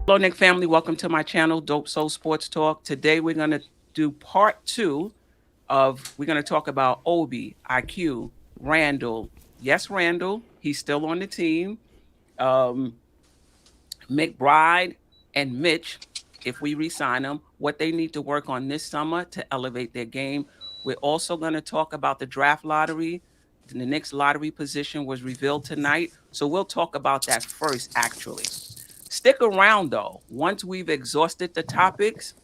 Hello, Nick family. Welcome to my channel, Dope Soul Sports Talk. Today we're going to do part two we're going to talk about Obi, IQ, Randle. Yes, Randle. He's still on the team. Um, McBride and Mitch, if we re-sign them, what they need to work on this summer to elevate their game. We're also going to talk about the draft lottery. The Knicks lottery position was revealed tonight. So we'll talk about that first, actually. Stick around though. Once we've exhausted the topics,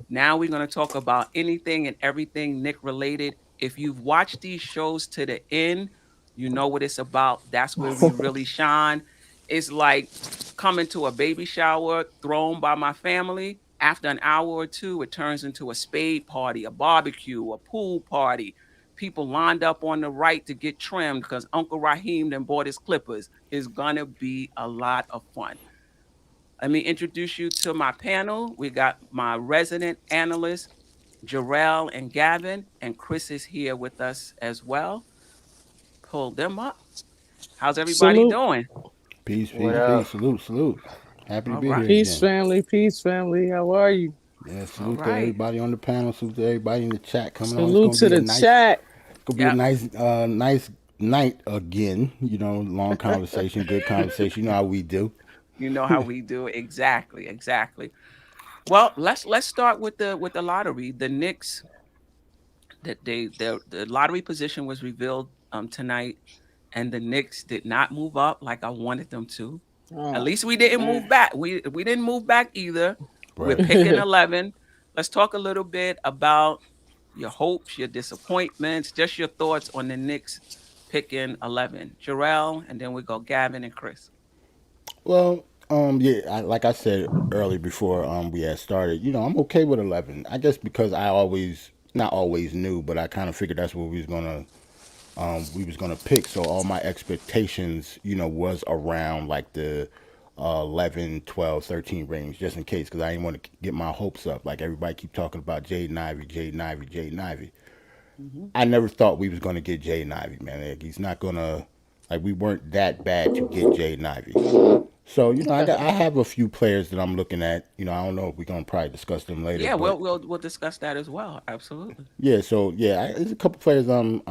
now we're going to talk about anything and everything Nick related. If you've watched these shows to the end, you know what it's about. That's where we really shine. It's like coming to a baby shower thrown by my family. After an hour or two, it turns into a spade party, a barbecue, a pool party. People lined up on the right to get trimmed because Uncle Raheem then bought his clippers. It's going to be a lot of fun. Let me introduce you to my panel. We got my resident analysts, Jarrell and Gavin, and Chris is here with us as well. Pull them up. How's everybody Salute. doing? Peace, What peace, up? peace. Salute, salute. Happy to All be right. here Peace, again. family. Peace, family. How are you? Yeah, All salute to right. everybody on the panel. Salute to everybody in the chat coming on. It's Salute gonna to be a the nice, chat. Yep. nice night again. You know, long conversation, good conversation. You know how we do. You know how we do. Exactly. Exactly. Well, let's start with the lottery. The Knicks that the lottery position was revealed tonight, and the Knicks did not move up like I wanted them to. At Oh, least we didn't man. move back. We didn't move back either. We're Right. picking 11. Let's talk a little bit about your hopes, your disappointments, just your thoughts on the Knicks picking 11. Jarrell, and then we go Gavin and Chris. Well, yeah, like I said earlier before we had started, I'm okay with 11. I guess because I always, not always knew, but I kind of figured that's what we was gonna pick. So all my expectations, was around like the 11, 12, 13 range, just in case, because I didn't want to get my hopes up. Like everybody keep talking about Jaden Ivey, Jaden Ivey, Jaden Ivey. Hmm. I never thought we was gonna get Jaden Ivey, man. Like, he's not gonna, like, we weren't that bad to get Jaden Ivey. So I have a few players that I'm looking at. I don't know if we're gonna probably discuss them later, Yeah, but we'll discuss that as well. Absolutely. yeah. So yeah, there's a couple players I'm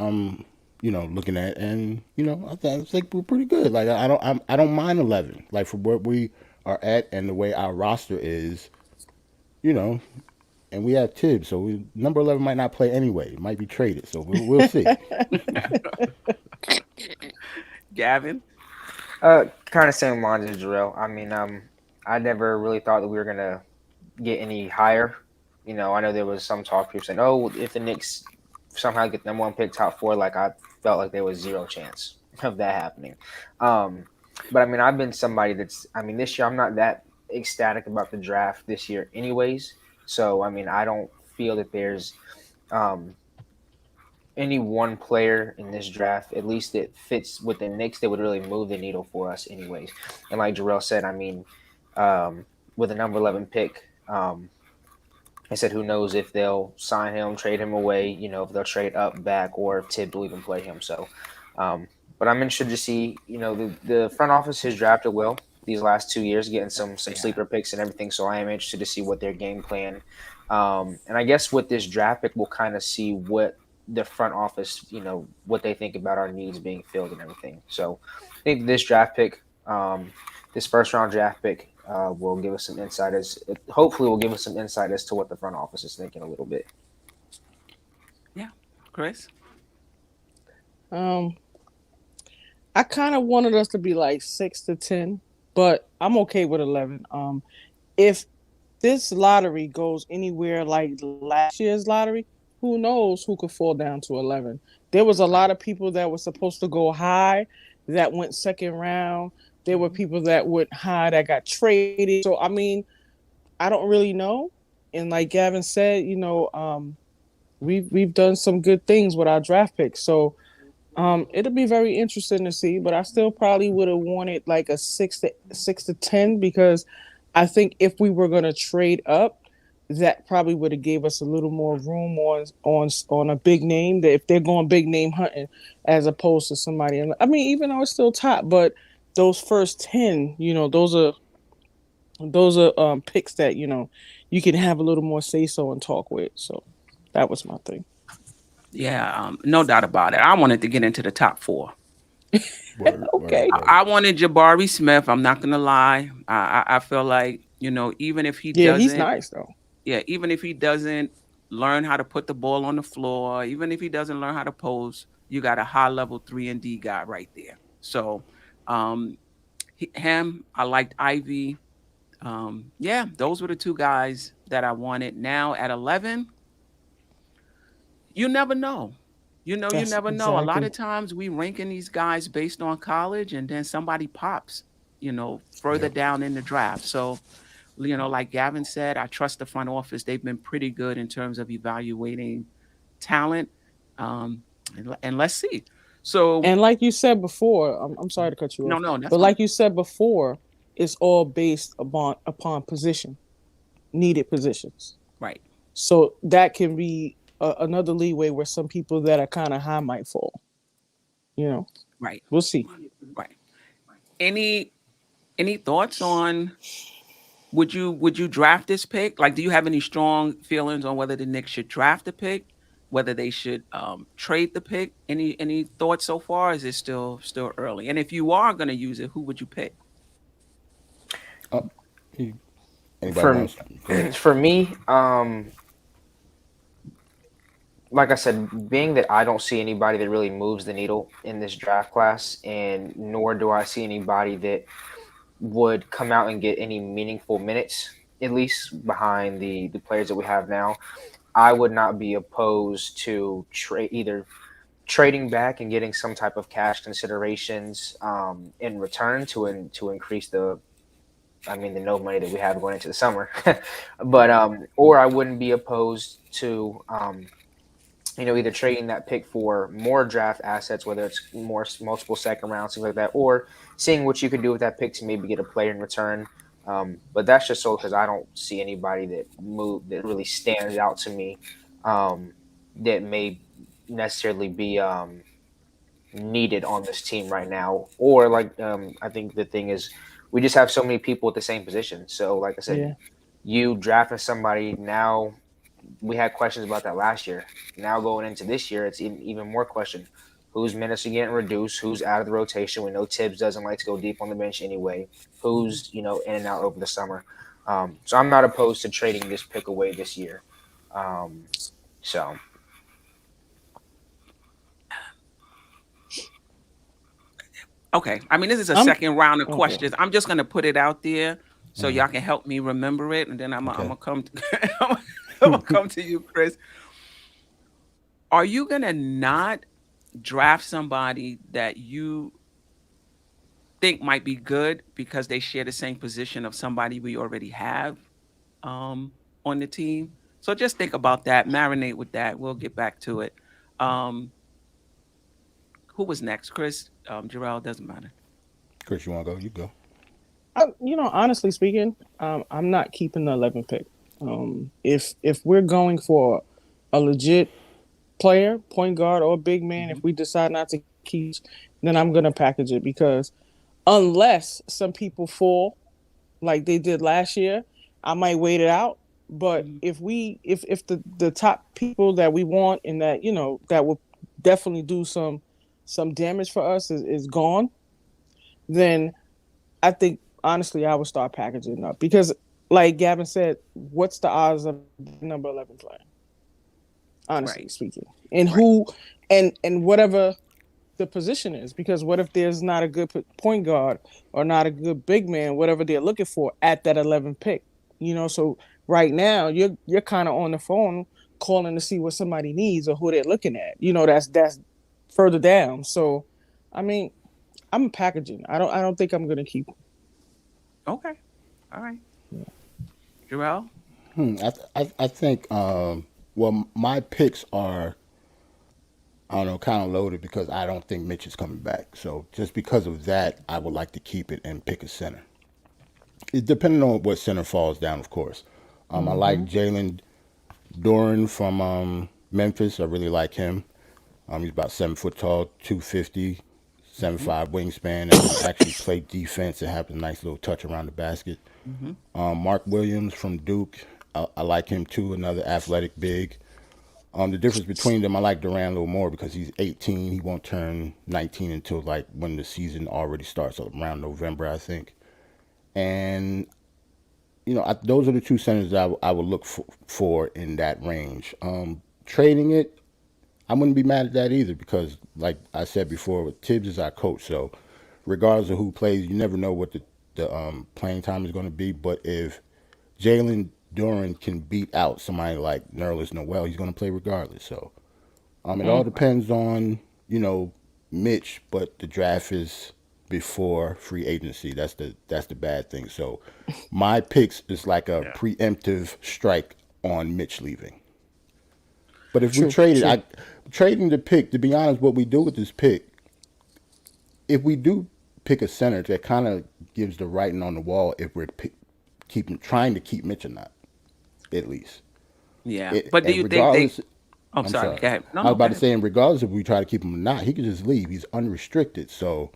looking at, and I think we're pretty good. Like I don't mind 11. Like for where we are at and the way our roster is, you know, and we have Tibbs, so number 11 might not play anyway. It might be traded, so we'll see. Gavin. Kind of same lines as Jarrell. I mean, I never really thought that we were gonna get any higher. I know there was some talk people saying, "Oh, if the Knicks somehow get number one pick, top four," like I felt like there was zero chance of that happening. Um, but I mean, I've been somebody that's. I mean, this year I'm not that ecstatic about the draft this year, anyways. So I mean, I don't feel that there's um, any one player in this draft, at least that fits with the Knicks, that would really move the needle for us, anyways. And like Jarrell said, I mean, with a number 11 pick, I said, who knows if they'll sign him, trade him away, if they'll trade up, back, or if Tibbs will even play him. So, but I'm interested to see, the front office has drafted well these last 2 years, getting some Yeah. sleeper picks and everything. So I am interested to see what their game plan. And I guess with this draft pick, we'll kind of see what the front office, what they think about our needs being filled and everything. So I think this draft pick, this first round draft pick, will give us some insight as hopefully will give us some insight as to what the front office is thinking a little bit. Yeah. Chris. um, I kind of wanted us to be like 6 to 10, but I'm okay with 11. If this lottery goes anywhere like last year's lottery, who knows who could fall down to 11? There was a Right. lot of people that were supposed to go high that went second round. There were Hmm. people that went high that got traded. So I mean, I don't really know. And like Gavin said, we've done some good things with our draft picks. So it'll be very interesting to see. But I still probably would have wanted like a 6 to 10, because I think if we were gonna trade up, that probably would have gave us a little more room on a big name. That if they're going big name hunting, as opposed to somebody. I mean, even though it's still top, but those first 10, those are those are picks that you can have a little more say so and talk with. So that was my thing. Yeah, no doubt about it. I wanted to get into the top four. Word, word, Okay. word. I wanted Jabari Smith. I'm not gonna lie. I feel like even if he Yeah, he's doesn't, nice though. yeah, even if he doesn't learn how to put the ball on the floor, even if he doesn't learn how to post, you got a high level 3 and D guy right there. So, um, him, I liked Ivy. Yeah, those were the two guys that I wanted. Now at 11, you never know. You That's never know. A lot exactly. of times we ranking these guys based on college, and then somebody pops, further Yep. down in the draft. So, like Gavin said, I trust the front office. They've been pretty good in terms of evaluating talent. Um, and let's see. So, And like you said before, I'm sorry to cut you no, off, no, that's but fine. like you said before, it's all based upon position, needed positions. Right, So that can be another leeway where some people that are kind of high might fall. You know, right, we'll see. right. Any any thoughts on would you draft this pick? Like, do you have any strong feelings on whether the Knicks should draft the pick, whether they should trade the pick? Any thoughts so far? Is it still early? And if you are going to use it, who would you pick? Oh, he- anybody For wants? Go ahead. for me, like I said, being that I don't see anybody that really moves the needle in this draft class, and nor do I see anybody that would come out and get any meaningful minutes, at least behind the players that we have now, I would not be opposed to either trading back and getting some type of cash considerations in return to increase the no money that we have going into the summer, but or I wouldn't be opposed to either trading that pick for more draft assets, whether it's more multiple second rounds, things like that, or seeing what you could do with that pick to maybe get a player in return. But that's just so because I don't see anybody that really stands out to me that may necessarily be needed on this team right now. Or I think the thing is we just have so many people at the same position. So like I said, Yeah, you drafting somebody now, we had questions about that last year. Now going into this year, it's even more question. Whose minutes are getting reduced? Who's out of the rotation? We know Tibbs doesn't like to go deep on the bench anyway. Who's in and out over the summer? So I'm not opposed to trading this pick away this year. Um, so Okay. I mean, this is a I'm second round of okay. questions. I'm just gonna put it out there so Mhm. y'all can help me remember it, and then I'm Okay. gonna come. I'm gonna come to you, Chris. Are you gonna not draft somebody that you think might be good because they share the same position of somebody we already have um, on the team? So just think about that, marinate with that. We'll get back to it. Um, who was next, Chris? Jarrell, doesn't matter. Chris, you want to go? You go. Honestly speaking, I'm not keeping the 11 pick. If we're going for a legit player, point guard or big man, if Mhm. we decide not to keep, then I'm gonna package it because unless some people fall like they did last year, I might wait it out. But Mhm. if the top people that we want and that that will definitely do some damage for us is gone, then I think honestly I would start packaging up because like Gavin said, what's the odds of number 11 player? Honestly Right, speaking, and right. who and whatever the position is, because what if there's not a good point guard or not a good big man, whatever they're looking for at that 11 pick, so right now you're kind of on the phone calling to see what somebody needs or who they're looking at, that's further down. So I mean, I'm packaging. I don't think I'm gonna keep. Okay. All right. Jarrell? I think. Well, my picks are, I don't know, kind of loaded because I don't think Mitch is coming back. So just because of that, I would like to keep it and pick a center. It depending on what center falls down, of course. I like Mm-hmm. Jalen Doran from Memphis. I really like him. He's about 7 foot tall, 250, seven Mhm. five wingspan, and can actually play defense and have a nice little touch around the basket. Hmm. Mark Williams from Duke, I like him too. Another athletic big. The difference between them, I like Durant a little more because he's 18. He won't turn 19 until like when the season already starts, so around November, I think. And those are the two centers that I would look for in that range. Trading it, I wouldn't be mad at that either because, like I said before, Tibbs is our coach, so regardless of who plays, you never know what the playing time is going to be. But if Jalen Duran can beat out somebody like Nerlens Noel, he's going to play regardless. So it all Mm. depends on Mitch, but the draft is before free agency. That's the bad thing. So my picks is like a Yeah. preemptive strike on Mitch leaving. But if we True, traded, true. I trading the pick. To be honest, what we do with this pick, if we do pick a center, that kind of gives the writing on the wall if we're keeping trying to keep Mitch or not, at least. Yeah. But do And you think they? regardless, I'm I'm sorry. sorry. Go ahead. No, I was no, go about to ahead. say, and regardless if we try to keep him or not, he could just leave. He's unrestricted, so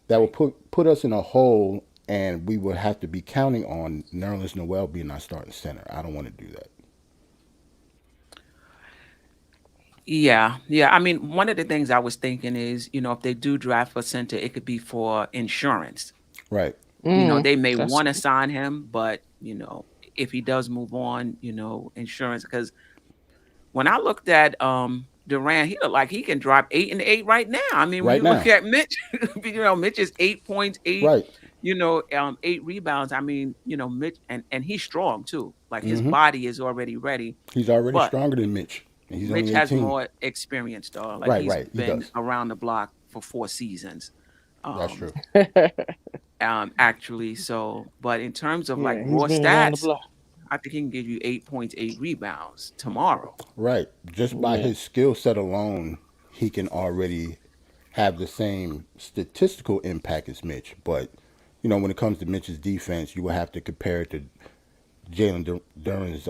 that would Right. put us in a hole, and we would have to be counting on Nerlens Noel being our starting center. I don't want to do that. Yeah, yeah. I mean, one of the things I was thinking is, if they do draft a center, it could be for insurance. Right. They may That's want to sign him, but if he does move on, insurance. Because when I looked at Durant, he looked like he can drop 8 and 8 right now. I mean, when Right you look now. at Mitch, Mitch is 8 points, Right. 8 rebounds. I mean, Mitch, and he's strong too. Like his Hmm. body is already ready, He's already but stronger than Mitch, and he's Mitch only has 18. more experience, though. Like Right. he's Right. He been does. around the block for 4 seasons, That's um, true. actually. So, but in terms of like yeah. He's raw been around the stats, block. I think he can give you 8 points, 8 rebounds tomorrow. Right. Just by Yeah. his skill set alone, he can already have the same statistical impact as Mitch. But when it comes to Mitch's defense, you will have to compare it to Duran's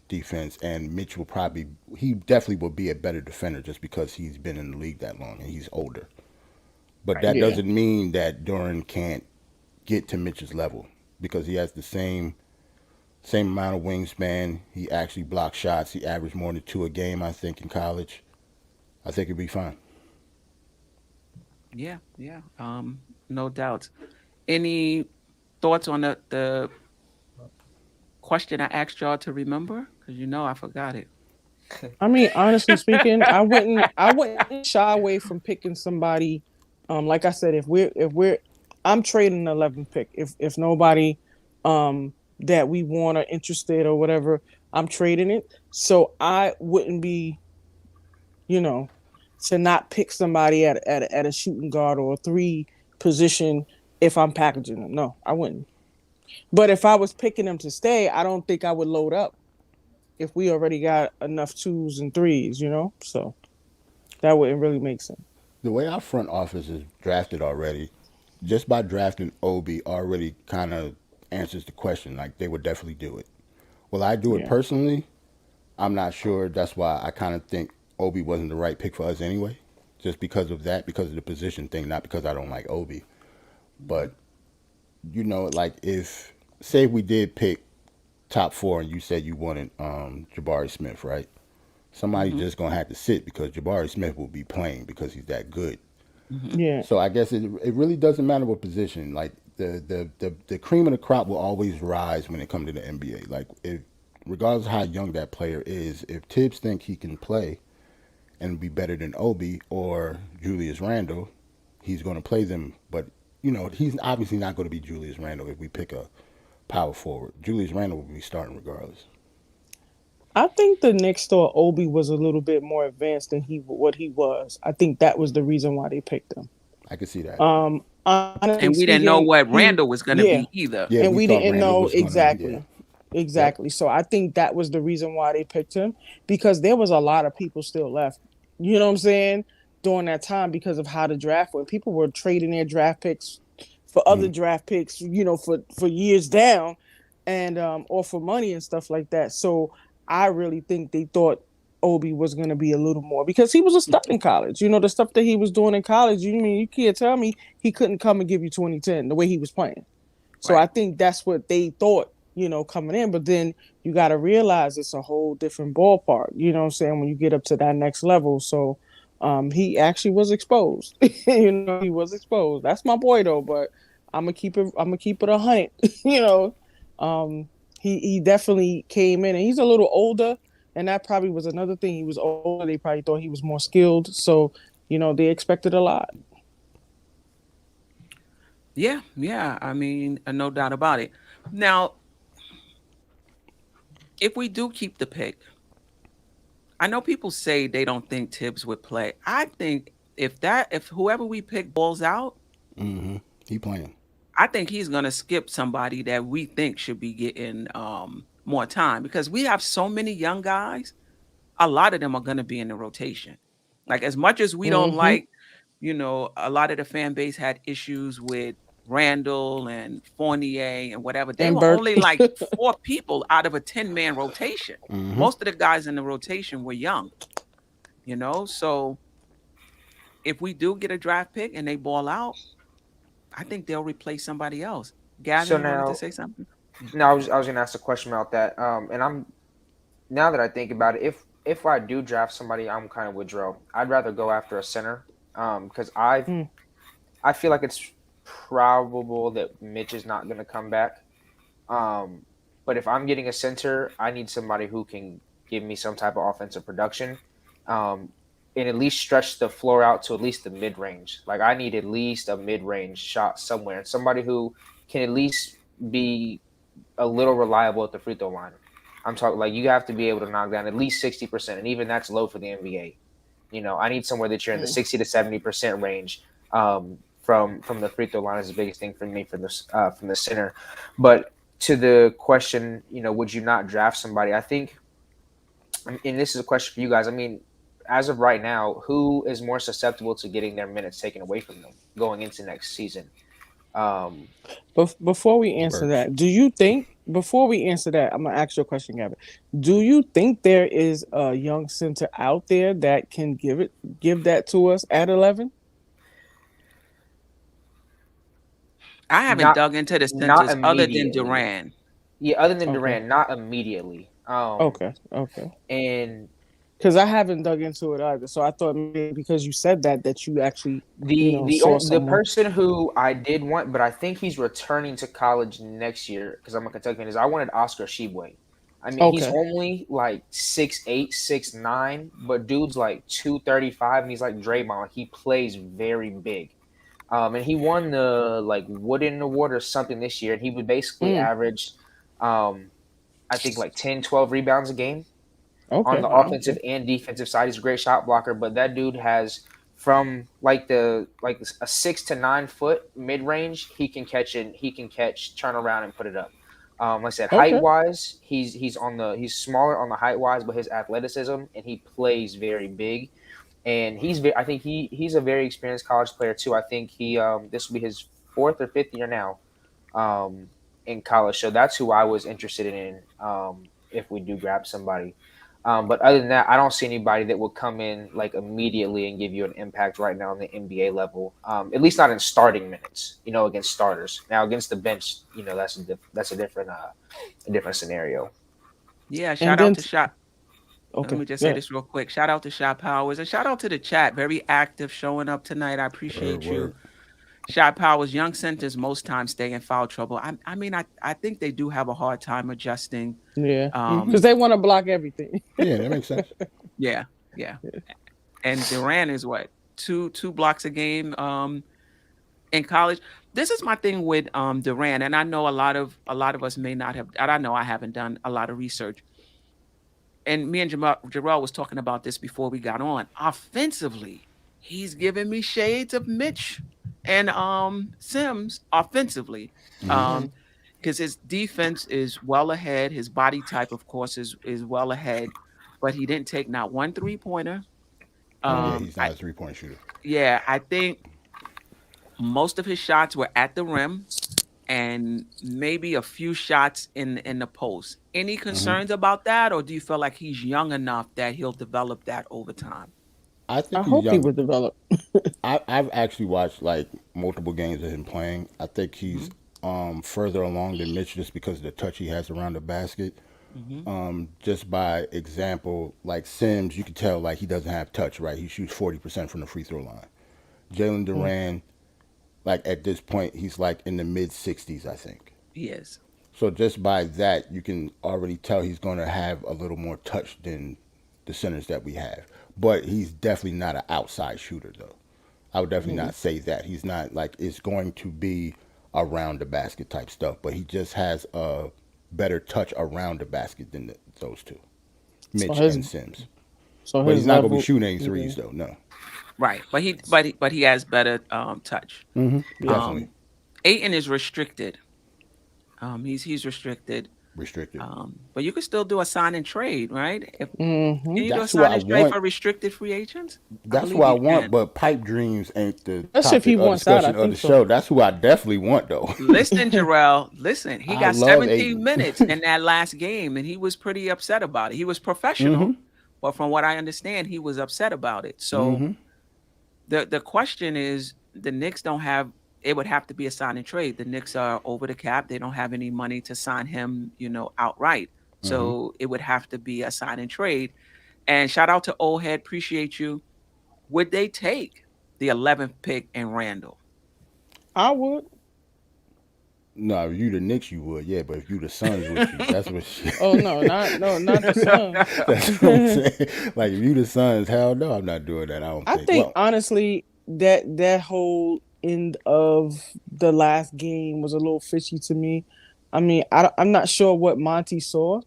defense, and Mitch he definitely will be a better defender just because he's been in the league that long and he's older. But Right. that Yeah. doesn't mean that Duran can't get to Mitch's level because he has the same amount of wingspan. He actually blocks shots. He averaged more than two a game, I think, in college. I think he'd be fine. Yeah, yeah. No doubt. Any thoughts on the question I asked y'all to remember? Because I forgot it. I mean, honestly speaking, I wouldn't shy away from picking somebody. Like I said, if we're I'm trading the 11th pick. If nobody that we want or interested or whatever, I'm trading it. So I wouldn't be, you know, to not pick somebody at a shooting guard or a three position if I'm packaging them. No, I wouldn't. But if I was picking them to stay, I don't think I would load up if we already got enough twos and threes. So that wouldn't really make sense. The way our front office is drafted already, just by drafting Obi already kind of answers the question. Like they would definitely do it. Will I do it Yeah. personally? I'm not sure. That's why I kind of think Obi wasn't the right pick for us anyway. Just because of that, because of the position thing, not because I don't like Obi. But like if say we did pick top four and you said you wanted Jabari Smith, right? Somebody's Hmm. just gonna have to sit because Jabari Smith will be playing because he's that good. Hmm. Yeah. So I guess it really doesn't matter what position. Like the cream of the crop will always rise when it comes to the NBA. Like if regardless of how young that player is, if Tibbs think he can play and be better than Obi or Julius Randle, he's going to play them. But he's obviously not going to be Julius Randle if we pick a power forward. Julius Randle will be starting regardless. I think the Knicks thought Obi was a little bit more advanced than what he was. I think that was the reason why they picked him. I can see that. Honestly And we didn't know speaking, what Randall was going to yeah, be either. Yeah, and we we thought didn't Randle know was going to. Yeah. exactly. Yep. Exactly. So I think that was the reason why they picked him because there was a lot of people still left. You know what I'm saying? During that time because of how the draft went. People were trading their draft picks for other Mhm. draft picks, for years down and or for money and stuff like that. So I really think they thought Obi was gonna be a little more because he was a stud in college. The stuff that he was doing in college, you can't tell me he couldn't come and give you 2010 the way he was playing. So I Right. think that's what they thought, coming in. But then you got to realize it's a whole different ballpark. You know what I'm saying? When you get up to that next level. So he actually was exposed. He was exposed. That's my boy though. But I'm gonna keep it. I'm gonna keep it 100. you know, um, he definitely came in, and he's a little older, and that probably was another thing. He was older. They probably thought he was more skilled. So they expected a lot. Yeah, yeah. I mean, no doubt about it. Now, if we do keep the pick, I know people say they don't think Tibbs would play. I think if whoever we pick balls out, Hmm. He playing. I think he's gonna skip somebody that we think should be getting more time because we have so many young guys. A lot of them are gonna be in the rotation. Like as much as we don't Hmm. like, a lot of the fan base had issues with Randle and Fournier and whatever. They And were Burke. only like four people out of a 10-man rotation. Hmm. Most of the guys in the rotation were young. So if we do get a draft pick and they ball out, I think they'll replace somebody else. Gavin, So you wanted to now, say something? now I was gonna ask a question about that. And I'm now that I think about it, if I do draft somebody, I'm kind of with Dro. I'd rather go after a center. Because Mm, I feel like it's probable that Mitch is not gonna come back. Um, but if I'm getting a center, I need somebody who can give me some type of offensive production, um, and at least stretch the floor out to at least the mid range. Like I need at least a mid range shot somewhere, and somebody who can at least be a little reliable at the free throw line. I'm talking like you have to be able to knock down at least 60%, and even that's low for the NBA. I need somewhere that you're in the mm. 60 to 70% range, from the free throw line is the biggest thing for me from the center. But to the question, would you not draft somebody? I think, and this is a question for you guys. I mean, as of right now, who is more susceptible to getting their minutes taken away from them going into next season? Um, Before we answer Burks. that, do you think? Before we answer that, I'm gonna ask you a question, Gavin. Do you think there is a young center out there that can give that to us at 11? I haven't not dug into the not centers other than immediately. Duran. Yeah, other than Okay, Durant, not immediately. okay. And Because I haven't dug into it either, so I thought maybe because you said that you actually, saw the someone. person who I did want, but I think he's returning to college next year because I'm a Kentucky fan. Is I wanted Oscar Shibwe. I mean, he's Okay, only like 6'8", 6'9", but dude's like 235, and he's like Draymond. He plays very big. And he won the like Wooden Award or something this year, and he would basically mm, average, um, I think like 10, 12 rebounds a game on okay, the okay, offensive and defensive side. He's a great shot blocker, but that dude has from like a 6 to 9 foot mid range. He can catch it. He can catch, turn around, and put it up. Like I said, height okay, wise, he's smaller on the height wise, but his athleticism and he plays very big. And I think he's a very experienced college player too. I think he this will be his fourth or fifth year now, um, in college. So that's who I was interested in, if we do grab somebody. But other than that, I don't see anybody that will come in like immediately and give you an impact right now on the NBA level. At least not in starting minutes, against starters. Now against the bench, that's a different scenario. Yeah, and shout out then to Shot. Let okay, me just say yeah, this real quick. Shout out to Shot Powers and shout out to the chat. Very active showing up tonight. I Word, appreciate you. word. Shot Powers, young centers most times stay in foul trouble. I mean, I think they do have a hard time adjusting. yeah, Hmm. because they want to block everything. Yeah, that makes sense. Yeah, yeah. And Duran is what? Two blocks a game in college. This is my thing with Duran, and I know a lot of us may not have, and I know I haven't done a lot of research. And me and Jarrell was talking about this before we got on. Offensively, he's giving me shades of Mitch and Sims offensively. Hmm. Um, Mm, because his defense is well ahead. His body type, of course, is well ahead, but he didn't take not one 3-pointer. Yeah, mm, he's I not a 3-point shooter. Yeah, I think most of his shots were at the rim and maybe a few shots in the post. Any Hmm. concerns about that, or do you feel like he's young enough that he'll develop that over time? I I think he's hope he young. would develop. I've actually watched like multiple games of him playing. I think Hmm. he's further along than Mitch just because of the touch he has around the basket. Hmm. Just by example, like Sims, you can tell like he doesn't have touch, right? He shoots 40% from the free throw line. Jalen Mm. Duran, like at this point, he's like in the mid 60s, I think. He is. So just by that, you can already tell he's going to have a little more touch than the centers that we have. But he's definitely not an outside shooter, though. I would definitely Mm. not say that. He's not like it's going to be around the basket type stuff, but he just has a better touch around the basket than those two, So Mitch his and Sims. so But he's his not going to be level, shooting any yeah, threes, though. No. Right. But he has better touch. yeah. Definitely Um, Aiton is restricted. He's restricted. restricted. But you could still do a sign and trade, right? Hmm. Can you do a That's who sign I and trade want. for restricted free agents? I That's who believe I you want, can. but pipe dreams ain't the Especially if he topic of wants out, I discussion of the think so. show. That's who I definitely want, though. Listen, Jarrell, listen. He I got love 17 Aiden. minutes in that last game, and he was pretty upset about it. He was professional, but from what I understand, he was upset about it. So the question is, the Knicks don't have. It would have to be a sign and trade. The Knicks are over the cap. They don't have any money to sign him, outright. So it would have to be a sign and trade. And shout out to Old Head, appreciate you. Would they take the 11th pick and Randall? I would. No, if you the Knicks, you would, yeah. But if you the Suns, would you? That's what. Oh no, not the Suns. That's what I'm saying. Like if you the Suns, hell no, I'm not doing that. I don't I think. think Well, honestly that whole end of the last game was a little fishy to me. I mean, I'm not sure what Monty saw,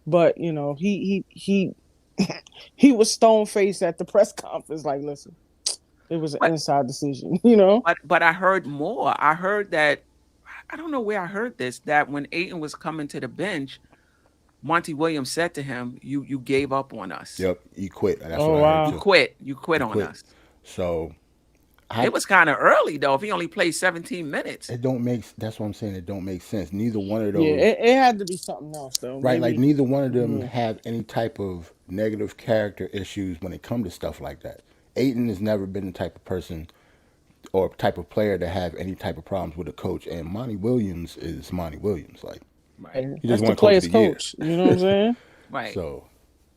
but he he was stone faced at the press conference. Like, listen, it was an but inside decision. You know. but I heard more. I heard that I don't know where I heard this, that when Aiton was coming to the bench, Monty Williams said to him, "You gave up on us. yep, he quit. That's what Oh I heard You wow. too. quit. You quit He on quit. us." So It I was kind of early though. If he only played 17 minutes, it don't make. That's what I'm saying. It don't make sense. Neither one of Yeah, those. it had to be something else though. Right, like Maybe. neither one of them Yeah. have any type of negative character issues when it comes to stuff like that. Aiton has never been the type of person or type of player to have any type of problems with a coach, and Monty Williams is Monty Williams. Like right, Hey, he just that's the won Coach of player's the Year. coach. You know what I'm saying? right. So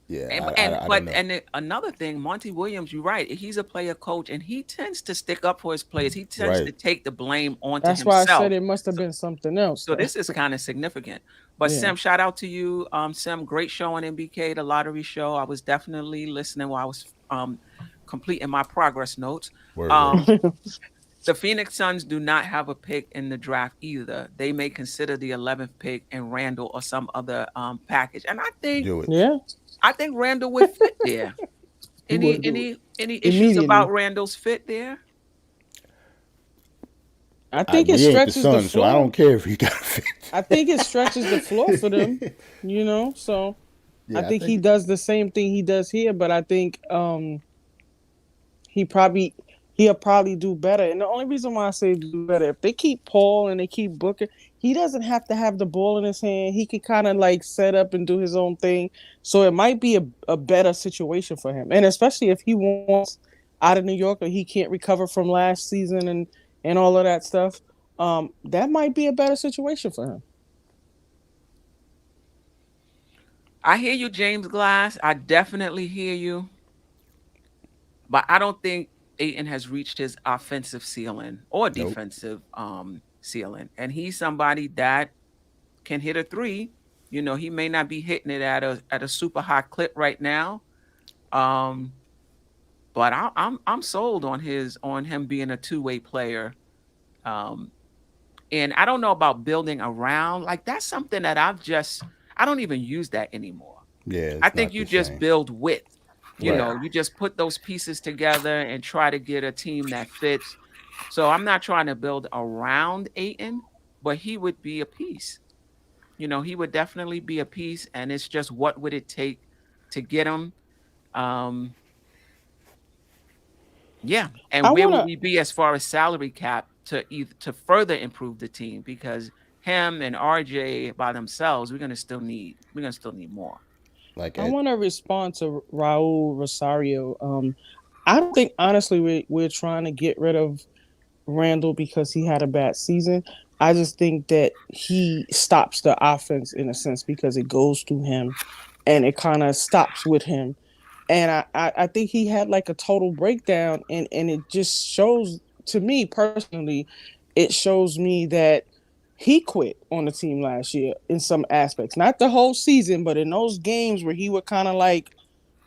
yeah, And I don't but know. and another thing, Monty Williams, you're right. He's a player coach, and he tends to stick up for his players. He tends to Right. take the blame onto That's why I said himself. it must have So, been something else so though. this is kind of significant. But Yeah. Sim, shout out to you, Sim. Great show on MBK, the lottery show. I was definitely listening while I was completing my progress notes. Word. Um, the Phoenix Suns do not have a pick in the draft either. They may consider the 11th pick and Randall or some other package. And Do it. Yeah. I think Randall would fit there. He Any would do it. any issues Immediately. about Randall's fit there? I think it We ain't the stretches the Suns, so I floor. don't care if he got fit. I think it stretches the floor for them, So I Yeah, I think he think does the same thing he does here, but I think he probably he'll probably do better. And the only reason why I say do better, if they keep Paul and they keep Booker, he doesn't have to have the ball in his hand. He can kind of like set up and do his own thing. So it might be a better situation for him. And especially if he wants out of New York or he can't recover from last season and all of that stuff. That might be a better situation for him. I hear you, James Glass. I definitely hear you. But I don't think Aiton has reached his offensive ceiling or nope. defensive ceiling. And he's somebody that can hit a three. He may not be hitting it at a super high clip right now. Um, but I'm sold on him being a two-way player. Um, and I don't know about building around. Like that's something that I don't even use that anymore. Yeah, I it's think not you the just same. build with. Right. You just put those pieces together and try to get a team that fits. So I'm not trying to build around Aiton, but he would be a piece. He would definitely be a piece, and it's just what would it take to get him? Um, yeah, I and where would wanna we be as far as salary cap to further improve the team? Because him and RJ by themselves, we're gonna still need more. Like I at wanna respond to Raul Rosario. I don't think honestly we're trying to get rid of Randall because he had a bad season. I just think that he stops the offense in a sense because it goes through him and it kind of stops with him. And I think he had like a total breakdown, and it just shows to me personally, it shows me that he quit on the team last year in some aspects. Not the whole season, but in those games where he would kind of like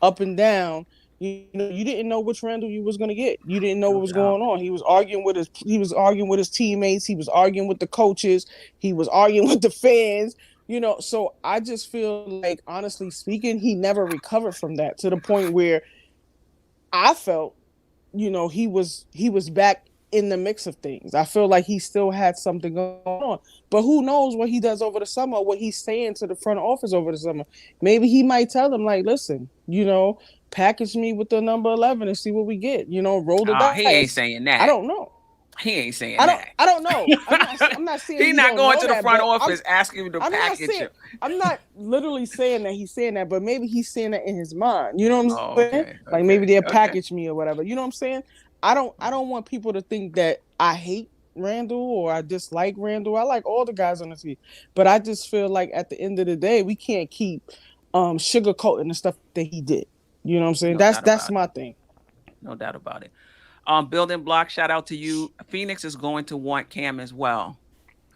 up and down. You didn't know which Randle you was gonna get. You didn't know No what was doubt. going on. He was arguing with his teammates. He was arguing with the coaches. He was arguing with the fans. So I just feel like, honestly speaking, he never recovered from that to the point where I felt, he was back in the mix of things. I feel like he still had something going on. But who knows what he does over the summer, what he's saying to the front office over the summer. Maybe he might tell them, like, listen, package me with the number 11 and see what we get. Roll the Oh, he ain't dice. saying I that. don't know. He ain't saying I don't. that. I don't know. I'm not saying He he not don't going know to the that, front but office asking you to I'm not package saying you. I'm not literally saying that he's saying that, but maybe he's saying that in his mind. You know what I'm Oh, saying? okay, Like maybe they'll okay. package me or whatever. You know what I'm saying? I don't want people to think that I hate Randall or I dislike Randall. I like all the guys on the team. But I just feel like at the end of the day, we can't keep sugarcoating the stuff that he did. You know what I'm saying? No doubt That's about my it. thing. No doubt about it. Building block, shout out to you. Phoenix is going to want Cam as well.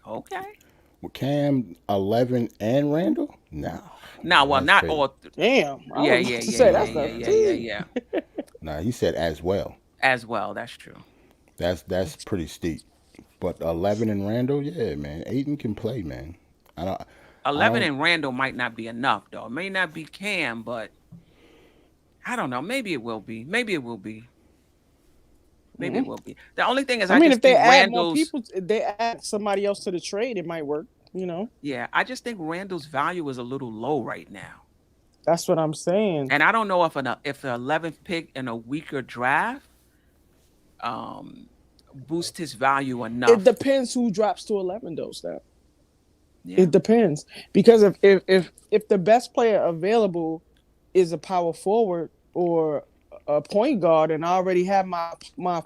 Okay. With Cam, 11, and Randall? No. Now, No, well, that's not crazy. all. Damn. I Yeah, was yeah, about to yeah, say yeah, that's yeah, the yeah, yeah, team. yeah. Nah, he said as well. As well, that's true. That's pretty steep. But 11 and Randall, yeah, man. Aiden can play, man. I don't. I 11 don't. and Randall might not be enough, though. It may not be Cam, but I don't know. Maybe it will be. Maybe it will be. Maybe it Mhm. will be. The only thing is, I I mean, just if they think add more Randall's. people, if they add somebody else to the trade, it might work. Yeah, I just think Randall's value is a little low right now. That's what I'm saying. And I don't know if the 11th pick in a weaker draft um boost his value It enough. depends who drops to 11 though, Steph. Yeah. It depends because if the best player available is a power forward or a point guard, and I already have my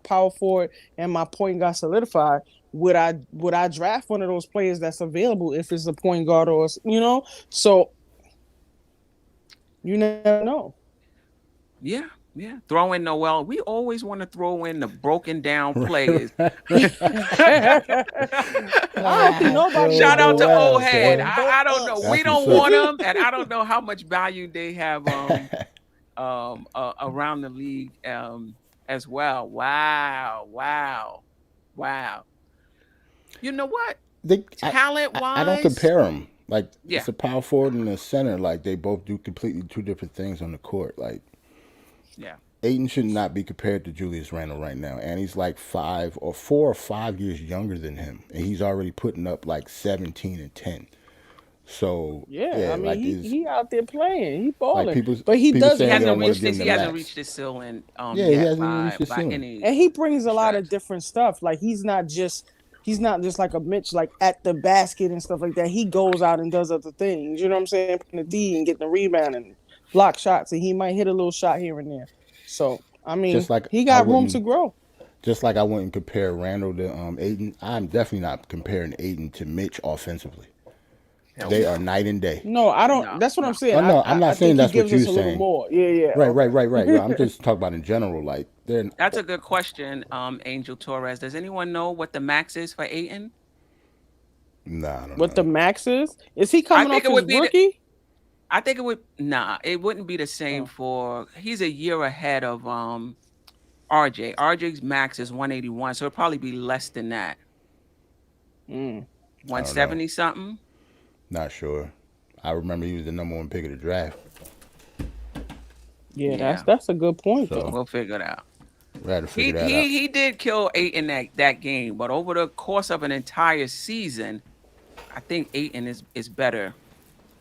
power forward and my point guard solidified, would I draft one of those players that's available if it's a point guard or. So you never know. Yeah. Yeah. Throw in Noel. We always want to throw in the broken down Right, players. right. I don't think Ah, nobody throw Shout in want out to Noel, Old Noel, Head. son. but I don't know. us. We That's what's don't up. want him, and I don't know how much value they have around the league as well. Wow. Wow. Wow. You know what? They, Talent I don't wise, compare them. Like yeah. it's a power forward and a center. Like they both do completely two different things on the court. Like Yeah. Aiden should not be compared to Julius Randle right now, and he's like 4 or 5 years younger than him, and he's already putting up like 17 and 10. So Yeah, yeah, I mean like is he out there playing, he like balling, people but he people does He saying they have don't hasn't want to reached give this. him He the hasn't max. reached his ceiling Yeah, he yet hasn't even reached his by ceiling. any and he brings a lot of stretch. different stuff. Like he's not just like a Mitch, like at the basket and stuff like that. He goes out and does other things. You know what I'm saying? Putting the D and getting the rebound and block shots, and he might hit a little shot here and there. So I mean, Just like he I got room to wouldn't, grow. just like I wouldn't compare Randall to Aiden. I'm definitely not comparing Aiden to Mitch offensively. Hell They are no. night and day. No, I don't. No. That's what I'm No. saying. Oh I no, I'm I, I not saying think he that's what gives you're us a little saying. more. Yeah, yeah. Right, right, Okay. right, right, right. I'm just talking about in general. Like they're That's a good question, Angel Torres. Does anyone know what the max is for Aiton? nah, I don't What the know. max is he I coming think off it his would be the rookie? I think it would it wouldn't be the same Oh, for he's a year ahead of RJ. RJ's max is 181, so it'll probably be less than that. mm. I don't know. 170 something. Not sure. I remember he was the number one pick of the draft. Yeah, that's Yeah, that's a good point though. So we'll figure it out. we had to He figure that he out. he did kill eight in that game, but over the course of an entire season, I think Aiton is better.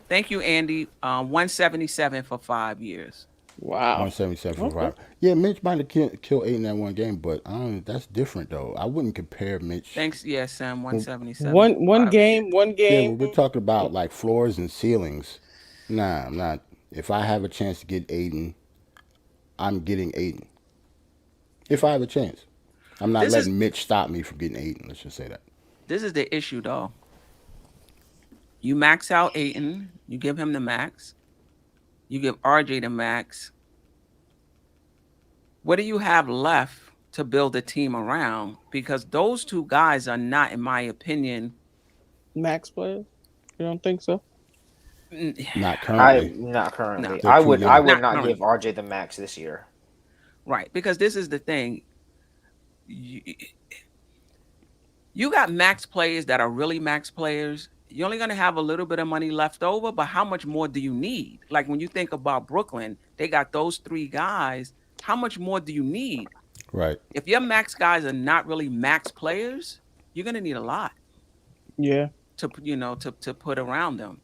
Thank you, Andy. 177 for 5 years. Wow. 177 for Okay. five. Yeah, Mitch might have killed eight in that one game, but that's different though. I wouldn't compare Mitch. Thanks, yeah, Sam. When, 177 for One 5 years. game, one yeah, game. when we're talking about like floors and ceilings, nah, I'm not. If I have a chance to get Aiden, I'm getting Aiden. If I have a chance, I'm not This is letting Mitch stop me from getting Aiden. Let's just say that. This is the issue, though. You max out Aiton, you give him the max, you give RJ the max. What do you have left to build a team around? Because those two guys are not, in my opinion, Max players? You don't think so? Not I currently. not currently. They're I too would young. not Not give currently. RJ the max this year. Right. Because this is the thing. You, you got max players that are really max players. You're only going to have a little bit of money left over, but how much more do you need? Like when you think about Brooklyn, they got those three guys. How much more do you need? Right. If your max guys are not really max players, you're going to need a lot Yeah. to to put around them.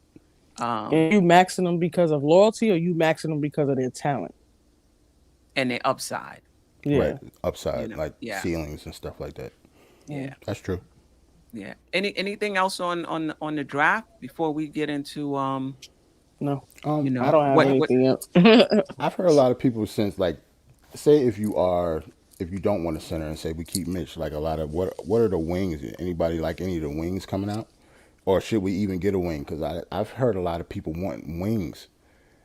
And you maxing them because of loyalty, or you maxing them because of their talent? And their upside. Yeah. Right. Upside, You know, like yeah. ceilings and stuff like that. Yeah. That's true. Yeah. Anything else on the draft before we get into No, you know I don't have what anything else. I've heard a lot of people since, like, say if you don't want a center and say we keep Mitch, like a lot of what are the wings? Anybody like any of the wings coming out, or should we even get a wing? Because I've heard a lot of people want wings.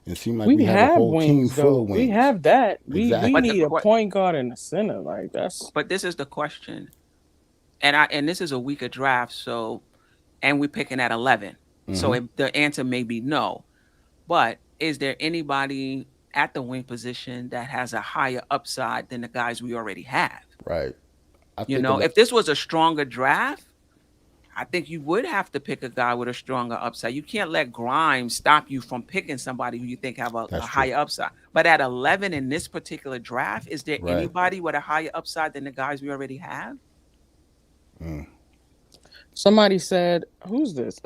It seems like we have a have whole team wings full though. of wings. We have that. Exactly. We But the need a que- point guard and a center. Like that's but this is the question. And this is a weaker draft, so and we're picking at 11. So the answer may be no. But is there anybody at the wing position that has a higher upside than the guys we already have? Right. I You think know, if this was a stronger draft, I think you would have to pick a guy with a stronger upside. You can't let Grimes stop you from picking somebody who you think have a That's true. higher upside. But at 11 in this particular draft, is there Right. anybody with a higher upside than the guys we already have? somebody said, who's this?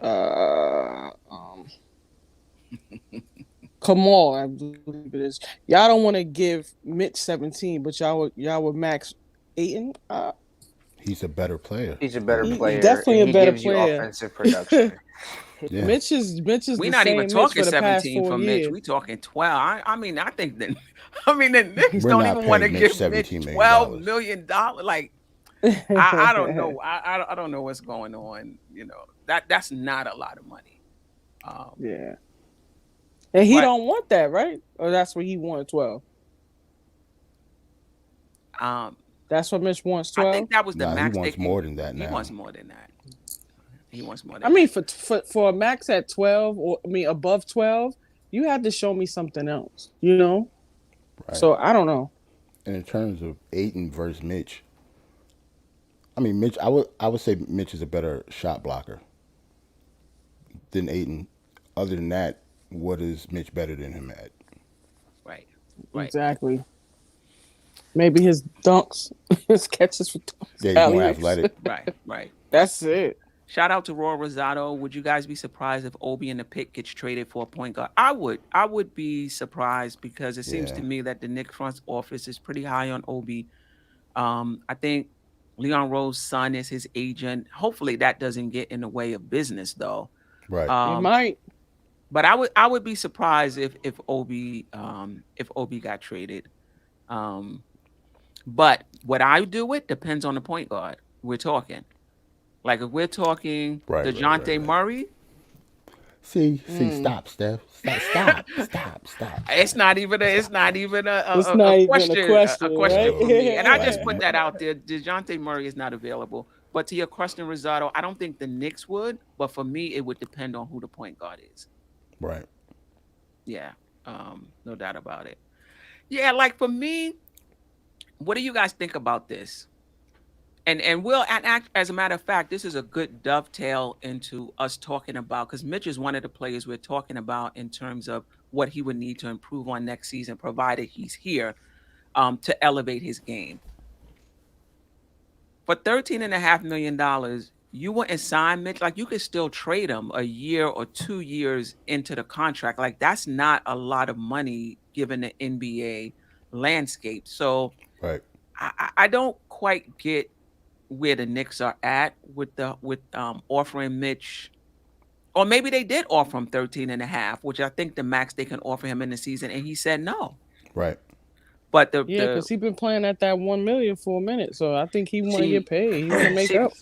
Kamal, I believe it is. Y'all don't want to give Mitch 17, but y'all would max Aiton. he's a better player. He's a better He's player. definitely and a better gives you player. offensive production. Yeah. Mitch is We're the not same even Mitch talking for the past 17 4 for years. Mitch. We talking 12. I mean, I think that the Knicks We're don't not even want to paying Mitch give Mitch $17 million. $12 million. Like, I don't know. I don't know what's going on. You know, that's not a lot of money. Yeah. And he But- don't want that, right? Or that's what he wanted, 12. That's what Mitch wants, 12. I think that was the Nah, max. he wants more than that He now. wants more than that. He wants more than I mean, for a max at 12, or I mean above 12, you had to show me something else, you know? Right. So I don't know. And in terms of Aiton versus Mitch, I mean Mitch, I would say Mitch is a better shot blocker than Aiton. Other than that, what is Mitch better than him at? Right. Right. Exactly. Maybe his dunks, his catches for dunks. Yeah, he's more alley-oops. athletic. Right. Right. That's it. Shout out to Roy Rosado. Would you guys be surprised if Obi in the pick gets traded for a point guard? I would. I would be surprised because it seems Yeah. to me that the Knicks front office is pretty high on Obi. I think Leon Rose's son is his agent. Hopefully that doesn't get in the way of business though. Right. It might. But I would be surprised if Obi got traded. But what I do it depends on the point guard we're talking. Like if we're talking Right, DeJounte right. Murray, See, stop, Steph. Stop. it's not even a It's not even question. a question, right? For me. And I just Right. put that out there. DeJounte Murray is not available. But to your question, Rosado, I don't think the Knicks would. But for me, it would depend on who the point guard is. Right. Yeah, no doubt about it. Yeah, like for me, what do you guys think about this? And we'll as a matter of fact, this is a good dovetail into us talking about because Mitch is one of the players we're talking about in terms of what he would need to improve on next season, provided he's here to elevate his game. For $13.5 million, you wouldn't sign Mitch. Like you could still trade him a year or 2 years into the contract. Like that's not a lot of money given the NBA landscape. So Right. I don't quite get where the Knicks are at with offering Mitch, or maybe they did offer him 13.5, which I think the max they can offer him in the season, and he said no. Right. But Yeah, because he's been playing at that $1 million for a minute, so I think he want to get paid. He want to make up.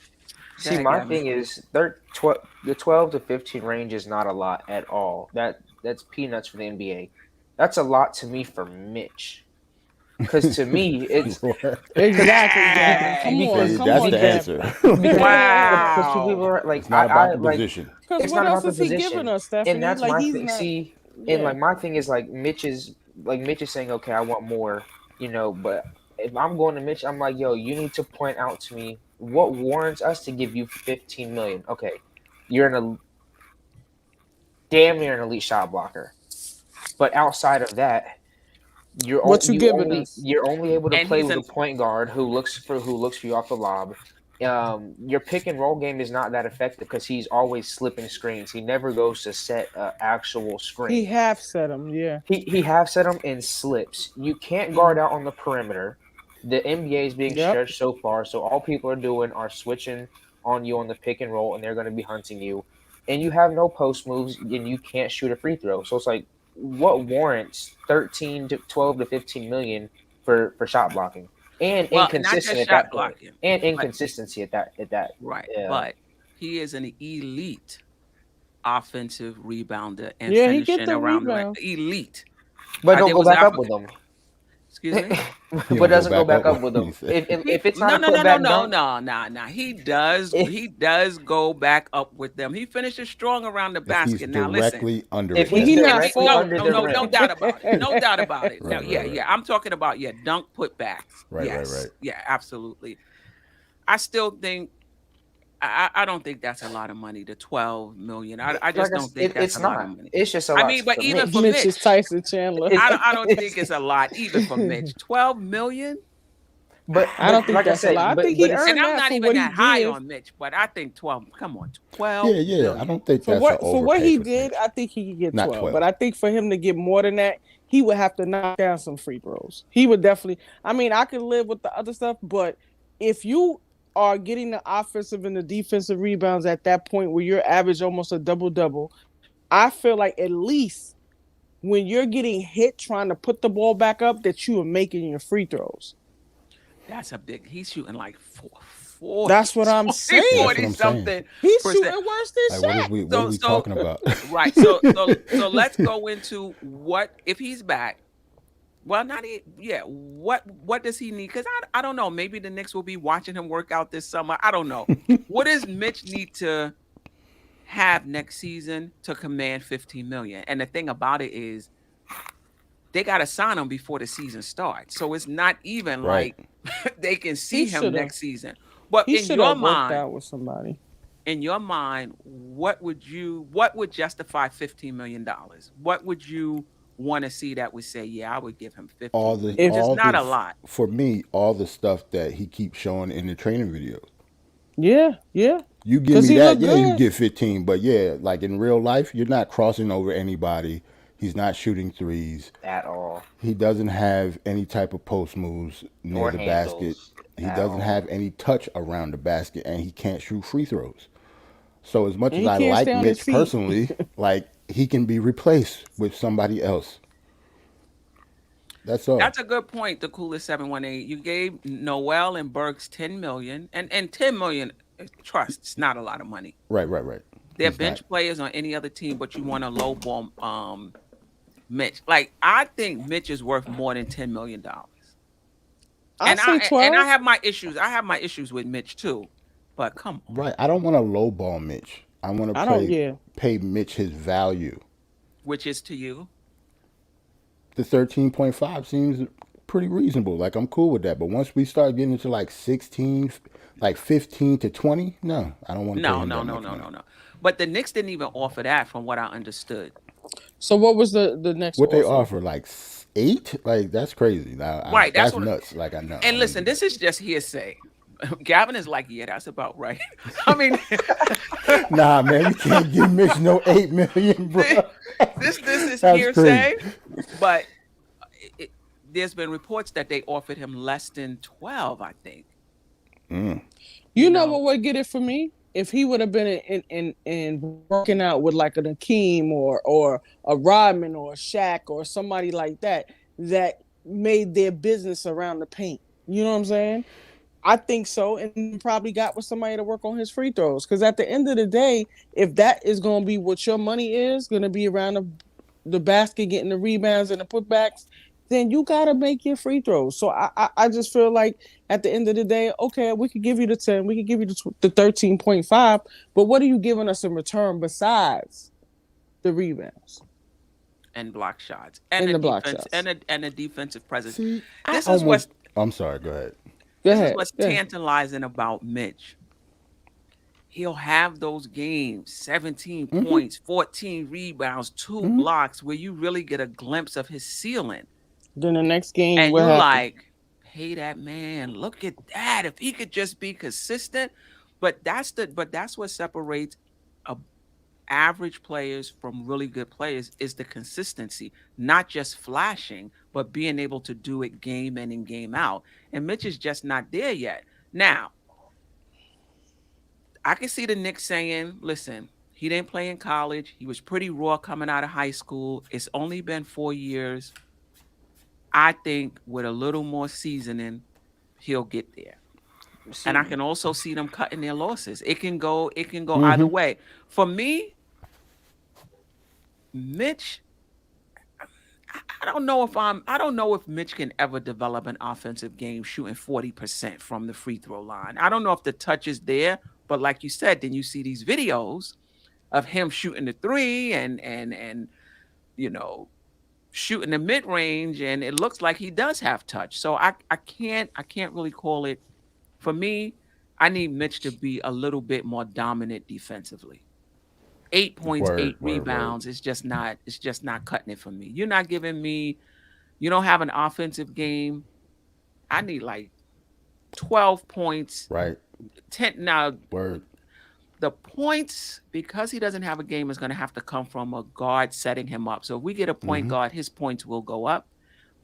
See, my thing is, the 12 to 15 range is not a lot at all. That's peanuts for the NBA. That's a lot to me for Mitch. Because to me, it's Exactly, Gavin. Come on, See, come that's on, the Gavin. answer. because people Wow. are like It's not about the like position. Because it's what not else about the is he position, giving us, and Stephanie? that's Like my he's thing. not. See, and Yeah. like my thing is like Mitch is saying, okay, I want more, but if I'm going to Mitch, I'm like, yo, you need to point out to me what warrants us to give you 15 million. Okay, you're damn near an elite shot blocker, but outside of that, What you giving us? you're only able to And play he's with a an point guard who looks for you off the lob. Your pick and roll game is not that effective because he's always slipping screens. He never goes to set an actual He screen. half set him, yeah. He half set them in slips. You can't guard out on the perimeter. The NBA is being Yep. stretched so far, so all people are doing are switching on you on the pick and roll, and they're going to be hunting you. And you have no post moves, and you can't shoot a free throw. So it's like, what warrants 13 to 12 to 15 million for shot blocking and well, not inconsistent just at shot that point, blocking, and but inconsistency at that. right. Yeah, But he is an elite offensive rebounder and Yeah, he get finishing the around the rim. rebound. Elite. but don't There go was back up Africa. with them. Excuse me. He But don't go doesn't go back back up up with when them. he said. If it's not No, a no, no, no, putback no, dunk, no, no, no. He does go back up with them. He finishes strong around the If he's basket. Now listen. directly under if it, When he's he yes. not directly No, falling. under no, the no, rim, no doubt about it. No doubt about it. No, Right, yeah, right, right. yeah. I'm talking about dunk putbacks. Right, right, Yes. right. Yeah, absolutely. I still think I don't think that's a lot of money, the 12 million. I just like don't think that's it's a lot of not. money. It's just a I lot mean, but for even Mitch. for Mitch is Mitch, Tyson Chandler. I don't think it's a lot even for Mitch. 12 million? I don't think Like I that's a said, lot. I think but he it's And earned I'm that not for even what he that high did. on Mitch, but I think 12, come on, Yeah, 12 yeah. I million. don't think For that's an what overpay he for did, Mitch. I think he could get Not 12. 12. But I think for him to get more than that, he would have to knock down some free throws. He would definitely. I mean, I could live with the other stuff, but if you are getting the offensive and the defensive rebounds at that point where you're average almost a double double, I feel like at least when you're getting hit trying to put the ball back up, that you are making your free throws. That's a big. He's shooting like 40, That's what I'm 40, Yeah, that's saying. what 40 I'm saying. something He's percent. shooting worse than Like, Shaq. what are we So talking about? right. So let's go into what if he's back. Well, not it. Yeah. What does he need? Because I don't know. Maybe the Knicks will be watching him work out this summer. I don't know. What does Mitch need to have next season to command 15 million? And the thing about it is they got to sign him before the season starts. So it's not even Right. like they can see He him should have. next season. But He should have worked out with somebody. what would justify $15 million? What would you want to see that would say, yeah, I would give him 15 All million? the If It's all not the a lot. for me, all the stuff that he keeps showing in the training videos. yeah, You give 'Cause me he that, look yeah, you good. get 15. But yeah, like in real life, you're not crossing over anybody. He's not shooting threes. at all. He doesn't have any type of post moves near Or the basket. handles He at doesn't all. have any touch around the basket, and he can't shoot free throws. So as much And as he I can't like stay on his Mitch feet. personally, like he can be replaced with somebody else. That's all. That's a good point, the coolest 718. You gave Noel and Burks 10 million. And 10 million, trust, it's not a lot of money. Right, right, right. They're He's bench not. players on any other team, but you want to lowball Mitch. Like I think Mitch is worth more than $10 million. I say 12. And I have my issues. I have my issues with Mitch too. But come on. Right. I don't want to lowball Mitch. I want I to don't. play Yeah, pay Mitch his value. Which is to you. The 13.5 seems pretty reasonable. Like I'm cool with that. But once we start getting into like 16, like 15 to 20, no, I don't want to pay No, him no, that no, much no, money. no, no. But the Knicks didn't even offer that from what I understood. So what was the next? What they offer? offer, like 8? Like that's crazy. Right, that's That's what- nuts. Like I know. And listen, this is just hearsay. Gavin is like, yeah, that's about right. I mean, Nah, man, you can't give Mitch no 8 million, bro. this is That's hearsay. But there's been reports that they offered him less than 12, I think. You know know. what would get it for me? If he would have been in working out with like an Akeem or a Rodman or a Shaq or somebody like that made their business around the paint. You know what I'm saying? I think so, and probably got with somebody to work on his free throws. Because at the end of the day, if that is going to be what your money is, going to be around the basket, getting the rebounds and the putbacks, then you got to make your free throws. So I just feel like at the end of the day, okay, we could give you the 10, we could give you the 13.5, but what are you giving us in return besides the rebounds and block shots and and a the block defense shots? and a defensive presence. See, I This is what's almost. I'm sorry. Go ahead. Go this is ahead. what's Yeah. tantalizing about Mitch. He'll have those games, 17 Mm-hmm. points, 14 rebounds, 2 Mm-hmm. blocks, where you really get a glimpse of his ceiling. Then the next game, And what you happened? like, pay that man. Look at that. If he could just be consistent. But that's what separates a average players from really good players is the consistency, not just flashing, but being able to do it game in and game out. And Mitch is just not there yet. Now, I can see the Knicks saying, listen, he didn't play in college. He was pretty raw coming out of high school. It's only been 4 years. I think with a little more seasoning, he'll get there. And I See, can also see them cutting their losses. It can go either Mm-hmm. way. For me, Mitch, I don't know if Mitch can ever develop an offensive game shooting 40% from the free throw line. I don't know if the touch is there, but like you said, then you see these videos of him shooting the three and you know shooting the mid range, and it looks like he does have touch. So I can't really call it. For me, I need Mitch to be a little bit more dominant defensively. 8 points, Word. eight Word. Word. rebounds. It's just not cutting it for me. You're not giving me. You don't have an offensive game. I need like 12 points. Right. 10 now. Word. The points, because he doesn't have a game, is going to have to come from a guard setting him up. So if we get a point Mm-hmm. guard, his points will go up.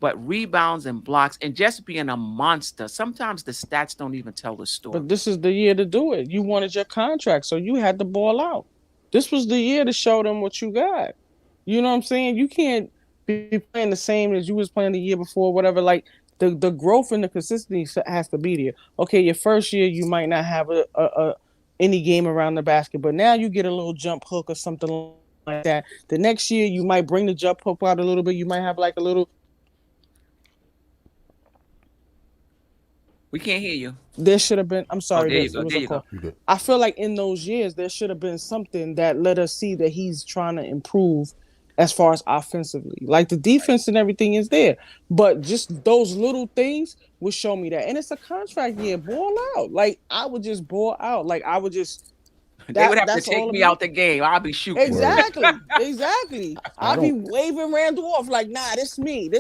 But rebounds and blocks and just being a monster, sometimes the stats don't even tell the But story. this is the year to do it. You wanted your contract, so you had to ball out. This was the year to show them what you got. You know what I'm saying? You can't be playing the same as you was playing the year before, whatever. Like the growth and the consistency has to be there. Okay, your first year you might not have a any game around the basket, but now you get a little jump hook or something like that. The next year you might bring the jump hook out a little bit. You might have like a little. We can't hear you. There should have been. I'm Oh, sorry, there you this it go. was There a you go. call. You good? I feel like in those years there should have been something that let us see that he's trying to improve as far as offensively. Like the defense and everything is there, but just those little things would show me that. And it's a contract year. Ball out. Like I would just ball out. Like I would just They would have to that's take all of me me. out the game. I'll be shooting. Word. Exactly. I I'll be don't. waving Randle off like, nah, this me.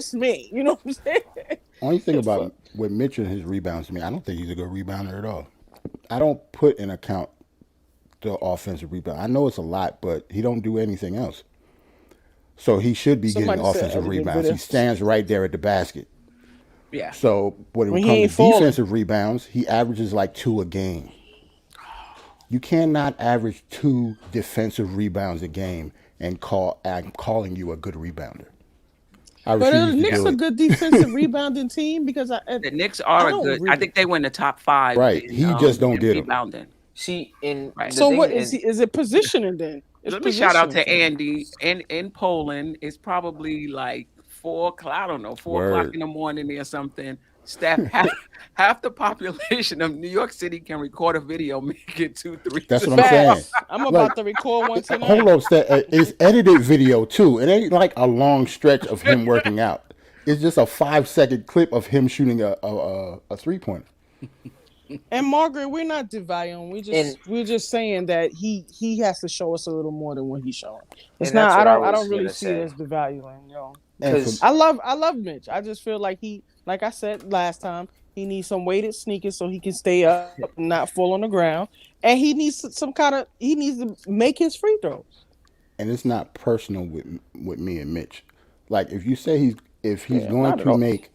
You know what I'm saying? Only thing Fuck. about with Mitch and his rebounds to me, I don't think he's a good rebounder at all. I don't put in account the offensive rebound. I know it's a lot, but he don't do anything else. So he should be getting Somebody said offensive editing rebounds. He video. stands right there at the basket. Yeah. So when it When he comes ain't to falling. defensive rebounds, he averages like 2 a game. You cannot average 2 defensive rebounds a game and I'm calling you a good rebounder. I But the refuse to Knicks do a it. good defensive rebounding team because The Knicks I are a don't good. I really. think they win the top 5 Right. He just don't in get them. rebounding. see, in Right. the So thing what is is, he? Is it positioning then? It's Let me shout out positioning to for me. Andy in Poland. It's probably like 4 o'clock. I don't know, 4 o'clock in Word. the morning or something. Steph, half the population of New York City can record a video making 2 threes. That's what I'm saying. Facts. I'm Like, about to record one hold tonight. on, it's edited video too. It ain't like a long stretch of him working out. It's just a 5-second clip of him shooting a 3-pointer. And Margaret, we're not devaluing. and We're just saying that he has to show us a little more than what he's showing. It's and that's not. what I I was don't really gonna see it say as devaluing, yo. And for because I love Mitch. I just feel like like I said last time, he needs some weighted sneakers so he can stay up and not fall on the ground. And he needs he needs to make his free throws. and it's not personal with me and Mitch. Like if he's Yeah, going not at to all. make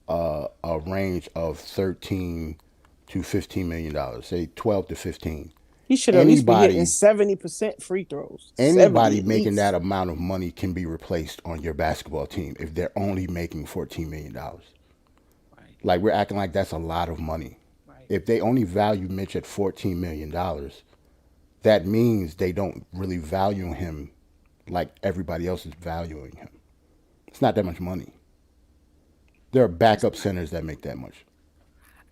a range of 13 to $15 million, say 12 to 15. He should at least be hitting Anybody 70% free throws. 70 anybody at making that least. amount of money can be replaced on your basketball team if they're only making $14 million. Right, Like we're acting like that's a lot of money. right. if they only value Mitch at $14 million, that means they don't really value him like everybody else is valuing him. It's not that much money. There are It's backup not. centers that make that much.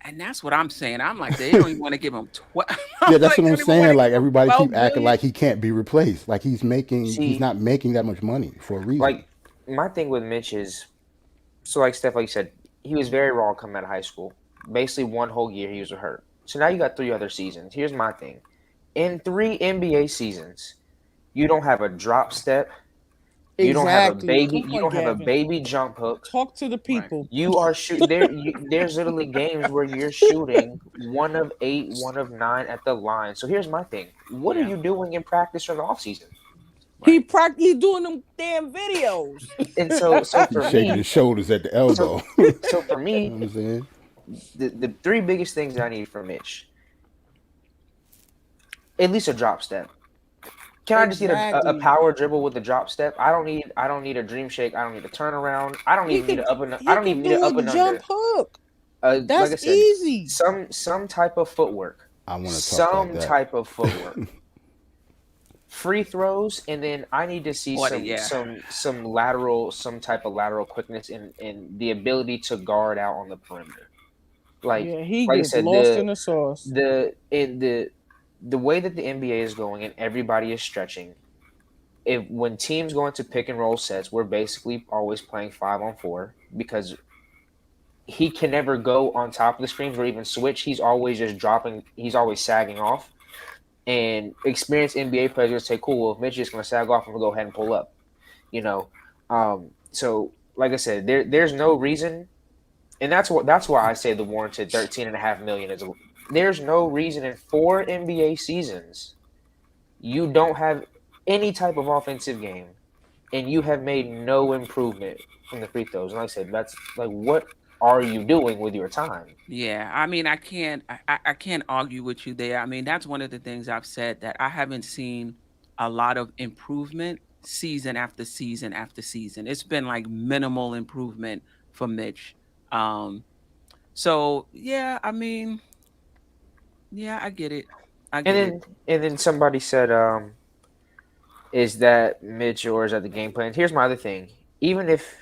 And that's what I'm saying. I'm like, they don't even want to give him 12. I'm Yeah, that's like, what they I'm don't even want saying. to Like give him everybody 12 keep acting million. like he can't be replaced. Like he's See, not making that much money for a reason. like my thing with Mitch is, so like Steph, like you said, he was very raw coming out of high school. Basically, one whole year he was hurt. So now you got 3 other seasons. Here's my thing: in 3 NBA seasons, you don't have a drop step. You don't have a Exactly. baby. Come You on, don't have a Gavin. baby jump hook. Talk to the Right. people. You are shoot there. There's literally games where you're shooting 1 of 8, 1 of 9 at the line. So here's my thing: what are Yeah. you doing in practice or the off season? Right. He doing them damn videos. And so He's for shaking me, his shoulders at the elbow. so for You me, know what I'm saying? the 3 biggest things I need from Mitch, at least a drop step. Can I just get a Exactly. power dribble with a drop step? I don't need a dream shake. I don't need a turnaround. I don't He even need could a up and he I don't could even need an do up a and jump under. hook. Like I That's said, easy. some type of footwork. I want to talk about Some that. type of footwork. Free throws, and then I need to see What? Yeah. some type of lateral quickness and the ability to guard out on the perimeter. Yeah, he Like I gets said, lost in the sauce. the way that the NBA is going and everybody is stretching. If when teams go into pick and roll sets, we're basically always playing 5-on-4 because he can never go on top of the screens or even switch. He's always just dropping. He's always sagging off. And experienced NBA players say, "Cool, well, if Mitch is going to sag off, I'm going to go ahead and pull up." You know, so like I said, there's no reason, and that's why I say the warranted 13.5 million is. There's no reason in 4 NBA seasons you don't have any type of offensive game, and you have made no improvement from the free throws. And like I said, that's like, what are you doing with your time? Yeah, I mean, I can't argue with you there. I mean, that's one of the things I've said that I haven't seen a lot of improvement season after season after season. It's been like minimal improvement for Mitch. Um, so yeah, I mean, yeah, I get it. I And get it. then somebody said, is that Mitch or is that the game plan? Here's my other thing. Even if,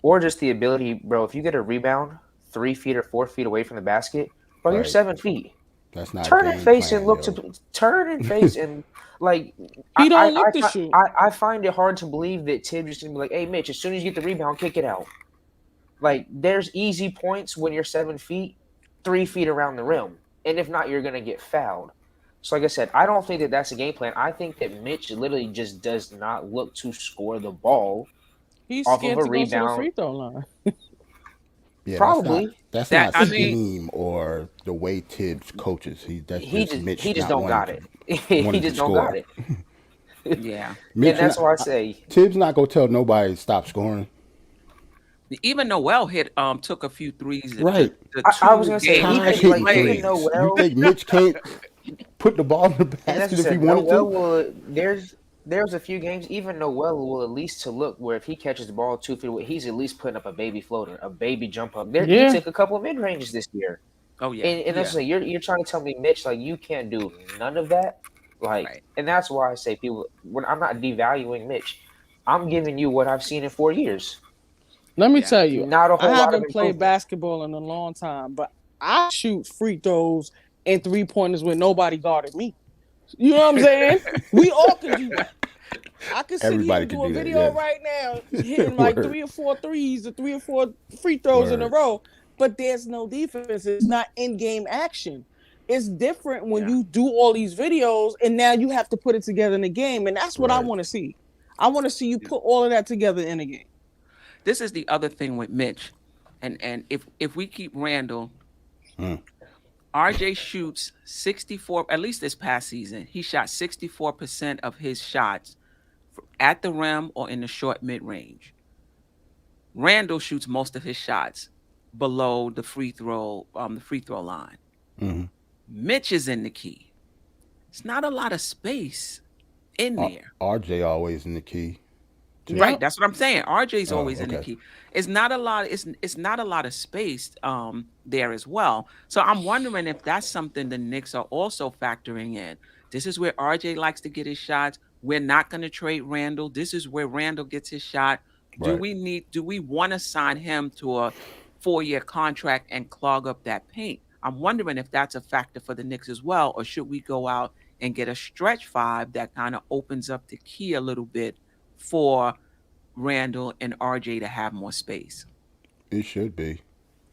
or just the ability, bro, if you get a rebound 3 feet or 4 feet away from the basket, bro, you're Right. 7 feet. That's not Turn and game face and plan, look yo. to turn and face and like He don't look to shoot. I find it hard to believe that Tibbs is gonna be like, hey Mitch, as soon as you get the rebound, kick it out. Like there's easy points when you're 7 feet, 3 feet around the rim, and if not, you're gonna get fouled. So like I said, I don't think that that's a game plan. I think that Mitch literally just does not look to score the ball He's off of scared a to go to the rebound. free throw line. Yeah, Probably. that's That not I mean, scheme or the way Tibbs coaches. That's just Mitch He just not don't got wanting it. to, He wanting to just don't got score. it. yeah. Mitch And that's not, why I say Tibbs not gonna tell nobody to stop scoring. Even Noel took a few threes Right. the I was two gonna say games that Taj he hitting even played. threes. You Noel. think Mitch can't put the ball in the And as I basket if he said, wanted Noel to? will. There's a few games. Even Noel will at least to look where if he catches the ball 2 feet away, he's at least putting up a baby floater, a baby jump up. There, he Yeah. took a couple of mid ranges this year, Oh yeah, and that's yeah, like you're trying to tell me, Mitch, like you can't do none of that, like, right. and that's why I say people when I'm not devaluing Mitch, I'm giving you what I've seen in 4 years. Let me Yeah. tell you, Not a I whole lot of haven't played improvement. basketball in a long time, but I shoot free throws and 3-pointers when nobody guarded me. You know what I'm saying? We all can do that. I can sit Everybody here and can do a do that, video yes. right now, hitting like Word. 3 or 4 threes or 3 or 4 free throws in a Word. row, but there's no defense. It's not in-game action. It's different when Yeah. you do all these videos and now you have to put it together in a game, and that's what I Right. want to see. I want to see you Yeah. put all of that together in a game. This is the other thing with Mitch, and if we keep Randall, Mm. RJ shoots 64. At least this past season, he shot 64% of his shots at the rim or in the short mid range. Randall shoots most of his shots below the free throw line. Mm-hmm. Mitch is in the key. It's not a lot of space in there. RJ always in the key. too. Right, Yep. that's what I'm saying. RJ's Oh, always in the okay. key. It's not a lot. It's not a lot of space there as well. So I'm wondering if that's something the Knicks are also factoring in. This is where RJ likes to get his shots. We're not going to trade Randall. This is where Randall gets his shot. Right. Do we want to sign him to a 4-year contract and clog up that paint? I'm wondering if that's a factor for the Knicks as well, or should we go out and get a stretch five that kind of opens up the key a little bit for Randall and RJ to have more space? It should be.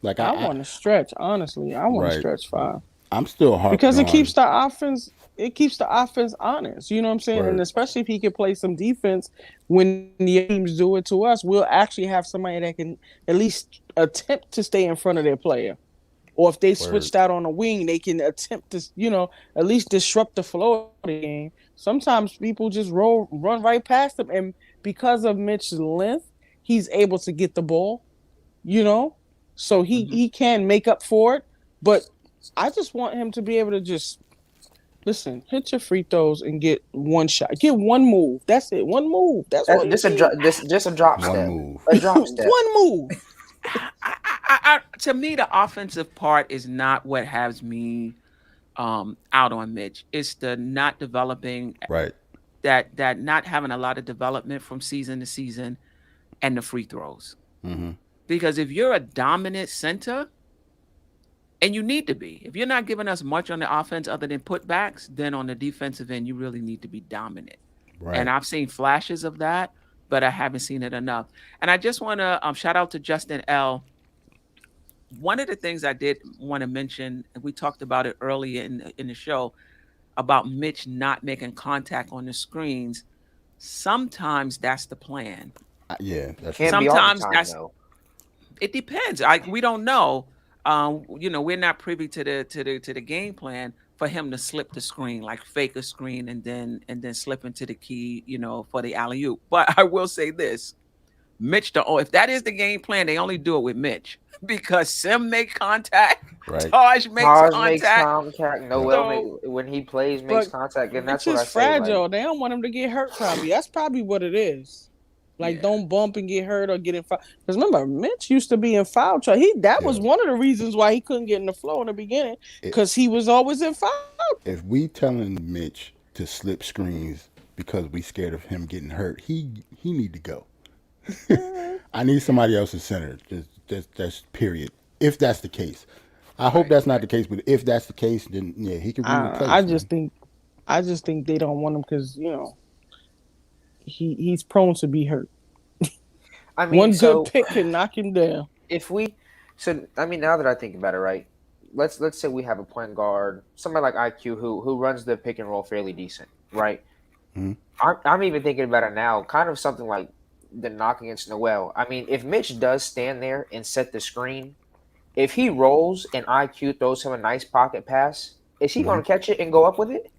Like I want to stretch. Honestly, I want to right. stretch 5 I'm still harping because it on keeps the offense. It keeps the offense honest. You know what I'm saying? And word. especially if he can play some defense when the teams do it to us, we'll actually have somebody that can at least attempt to stay in front of their player. Or if they Word. switched out on a wing, they can attempt to, at least disrupt the flow of the game. Sometimes people just run right past them, and because of Mitch's length, he's able to get the ball. You know, so he can make up for it. But I just want him to be able to just listen, hit your free throws and get one shot, get one move. That's it, one move. That's all you need. Just a drop One step. move. A drop step. One move. To me, the offensive part is not what has me out on Mitch. It's the not developing, Right. that not having a lot of development from season to season, and the free throws. Mm-hmm. Because if you're a dominant center, and you need to be, if you're not giving us much on the offense other than putbacks, then on the defensive end, you really need to be dominant. Right. And I've seen flashes of that, but I haven't seen it enough. And I just want to shout out to Justin L. One of the things I did want to mention, and we talked about it earlier in the show, about Mitch not making contact on the screens. Sometimes that's the plan. Yeah. That's Can't be all Sometimes the time that's though. it depends. We don't know. We're not privy to the game plan for him to slip the screen, like fake a screen and then slip into the key, for the alley oop. But I will say this: Mitch, if that is the game plan, they only do it with Mitch because Sim make contact, right. Taj makes contact. Noel when he plays makes But contact, and that's Mitch what I is say. fragile. Like, They don't want him to get hurt. Probably that's probably what it is. Like, Yeah. don't bump and get hurt or get in foul. Because remember, Mitch used to be in foul trouble. That was Yeah. one of the reasons why he couldn't get in the flow in the beginning, because he was always in foul. If we telling Mitch to slip screens because we scared of him getting hurt, he need to go. I need somebody else at center. That's period. If that's the case, I hope that's not the case. But if that's the case, then yeah, he can be replaced. I just think they don't want him because he's prone to be hurt. I mean, One so good pick can knock him down. now that I think about it, right? Let's say we have a point guard, somebody like IQ who runs the pick and roll fairly decent, right? Mhm. I'm even thinking about it now, kind of something like the knock against Noel. I mean, if Mitch does stand there and set the screen, if he rolls and IQ throws him a nice pocket pass, is he going to catch it and go up with it?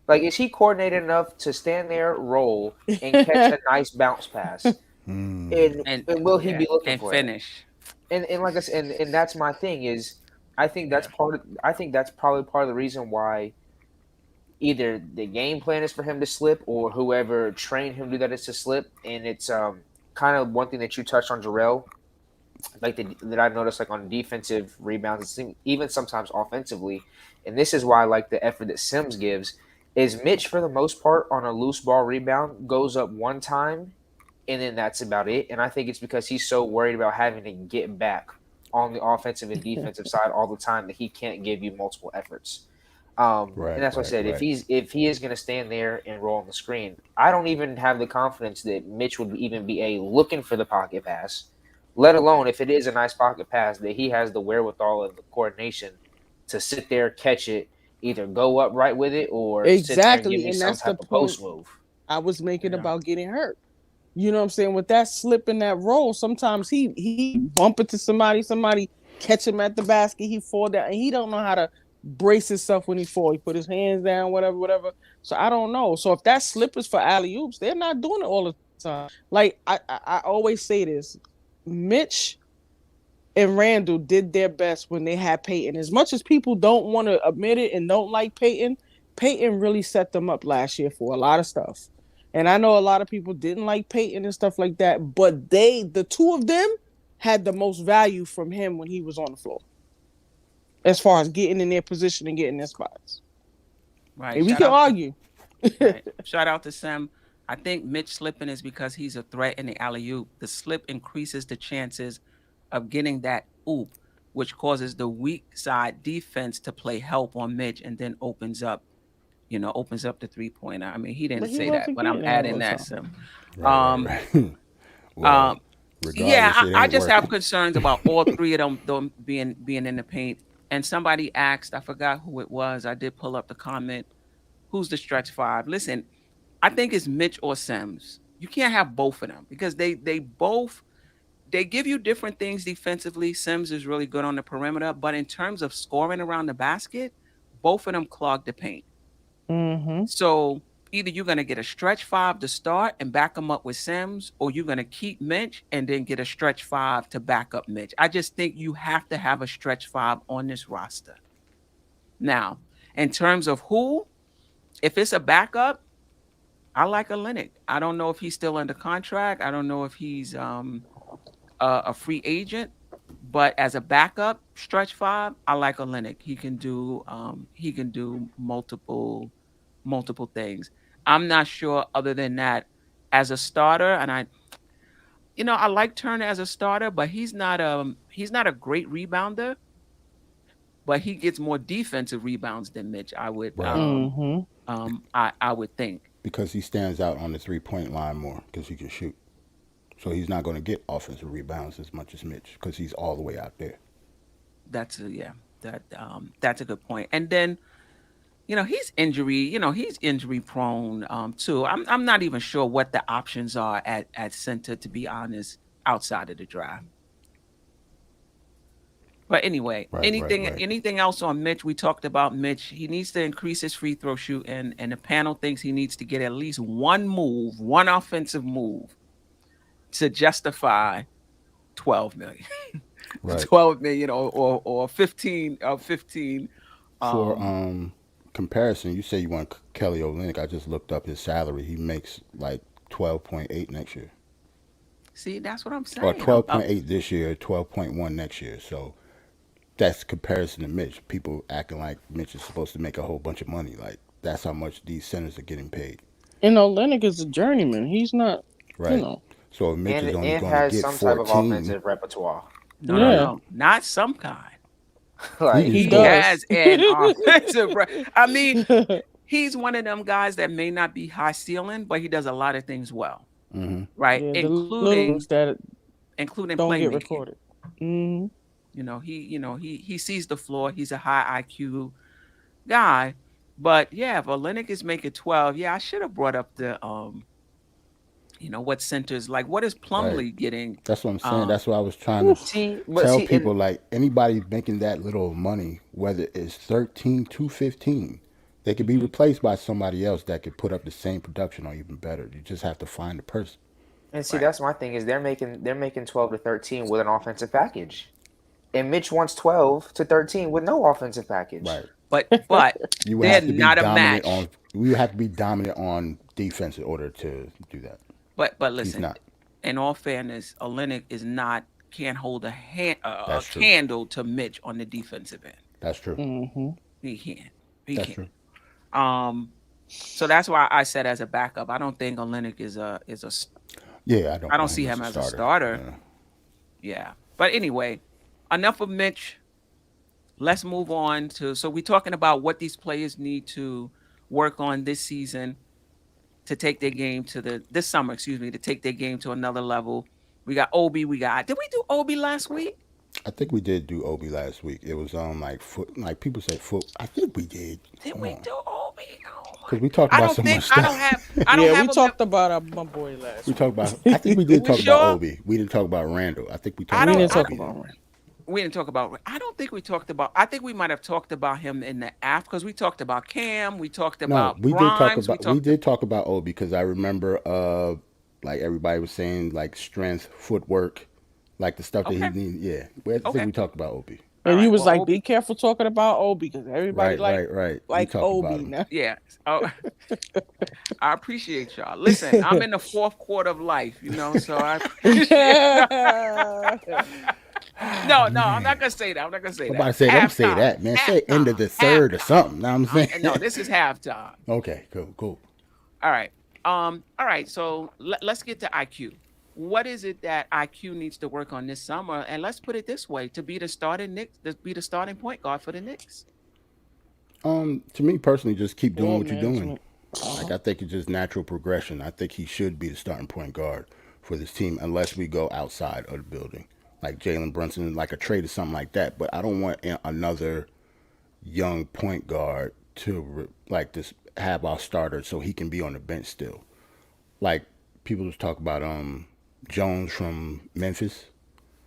Like, is he coordinated enough to stand there, roll, and catch a nice bounce pass? And will he be looking and for finish? it? And like I said, and that's my thing is, I think that's probably part of the reason why either the game plan is for him to slip, or whoever trained him to do that is to slip. And it's kind of one thing that you touched on, Jarrell, like that I noticed, like on defensive rebounds, even sometimes offensively. And this is why I like the effort that Sims gives. Is Mitch, for the most part, on a loose ball rebound, goes up one time, and then that's about it. And I think it's because he's so worried about having to get back on the offensive and defensive side all the time that he can't give you multiple efforts. And that's what I said. Right. If he is going to stand there and roll on the screen, I don't even have the confidence that Mitch would even be looking for the pocket pass, let alone if it is a nice pocket pass, that he has the wherewithal and the coordination to sit there, catch it, either go up right with it or sit there and give me some type of post move. I was making about getting hurt. You know what I'm saying? With that slip and that roll, sometimes he bump into somebody catch him at the basket, he fall down, and he don't know how to brace himself when he fall. He put his hands down, whatever. So I don't know. So if that slip is for alley-oops, they're not doing it all the time. Like I always say this, Mitch and Randle did their best when they had Peyton. As much as people don't want to admit it and don't like Peyton really set them up last year for a lot of stuff. And I know a lot of people didn't like Peyton and stuff like that, but the two of them, had the most value from him when he was on the floor, as far as getting in their position and getting their spots. Right. And we Shout can out to argue. right. Shout out to Sam. I think Mitch slipping is because he's a threat in the alley oop. The slip increases the chances of getting that oop, which causes the weak side defense to play help on Mitch and then opens up the 3-pointer. I mean, he But didn't he say that, wasn't but I'm getting it all adding the that, time. Sam. Right, Um, right, right. Well, um, yeah, regardless, it I ain't just have working. concerns about all three of them being in the paint. And somebody asked, I forgot who it was. I did pull up the comment. Who's the stretch five? Listen, I think it's Mitch or Sims. You can't have both of them because they both they give you different things defensively. Sims is really good on the perimeter, but in terms of scoring around the basket, both of them clog the paint. Mm-hmm. So either you're going to get a stretch five to start and back them up with Sims, or you're going to keep Mitch and then get a stretch five to back up Mitch. I just think you have to have a stretch five on this roster. Now, in terms of who, if it's a backup, I like a Linux. I don't know if he's still under contract. I don't know if he's a free agent, but as a backup stretch five, I like a Linux. He can do multiple things. I'm not sure other than that as a starter, and I like Turner as a starter, but he's not a great rebounder, but he gets more defensive rebounds than Mitch. I would Right. I would think. Because he stands out on the 3-point line more because he can shoot. So he's not going to get offensive rebounds as much as Mitch because he's all the way out there. That's a good point. And then he's injury prone too. I'm not even sure what the options are at center, to be honest, outside of the draft. But anyway, Right, anything right, right. anything else on Mitch? We talked about Mitch. He needs to increase his free throw shoot, and the panel thinks he needs to get at least one offensive move to justify 12 million. Right. 12 million or 15. For Um comparison, you say you want Kelly Olynyk. I just looked up his salary. He makes like 12.8 next year, See, that's what I'm or saying. twelve point eight this year, 12.1 next year. So that's comparison to Mitch. People acting like Mitch is supposed to make a whole bunch of money. Like that's how much these centers are getting paid. Lennox is a journeyman. He's not, you Right. know. So if Mitch is only And going to has get some type of 14, offensive repertoire. No, no, Yeah, no, not some kind. Like he he can He score. does. has an offensive. I mean, he's one of them guys that may not be high ceiling, but he does a lot of things well, Hmm. right? Yeah, the little Including things that including don't get playmaking. recorded. Mm-hmm. He sees the floor. He's a high IQ guy. But yeah, if Olenek is making 12, yeah, I should have brought up what centers like what is Right. Plumlee getting? That's what I'm saying. Um, That's what I was trying to but tell see, and people. Like anybody making that little money, whether it's 13 to 15, they could be mhm, replaced by somebody else that could put up the same production or even better. You just have to find the person. see, right. that's my thing is they're making 12 to 13 with an offensive package, and Mitch wants 12 to 13 with no offensive package. Right. But You would they're have to be not a dominant match. on. We would have to be dominant on defense in order to do that. But He's listen, not. in all fairness, Olenek is not can't hold a That's true. candle to Mitch on the defensive end. That's true. Mm-hmm. He can't. He That's can't. true. So that's why I said as a backup, I don't think Olenek Yeah, I I don't don't want see him as him a as a starter. starter. Yeah. Yeah. But anyway, enough of Mitch. Let's move on to so we're talking about what these players need to work on this season to take their game to this summer, excuse me, to take their game to another level. We got Obi, did we do Obi last week? I think we did do Obi last week. It was on like foot. Like people say foot. I think we did. Did Hold we on, do Obi? Oh my. because we talked I about don't so much think I don't stuff. have I don't Yeah, we have a talked about my boy last We week. talked about. I think we did we talk about sure? Obi. We didn't talk about Randall. I think we I talked We don't about didn't I talk Obi don't though. about him. we didn't talk about I don't think we talked about I think we might have talked about him in the after because we talked about Cam, we talked No, about we did talk Grimes, we about. We talked did talk about Obi because I remember. Like everybody was saying, like strength, footwork, like the stuff that he okay. needed. Yeah, I think Okay. we talked about Obi. And right. you was Well, like, Obi, be careful talking about Obi because everybody Right. He talked about Obi him. now. yeah. Oh, I appreciate y'all. Listen, I'm in the fourth quarter of life, so I appreciate. No, no, I'm not Man. gonna say that. I'm not gonna say I'm about that. to say, don't say Halftime, that, man. Say end of halftime, the third or halftime. something. Know what I'm saying? No, this is halftime. Okay, cool. All right. All right. So let's get to IQ. What is it that IQ needs to work on this summer? And let's put it this way: to be the starting Knicks, to be the starting point guard for the Knicks. To me personally, just keep doing Ball what you're doing. management. Like I think it's just natural progression. I think he should be the starting point guard for this team unless we go outside of the building, like Jalen Brunson, like a trade or something like that. But I don't want another young point guard to like this have our starter so he can be on the bench still. Like people just talk about Jones from Memphis.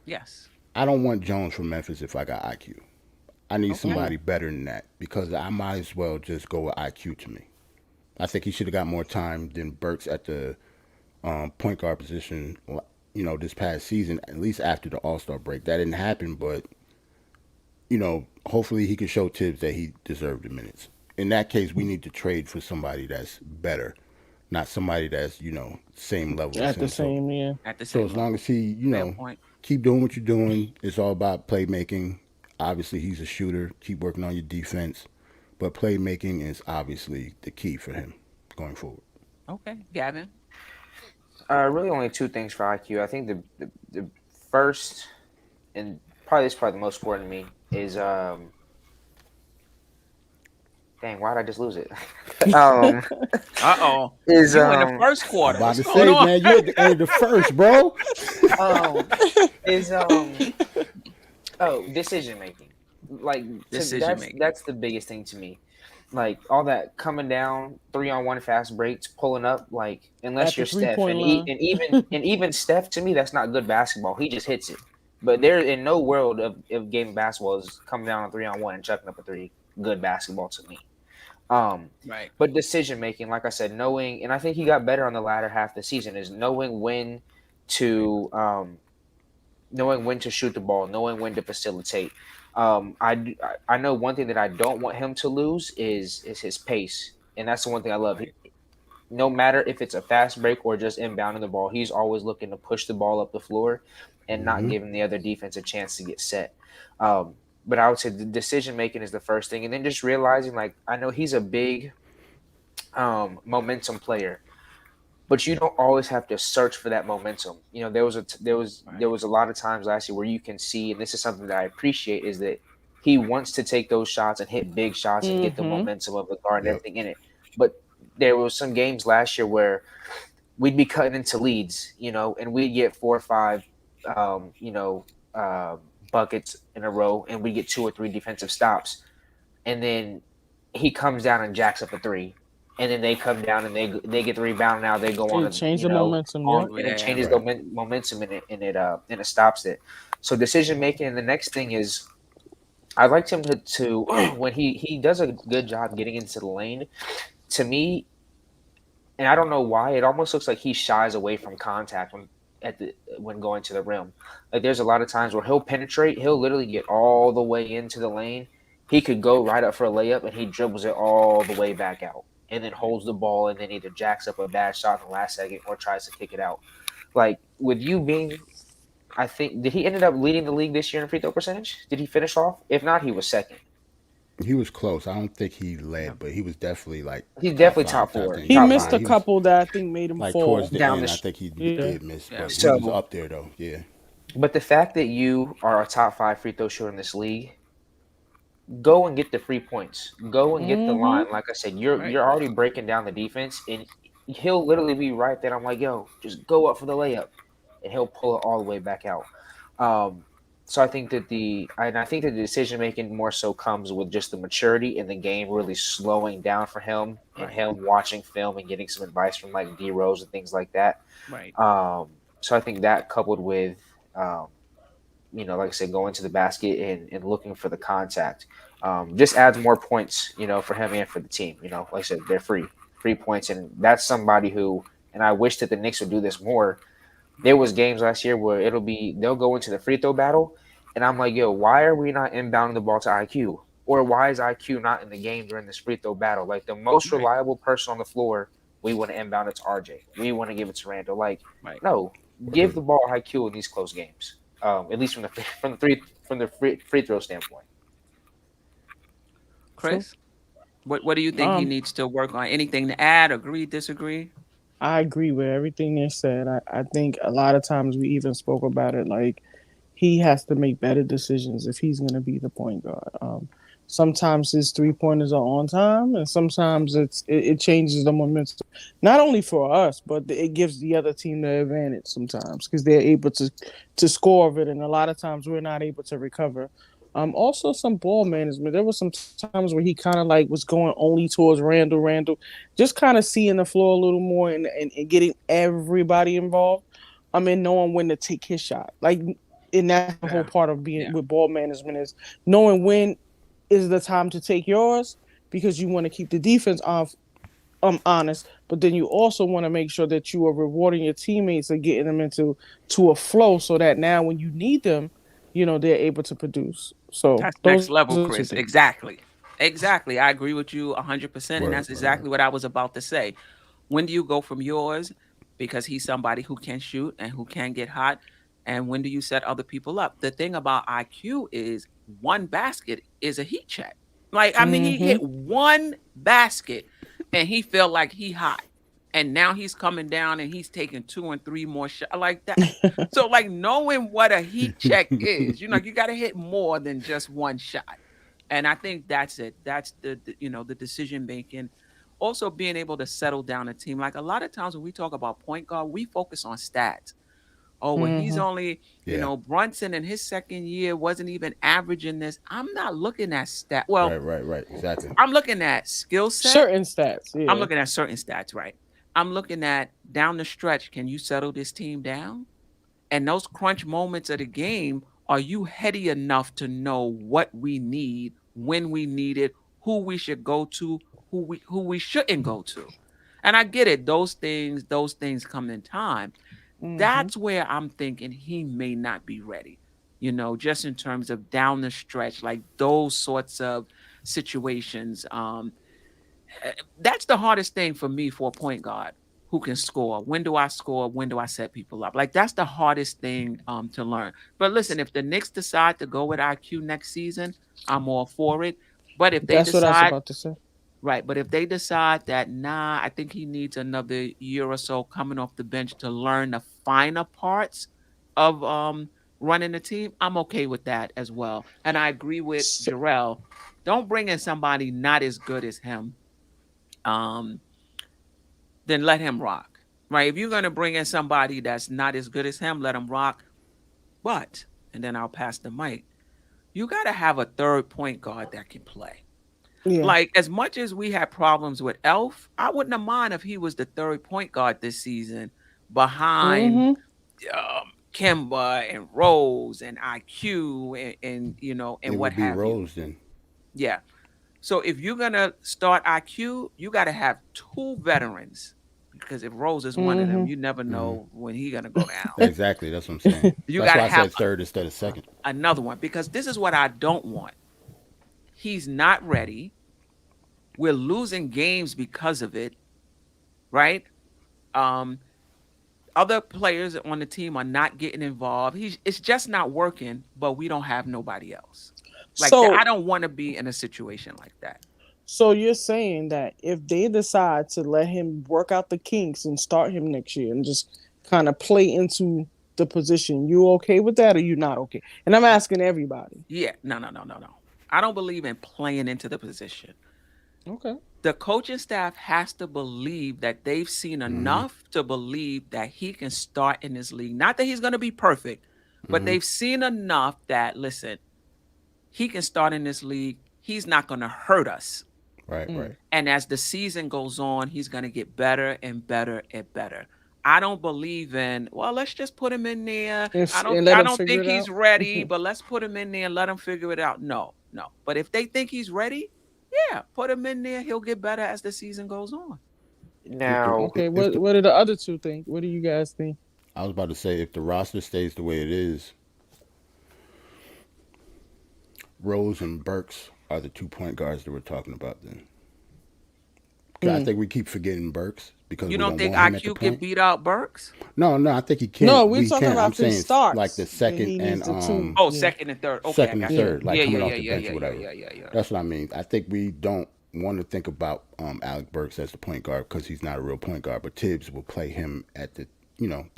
Yes. I don't want Jones from Memphis if I got IQ. I need Okay. somebody better than that because I might as well just go with IQ to me. I think he should have got more time than Burks at the point guard position. This past season, at least after the All Star break, that didn't happen. But hopefully he can show Tibbs that he deserved the minutes. In that case, we need to trade for somebody that's better, not somebody that's same level as At the him. So, same, yeah. At the so same as long level. as he Fair point. keep doing what you're doing, it's all about playmaking. Obviously, he's a shooter. Keep working on your defense, but playmaking is obviously the key for him going forward. Okay, Gavin. Really, only two things for IQ. I think the first and probably the most important to me is dang, why did I just lose it? um, Uh-oh. is You in the first I'm quarter. about What's to going say, on? man, you at the end of the first, bro. um is decision making. Like Decision making. that's the biggest thing to me. Like all that coming down 3-on-1 fast breaks, pulling up. Like At unless the you're Steph, 3-point line. and even Steph to me, that's not good basketball. He just hits it. But there in no world of game basketball is coming down on 3-on-1 and chucking up a three good basketball to me. Um, Right. but decision making, like I said, knowing, and I think he got better on the latter half of the season, is to knowing when to shoot the ball, knowing when to facilitate. I know one thing that I don't want him to lose is his pace, and that's the one thing I love. Right. No matter if it's a fast break or just inbounding the ball, he's always looking to push the ball up the floor and not Hmm. giving the other defense a chance to get set. Um, but I would say the decision making is the first thing, and then just realizing, like, I know he's a big momentum player, but you don't always have to search for that momentum. There was a lot of times last year where you can see, and this is something that I appreciate, is that he wants to take those shots and hit big shots and get the Mm-hmm. momentum of the guard and Yep. everything in it. But there was some games last year where we'd be cutting into leads, and we'd get 4 or 5, um, you know, uh, buckets in a row, and we get 2 or 3 defensive stops, and then he comes down and jacks up a three, and then they come down and they get the rebound. Now they go on, It changed the momentum, yep. and it Yeah, changes right. the momentum and it stops it. So decision making. And the next thing is, I'd like him to when he does a good job getting into the lane. To me, and I don't know why, it almost looks like he shies away from contact when going to the rim. Like there's a lot of times where he'll penetrate, he'll literally get all the way into the lane. He could go right up for a layup and he dribbles it all the way back out and then holds the ball and then either jacks up a bad shot in the last second or tries to kick it out. Like with you being, I think, did he ended up leading the league this year in free throw percentage? Did he finish off? If not, he was second. He was close. I don't think he led, but he was definitely like He's top definitely five top type 4. thing. He Top Yeah, missed five. a he was couple that I think made him like towards fall. the Down end. the I think he Yeah. did miss, Yeah. but he So was up there though. Yeah, But the fact that you are a top 5 free throw shooter in this league, go and get the free points. Go and get the line. Mm-hmm. Like I said, Right. you're already breaking down the defense, and he'll literally be right there. I'm like, yo, just go up for the layup, and he'll pull it all the way back out. Um, so I think that the decision making more so comes with just the maturity in the game really slowing down for him and Right. him watching film and getting some advice from like D Rose and things like that. Right. So I think that coupled with um, like I said, going to the basket and looking for the contact, just adds more points, for him and for the team. Like I said, they're free points, and that's somebody who, and I wish that the Knicks would do this more. There was games last year where they'll go into the free throw battle, And I'm like, yo, why are we not inbounding the ball to IQ? Or why is IQ not in the game during this free throw battle? Like the most Right. reliable person on the floor, we want to inbound it to RJ. We want to give it to Randall. Like, Right. no, give Word. the ball IQ in these close games. At least from the free throw standpoint. True. Chris, what do you think he Um, needs to work on? Anything to add? Agree? Disagree? I agree with everything they said. I think a lot of times we even spoke about it. Like he has to make better decisions if he's going to be the point guard. Sometimes his 3 pointers are on time, and sometimes it changes the momentum. Not only for us, but it gives the other team the advantage sometimes because they're able to score of it, and a lot of times we're not able to recover. Also some ball management. There was some times where he kind of like was going only towards Randle, just kind of seeing the floor a little more and getting everybody involved. I mean, knowing when to take his shot. Like, and that's the whole Yeah. part of being Yeah. with ball management is knowing when is the time to take yours because you want to keep the defense off honest, but then you also want to make sure that you are rewarding your teammates and getting them into a flow so that now when you need them, they're able to produce. So That's next those level, are two Chris. things. Exactly. Exactly. I agree with you 100%. And Word. that's Word. exactly what I was about to say. When do you go from yours? Because he's somebody who can shoot and who can get hot. And when do you set other people up? The thing about IQ is one basket is a heat check. Like, I mean, he Mm-hmm. hit one basket and he felt like he hot. And now he's coming down and he's taking two and three more shots like that. So, like knowing what a heat check is, you got to hit more than just one shot. And I think that's it. That's the decision making. Also being able to settle down a team. Like a lot of times when we talk about point guard, we focus on stats. Oh, well, he's Mm-hmm. only, Yeah. Brunson in his second year wasn't even averaging this. I'm not looking at stat. Well, Right. Right. Right. Exactly. I'm looking at skill set. Certain stats, I'm yeah. looking at certain stats, right? I'm looking at down the stretch. Can you settle this team down? And those crunch moments of the game, are you heady enough to know what we need, when we need it, who we should go to, who we shouldn't go to? And I get it. Those things come in time. Mm-hmm. That's where I'm thinking he may not be ready. Just in terms of down the stretch, like those sorts of situations. That's the hardest thing for me for a point guard who can score. When do I score? When do I set people up? Like that's the hardest thing to learn. But listen, if the Knicks decide to go with IQ next season, I'm all for it. But if they That's what I was decide about to say. right, but if they decide that nah, I think he needs another year or so coming off the bench to learn the finer parts of running the team, I'm okay with that as well. And I agree with S- Jarrell. Don't bring in somebody not as good as him. Um, then let him rock. Right? If you're gonna bring in somebody that's not as good as him, let him rock. But and then I'll pass the mic. You gotta have a third point guard that can play. Yeah. Like as much as we had problems with Elf, I wouldn't have mind if he was the third point guard this season behind Mm-hmm. Kimba and Rose and IQ and It what would be have you. Rose then. Yeah. So if you're gonna start IQ, you got to have two veterans because if Rose is one of them, Mm-hmm. you never Hmm. know when he's gonna go down. Exactly. That's what I'm saying. You That's got to why I have said third instead of second. another one because this is what I don't want. He's not ready. We're losing games because of it, right? Um, Other players on the team are not getting involved. It's just not working, but we don't have nobody else. Like that, I So don't want to be in a situation like that. So you're saying that if they decide to let him work out the kinks and start him next year and just kind of play into the position, you okay with that or you not okay? And I'm asking everybody. Yeah, no, no, no, no, no. I don't believe in playing into the position. Okay. The coaching staff has to believe that they've seen Hmm. enough to believe that he can start in this league. Not that he's going to be perfect, but Hmm. they've seen enough that, listen, he can start in this league. He's not going to hurt us. Right. Mm. Right. And as the season goes on, he's going to get better and better and better. I don't believe in, well, let's just put him in there. I don't And let I him don't figure think it he's out. ready, but let's put him in there and let him figure it out. No, no. But if they think he's ready, yeah, put him in there. He'll get better as the season goes on. If the Now, Okay. if What the what do the other two think? What do you guys think? I was about to say if the roster stays the way it is, Rose and Burks are the 2 point guards that we're talking about. Then 'Cause I think we keep forgetting Burks because You we don't don't think want him at the IQ can point. beat out Burks? No, I think he No, can. we're We talking can. I'm about if he saying like the starts. Then second he and needs the two. Oh, Yeah. second and third. Okay, I second and got Yeah. you. third, like Yeah, yeah, coming off yeah, the yeah, bench yeah, or yeah, whatever. yeah, yeah, yeah. That's what I mean. I think we don't want to think about Alec Burks as the point guard because he's not a real point guard. But Tibbs will play him at the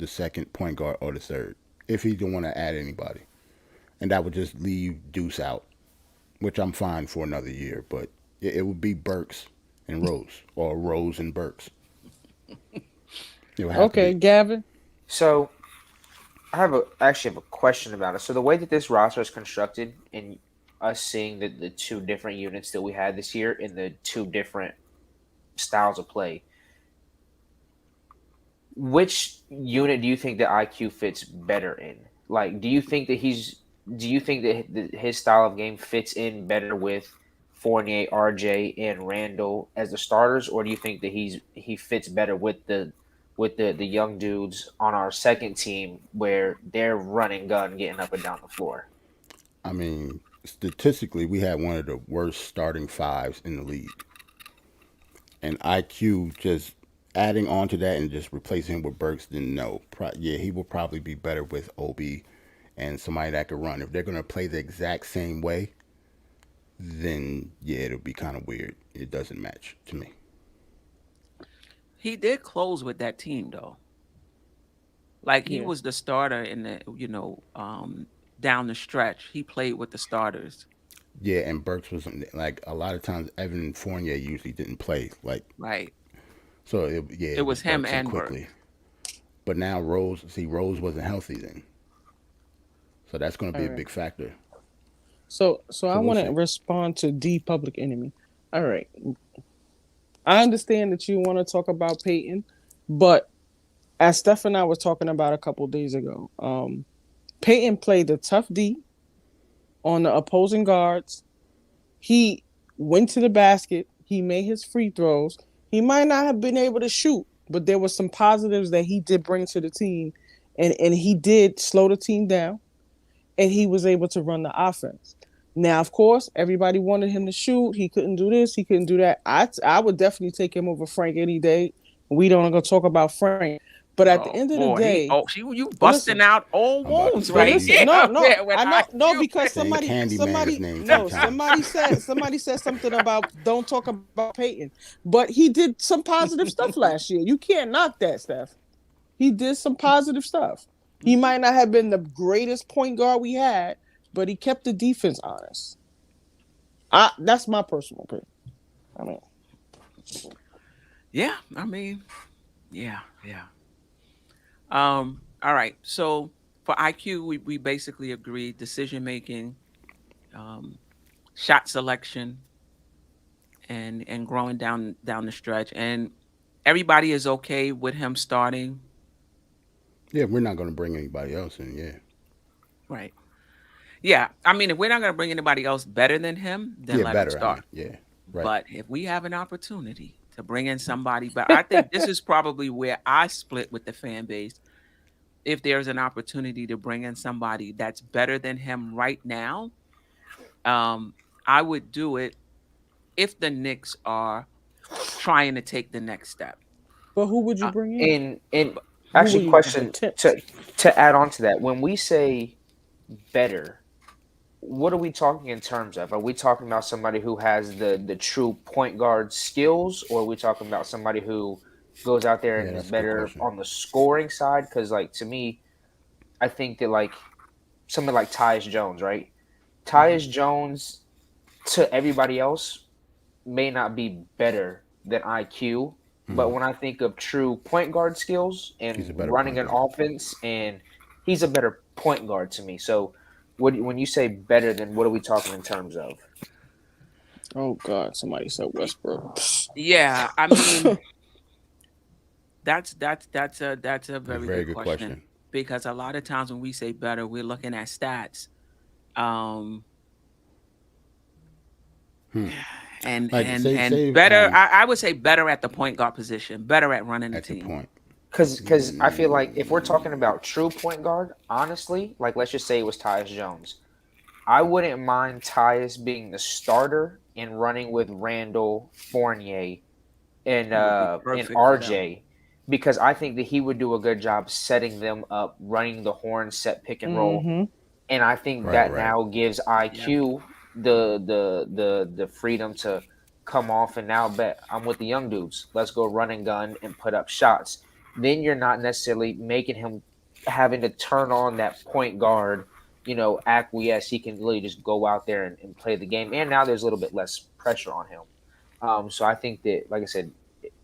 second point guard or the third if he don't want to add anybody, and that would just leave Deuce out, which I'm fine for another year. But it would be Burks and Rose or Rose and Burks. It would have to Okay, be. Gavin. So actually have a question about it. So the way that this roster is constructed, and us seeing the two different units that we had this year in the two different styles of play, which unit do you think that IQ fits better in? Like, do you think that his style of game fits in better with Fournier, RJ, and Randall as the starters, or do you think that he fits better with the young dudes on our second team where they're running gun, getting up and down the floor? I mean, statistically, we had one of the worst starting fives in the league, and IQ just adding on to that and just replacing him with Burks, then no. Yeah, he will probably be better with Obi and somebody that could run. If they're going to play the exact same way, then yeah, it'll be kind of weird. It doesn't match to me. He did close with that team though. Like he Yeah. was the starter in the, down the stretch. He played with the starters. Yeah, and Burks was like a lot of times Evan Fournier usually didn't play. Like Right. so, It it was was him Burks and and quickly. Burke. But now Rose wasn't healthy then, so that's going to All be a right. big factor. So I So we'll want to see. respond to D Public Enemy. All right. I understand that you want to talk about Peyton, but as Steph and I was talking about a couple days ago, Peyton played the tough D on the opposing guards. He went to the basket. He made his free throws. He might not have been able to shoot, but there were some positives that he did bring to the team, and he did slow the team down, and he was able to run the offense. Now, of course, everybody wanted him to shoot. He couldn't do this. He couldn't do that. I would definitely take him over Frank any day. We don't go talk about Frank, but at the Oh end of the boy, day, you but busting listen, out old I'm about to wounds say but right he listen, here. no, Man, with I know, no, IQ. because saying Candyman's name 3 times. somebody said something about don't talk about Peyton, but he did some positive stuff last year. You can't knock that, Steph. He did some positive stuff. He might not have been the greatest point guard we had, but he kept the defense honest. That's my personal opinion. I mean, Yeah, I mean, yeah, yeah. All right. So for IQ, we basically agreed decision making, um, shot selection, and growing down the stretch. And everybody is okay with him starting. Yeah, we're not going to bring anybody else in. Yeah, Right. Yeah. I mean, if we're not going to bring anybody else better than him, then yeah, let him better. I start. mean, yeah, right. But if we have an opportunity to bring in somebody, but I think this is probably where I split with the fan base. If there's an opportunity to bring in somebody that's better than him right now, um, I would do it if the Knicks are trying to take the next step. but who would you Uh, bring in? And Who would actually, you question attempt? to add on to that, when we say better, what are we talking in terms of? Are we talking about somebody who has the true point guard skills, or are we talking about somebody who goes out there Yeah, and is that's a good better question. on the scoring side? Because, like, to me, I think that, like, somebody like Tyus Jones, right? mhm. Tyus Jones to everybody else may not be better than IQ, but Hmm. when I think of true point guard skills He's and a better running point an guard. offense, and he's a better point guard to me. So, when you say better, then what are we talking in terms of? Oh God, somebody said Westbrook. Yeah, I mean that's a A very very good good question question. because a lot of times when we say better, we're looking at stats. Um, Hmm. and Like and say and say better I would say better at the point guard position, better at running the at the team. point. Because I feel like if we're talking about true point guard, honestly, like let's just say it was Tyus Jones, I wouldn't mind Tyus being the starter and running with Randle, Fournier, He would be and perfect for them. RJ, because I think that he would do a good job setting them up, running the horn, set pick and roll, Mm-hmm. and I think Right, that right. now gives Yeah. IQ the freedom to come off and now bet I'm with the young dudes. Let's go run and gun and put up shots. Then you're not necessarily making him having to turn on that point guard, acquiesce. He can really just go out there and play the game. And now there's a little bit less pressure on him. So I think that, like I said,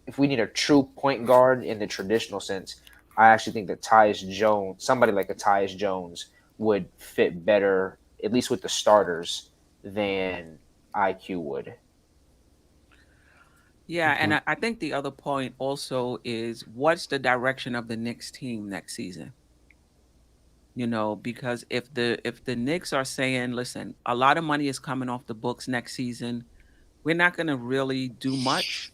if we need a true point guard in the traditional sense, I actually think that Tyus Jones, somebody like a Tyus Jones, would fit better, at least with the starters, than IQ would. Yeah, Okay. and I think the other point also is what's the direction of the Knicks team next season? Because if the Knicks are saying, listen, a lot of money is coming off the books next season, we're not going to really do much.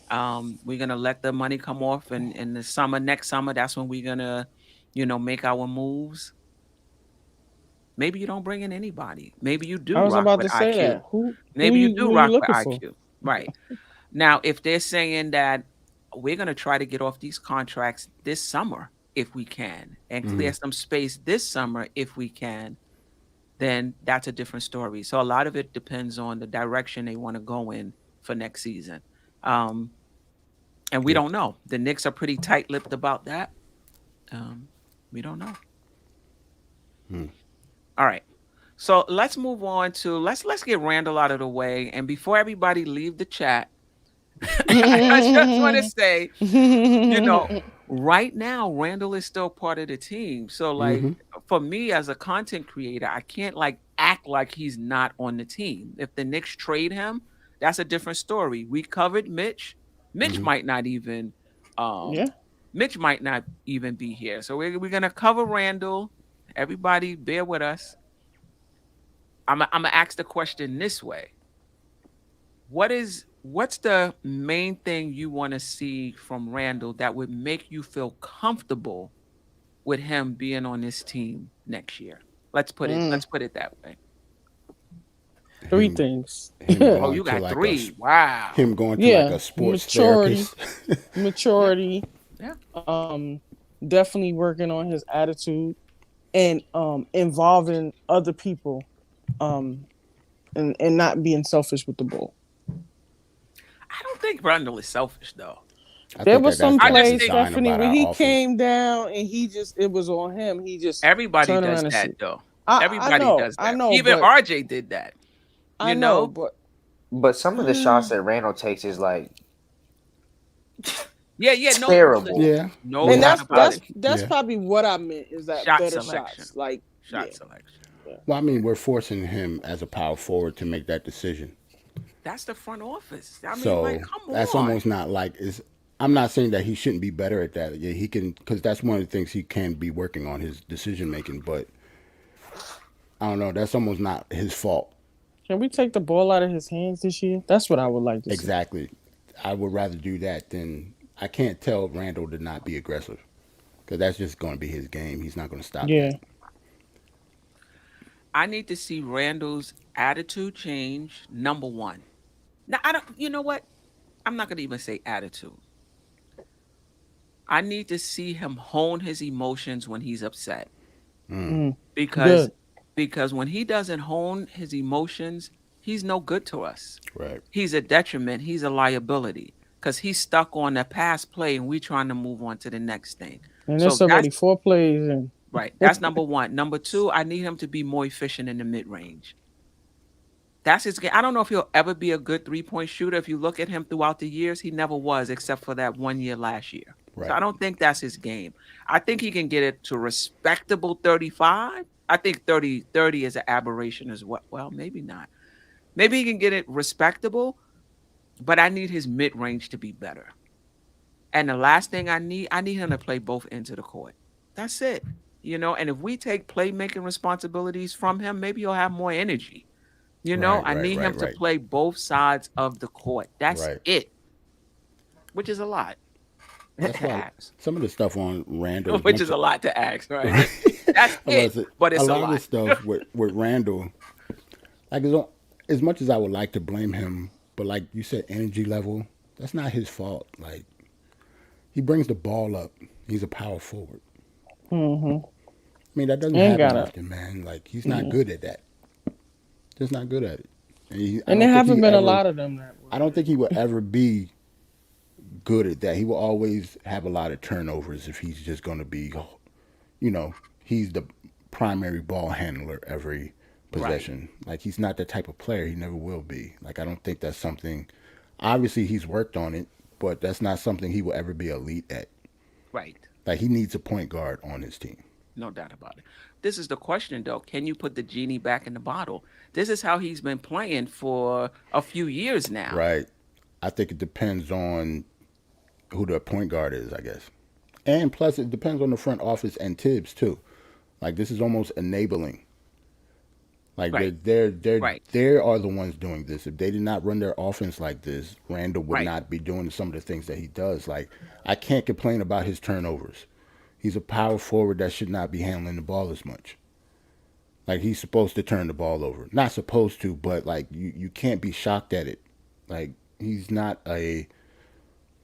We're going to let the money come off in the summer, next summer. That's when we're going to, make our moves. Maybe you don't bring in anybody. Maybe you I do was rock about with to say IQ. that. Who Maybe you do who you rock with looking for? IQ. Right. Now, if they're saying that we're going to try to get off these contracts this summer if we can and clear Mhm. some space this summer if we can, then that's a different story. So a lot of it depends on the direction they want to go in for next season. Um, and we Yeah. don't know. The Knicks are pretty tight-lipped about that. Um, we don't know. Hmm. All right. So let's move on to let's get Randall out of the way. And before everybody leave the chat, I just want to say, right now Randall is still part of the team. So like Mhm. for me as a content creator, I can't like act like he's not on the team. If the Knicks trade him, that's a different story. We covered Mitch. Mitch Mhm. might not even um Yeah. Mitch might not even be here. So we're gonna cover Randall. Everybody bear with us. I'm gonna ask the question this way. What's the main thing you want to see from Randall that would make you feel comfortable with him being on this team next year? Mm, Let's put it that way. three Him things. him Oh, going you to got like three. Wow. him going to like Yeah, a sports maturity, therapist. Yeah. maturity. Yeah. Um, Definitely working on his attitude and involving other people. Um, and not being selfish with the ball. I don't think Randall is selfish though. I There think was that that's some I the just plays, think design Stephanie, about when our he offense. came down and it was on him. He just everybody turned does around and that shoot. though. I Everybody know, does I that. know, Even but RJ did that. I You know, know? but But some of the shots that Randall takes is like Yeah, yeah. No, terrible. listen, Yeah. no and Yeah. doubt about it. that's Yeah. probably what I meant is that Shot better selection. shots. Like, Shot yeah, selection. yeah. Well, I mean, we're forcing him as a power forward to make that decision. That's the front office. I mean, like, So come that's on. almost not like is. I'm not saying that he shouldn't be better at that. Yeah, he can because that's one of the things he can be working on his decision making. But I don't know. That's almost not his fault. Can we take the ball out of his hands this year? That's what I would like to see. Exactly. I would rather do that than I can't tell Randall to not be aggressive because that's just going to be his game. He's not going to stop that. Yeah. I need to see Randall's attitude change. Number one. Now, I don't, you know what? I'm not going to even say attitude. I need to see him hone his emotions when he's upset Mm, Mm, because good. because when he doesn't hone his emotions, he's no good to us. right. He's a detriment. He's a liability because he's stuck on the past play and we're trying to move on to the next thing. And So there's that's already 4 plays and right. That's number one. Number two, I need him to be more efficient in the mid range. That's his game. I don't know if he'll ever be a good 3-point shooter. If you look at him throughout the years, he never was, except for that 1 year last year. So Right. I don't think that's his game. I think he can get it to respectable 35. I think 30 is an aberration as well. Well, maybe not. Maybe he can get it respectable, but I need his mid range to be better. And the last thing I need him to play both ends of the court. That's it. And if we take playmaking responsibilities from him, maybe he'll have more energy. Right. I Right. need him Right. to Right. play both sides of the court. That's Right. it, which is a lot That's to why ask. some of the stuff on Randall Which is a lot to ask, right? That's I'm about it. to say, But a it's a lot of the lot. stuff with Randall, like as much as I would like to blame him, but like you said, energy level, that's not his fault. Like he brings the ball up. He's a power forward. Mm-hmm. I mean, that doesn't Ain't happen gotta. often, man. Like he's not Mm. good at that. Just not good at it. And I And there don't think haven't he been a ever. lot of them that I way. don't think he will ever be good at that. He will always have a lot of turnovers if he's just going to be, you know, he's the primary ball handler every Right. possession. Like he's not that type of player. He never will be. Like I don't think that's something. Obviously, he's worked on it, but that's not something he will ever be elite at. Right. Like he needs a point guard on his team. No doubt about it. This is the question, though. Can you put the genie back in the bottle? This is how he's been playing for a few years now. Right. I think it depends on who the point guard is, I guess. And plus, it depends on the front office and Tibbs too. Like this is almost enabling. Like Right. Right. they are the ones doing this. If they did not run their offense like this, Randall would Right. not be doing some of the things that he does. Like I can't complain about his turnovers. He's a power forward that should not be handling the ball as much. Like he's supposed to turn the ball over. Not supposed to, but like you can't be shocked at it. Like he's not a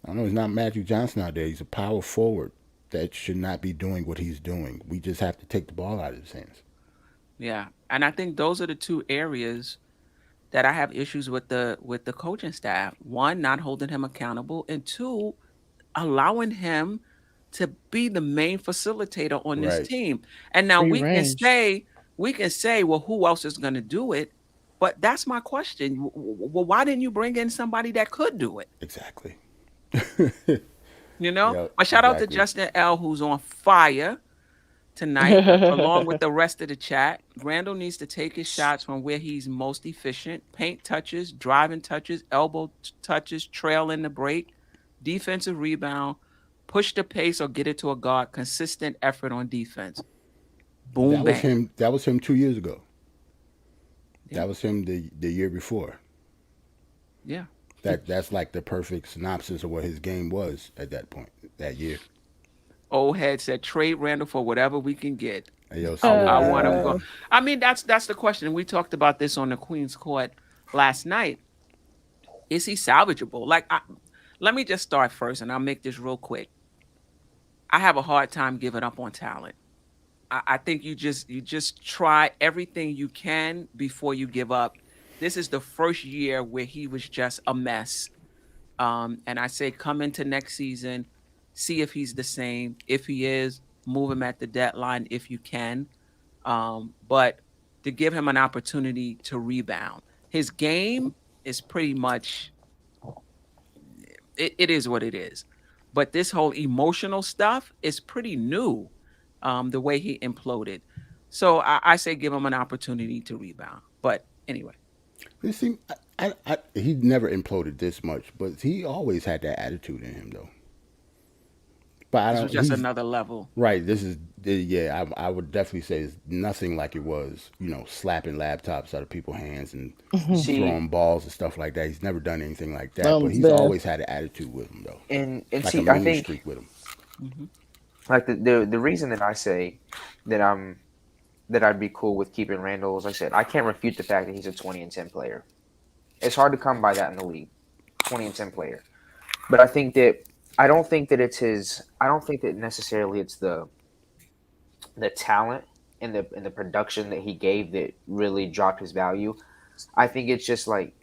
I don't know, he's not Magic Johnson out there. He's a power forward that should not be doing what he's doing. We just have to take the ball out of his hands. Yeah. And I think those are the two areas that I have issues with the coaching staff. One, not holding him accountable, and two, allowing him to be the main facilitator on this Right. team. And now Free range. we can say, well, who else is going to do it? But that's my question. Well, why didn't you bring in somebody that could do it? Exactly. You know? Yep, But shout out to exactly. Justin L, who's on fire tonight, along with the rest of the chat. Randall needs to take his shots from where he's most efficient: paint touches, driving touches, elbow touches, trail in the break, defensive rebound, push the pace or get it to a guard, consistent effort on defense. Boom, That was bang. him. That was him 2 years ago. Yeah, That was him the year before. yeah. That's like the perfect synopsis of what his game was at that point that year. Old head said, trade Randall for whatever we can get. Hey, yo, I, salute, I man. want him Hey, go. I mean, that's the question. We talked about this on the Queen's Court last night. Is he salvageable? Let me just start first, and I'll make this real quick. I have a hard time giving up on talent. I think you just try everything you can before you give up. This is the first year where he was just a mess. And I say come into next season, see if he's the same. If he is, move him at the deadline if you can. But to give him an opportunity to rebound. His game is pretty much it is what it is. But this whole emotional stuff is pretty new, the way he imploded. So I say give him an opportunity to rebound. But anyway, you see, he never imploded this much, but he always had that attitude in him, though. But I this was don't. just He's another level. right. This is yeah. I would definitely say it's nothing like it was. Slapping laptops out of people's hands and See, throwing balls and stuff like that. He's never done anything like that. But Thumbs he's there. always had an attitude with him, though, and like a see, I mean think streak with him. Hmm. like the reason that I say that I'd be cool with keeping Randall, as I said, I can't refute the fact that he's a 20-10 player. It's hard to come by that in the league, 20-10 player. But I don't think that it's his. I don't think that necessarily it's the talent and the production that he gave that really dropped his value. I think it's just like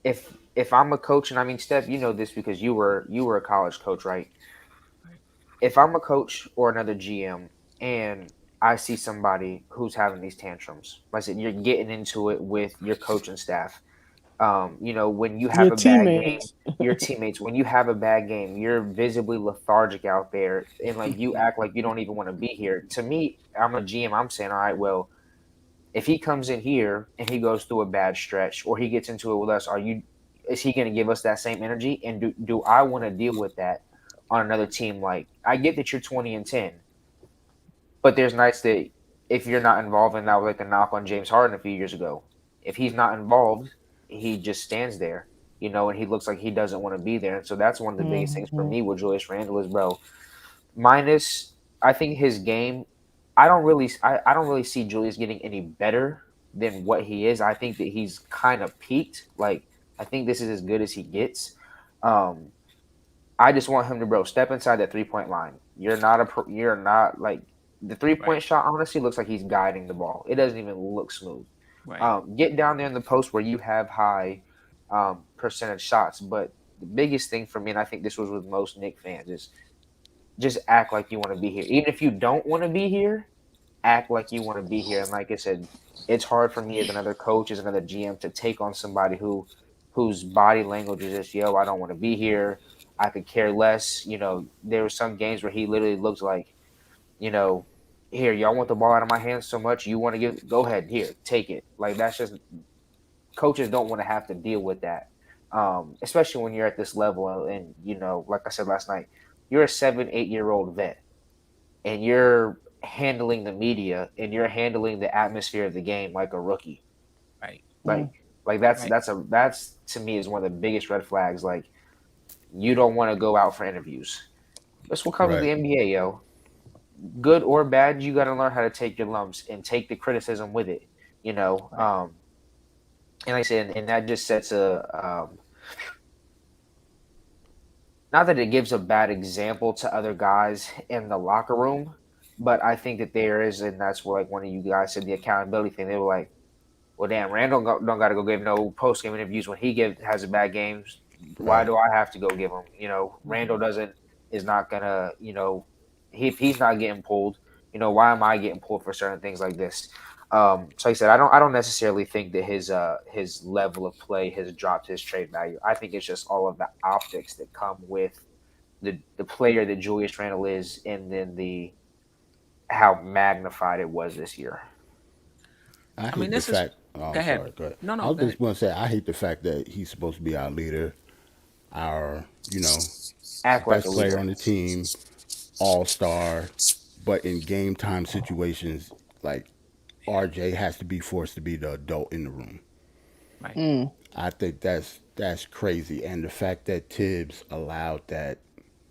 if I'm a coach, and I mean, Steph, you know this because you were a college coach, right? If I'm a coach or another GM and I see somebody who's having these tantrums, like I said, you're getting into it with your coaching staff. When you have Your a bad game, teammates. your teammates, when you have a bad game, you're visibly lethargic out there and like you act like you don't even want to be here. To me, I'm a GM, I'm saying, all right, well, if he comes in here and he goes through a bad stretch or he gets into it with us, is he going to give us that same energy? And do I want to deal with that on another team? Like, I get that you're 20-10, but there's nights that if you're not involved, and that was like a knock on James Harden a few years ago. If he's not involved, he just stands there, and he looks like he doesn't want to be there. And so that's one of the biggest things for Hmm. me with Julius Randle is, bro, minus, I think his game, I don't really see Julius getting any better than what he is. I think that he's kind of peaked. Like I think this is as good as he gets. Um, I just want him to step inside that 3 point line. You're not like the three Right. point shot. Honestly, looks like he's guiding the ball. It doesn't even look smooth. Right. Get down there in the post where you have high percentage shots. But the biggest thing for me, and I think this was with most Knick fans, is just act like you want to be here. Even if you don't want to be here, act like you want to be here. And like I said, it's hard for me as another coach, as another GM, to take on somebody whose body language is just, yo, I don't want to be here. I could care less. There were some games where he literally looked like, you know, here, y'all want the ball out of my hands so much, you want to go ahead, here, take it. Like that's just coaches don't want to have to deal with that, especially when you're at this level. And like I said last night, you're a 7, 8 year old vet, and you're handling the media and you're handling the atmosphere of the game like a rookie. Right. Like like that's Right. that's to me is one of the biggest red flags. Like you don't want to go out for interviews. That's what comes with the Right. NBA, yo. Good or bad, you got to learn how to take your lumps and take the criticism with it. You know, Right. and like I said, and that just sets not that it gives a bad example to other guys in the locker room, but I think that there is, and that's where like one of you guys said the accountability thing. They were like, well, damn, Randle don't got to go give no post game interviews when he has a bad game. Why Right. do I have to go give them? Randle is not gonna, if he's not getting pulled, why am I getting pulled for certain things like this? So like I said, I don't necessarily think that his level of play has dropped his trade value. I think it's just all of the optics that come with the player that Julius Randle is, and then the how magnified it was this year. I I mean, hate the this is. fact. Oh, Go I'm ahead. sorry. Go ahead. No, I no, was go ahead. just going to say I hate the fact that he's supposed to be our leader, our Act like a best player leader. on the team, all star, but in game time situations, like RJ has to be forced to be the adult in the room. Right. I think that's crazy, and the fact that Tibbs allowed that,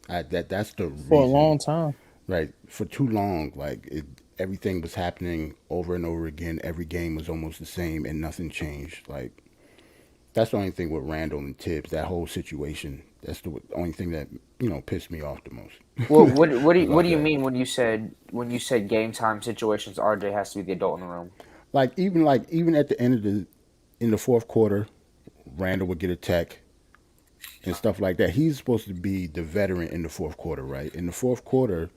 that's the for a reason, long time. right? For too long, everything was happening over and over again. Every game was almost the same, and nothing changed. Like that's the only thing with Randall and Tibbs. That whole situation. That's the only thing that pissed me off the Well, most what about do you that. mean when you said game time situations? RJ has to be the adult in the room. Even at the end of the in the fourth quarter, Randall would get a tech and stuff like that. He's supposed to be the veteran in the fourth quarter, right? In the fourth quarter,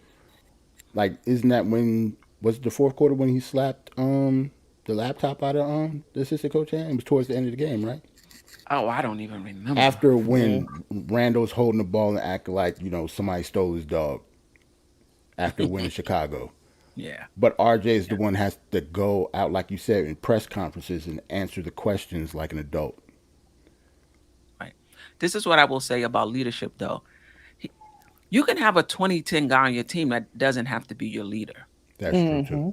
isn't that when was it the fourth quarter when he slapped the laptop out of the assistant coach hand? It was towards the end of the game, right? Oh, I don't even remember. After Yeah. when Randall's holding the ball and acting like somebody stole his dog after winning Chicago. Yeah. But RJ is the Yeah. one has to go out, like you said, in press conferences and answer the questions like an adult. Right. This is what I will say about leadership, though. He- You can have a 2010 guy on your team that doesn't have to be your leader, That's true too. Mm-hmm.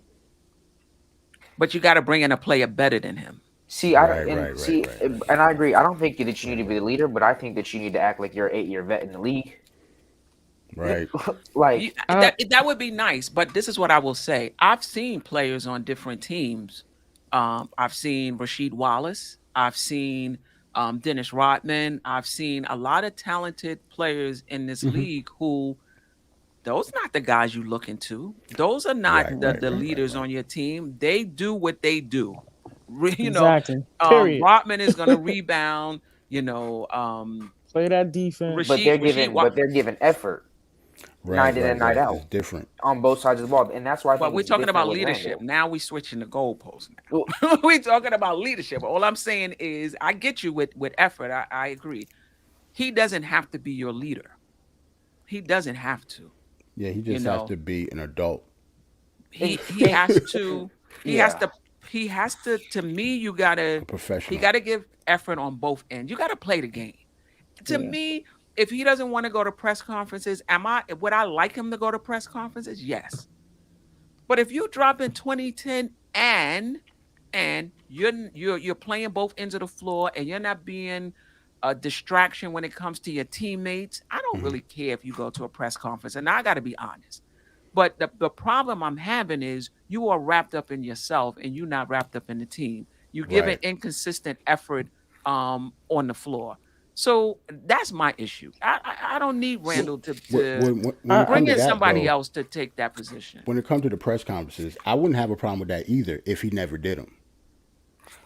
but you got to bring in a player better than him. See, I don't, Right, and right, right, see, right, right, and I agree. I don't think that you need to be the leader, but I think that you need to act like you're an 8 year vet in the league. right. Like, I That would be nice, but this is what I will say. I've seen players on different teams. I've seen Rasheed Wallace. I've seen Dennis Rodman. I've seen a lot of talented players in this Hmm. league who those not the guys you look into. Those are not Right, the right, right, right, leaders right. on your team. They do what they do. You know, exactly. Period. Rodman is going to rebound. Play that defense. Rasheed. but they're giving effort Right, night in right, and night right. It's out different. on both sides of the ball, and that's why I But think we're it's talking different about with leadership. Randall. Now we're switching the goalposts. Well, Now we're talking about leadership. All I'm saying is, I get you with effort. I agree. He doesn't have to be your leader. He doesn't have to. Yeah, he You just has know, to be an adult, he has to. He has yeah, to. He has to. To me, you gotta. a He professional. gotta give effort on both ends. You gotta play the game. To Yeah. me, if he doesn't want to go to press conferences, would I like him to go to press conferences? Yes. But if you drop in 2010 and you're playing both ends of the floor and you're not being a distraction when it comes to your teammates, I don't Hmm. really care if you go to a press conference. And I got to be honest. But the problem I'm having is you are wrapped up in yourself and you're not wrapped up in the team. You give an Right. inconsistent effort on the floor. So that's my issue. I don't need Randall to When it bring comes to in that somebody though, else to take that position. when it comes to the press conferences, I wouldn't have a problem with that either if he never did them.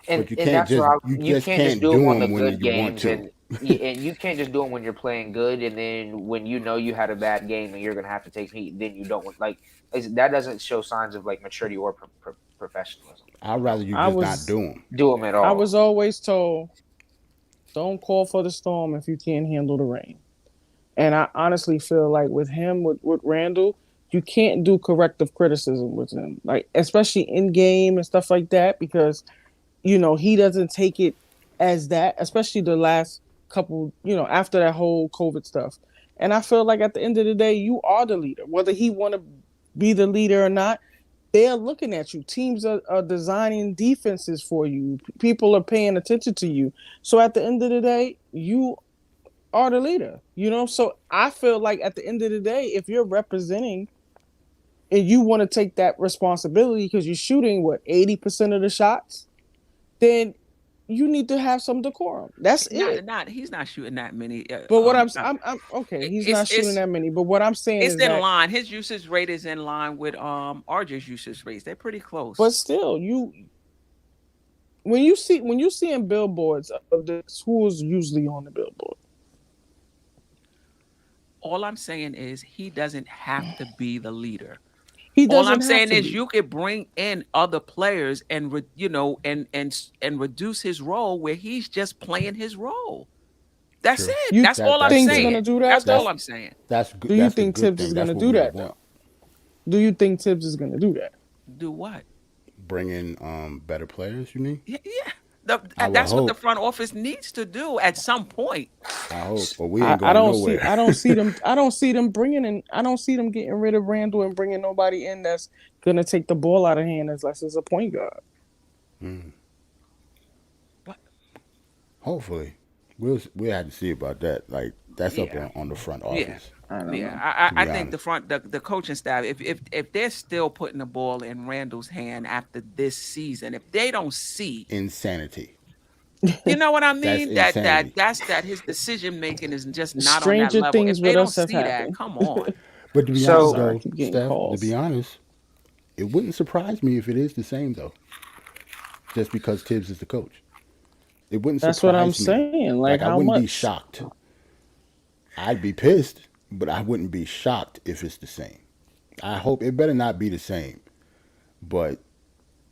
and But you and can't that's just why you you just can't just can't do them do on the them when good you want games, to. and you can't just do them when you're playing good, and then when you know you had a bad game and you're gonna have to take heat, then you don't want that doesn't show signs of like maturity or professionalism. I'd rather you I just not was do them. Do them at I all. was always told, don't call for the storm if you can't handle the rain. And I honestly feel like with him, with Randall, you can't do corrective criticism with him, like especially in game and stuff like that, because he doesn't take it as that, especially the last couple, after that whole COVID stuff. And I feel like at the end of the day, you are the leader, whether he want to be the leader or not. They're looking at you. Teams are designing defenses for you. People are paying attention to you. So at the end of the day, you are the leader. So I feel like at the end of the day, if you're representing and you want to take that responsibility because you're shooting 80% of the shots, then you need to have some decorum. That's it. Not he's not shooting that many. But what I'm okay. He's It's not shooting that many. But what I'm saying it's is in that, line. His usage rate is in line with RJ's usage rates. They're pretty but close. still, when you see in billboards of this, who is usually on the billboard? All I'm saying is he doesn't have to be the leader. He All I'm doesn't have saying to is be. you could bring in other players and and reduce his role where he's just playing his role. That's True. it. You That's all I'm That's think's good. gonna saying. do that That's all though? I'm saying. That's good. Do you That's the think good Tibbs thing. is That's gonna what do we would that though? want. Do you think Tibbs is gonna do that? Do what? Bring in better players. You mean? Yeah, yeah. I would That's what the hope. front office needs to do at some point. I hope. But we I, ain't I going don't see nowhere. I don't see them I don't see them bringing in I don't see them getting rid of Randall and bringing nobody in that's gonna take the ball out of hand unless it's a point guard. But Hopefully, we'll have to see about that. Like that's up yeah, on the front yeah, office. I don't yeah. know. To I be think honest, the coaching staff, if they're still putting the ball in Randall's hand after this season, if they don't see, insanity. you know what I That's mean, insanity. that his decision making is just not on that Stranger level. If things they with don't us have see that, happened. come on. But to be I'm honest, So sorry, I though, keep getting Steph, to be calls. honest, it wouldn't surprise me if it is the same though. Just because Tibbs is the coach, it wouldn't That's what I'm surprise me. saying. Like Like I how wouldn't be much? shocked. I'd be pissed, but I wouldn't be shocked if it's the same. I hope it better not be the same. But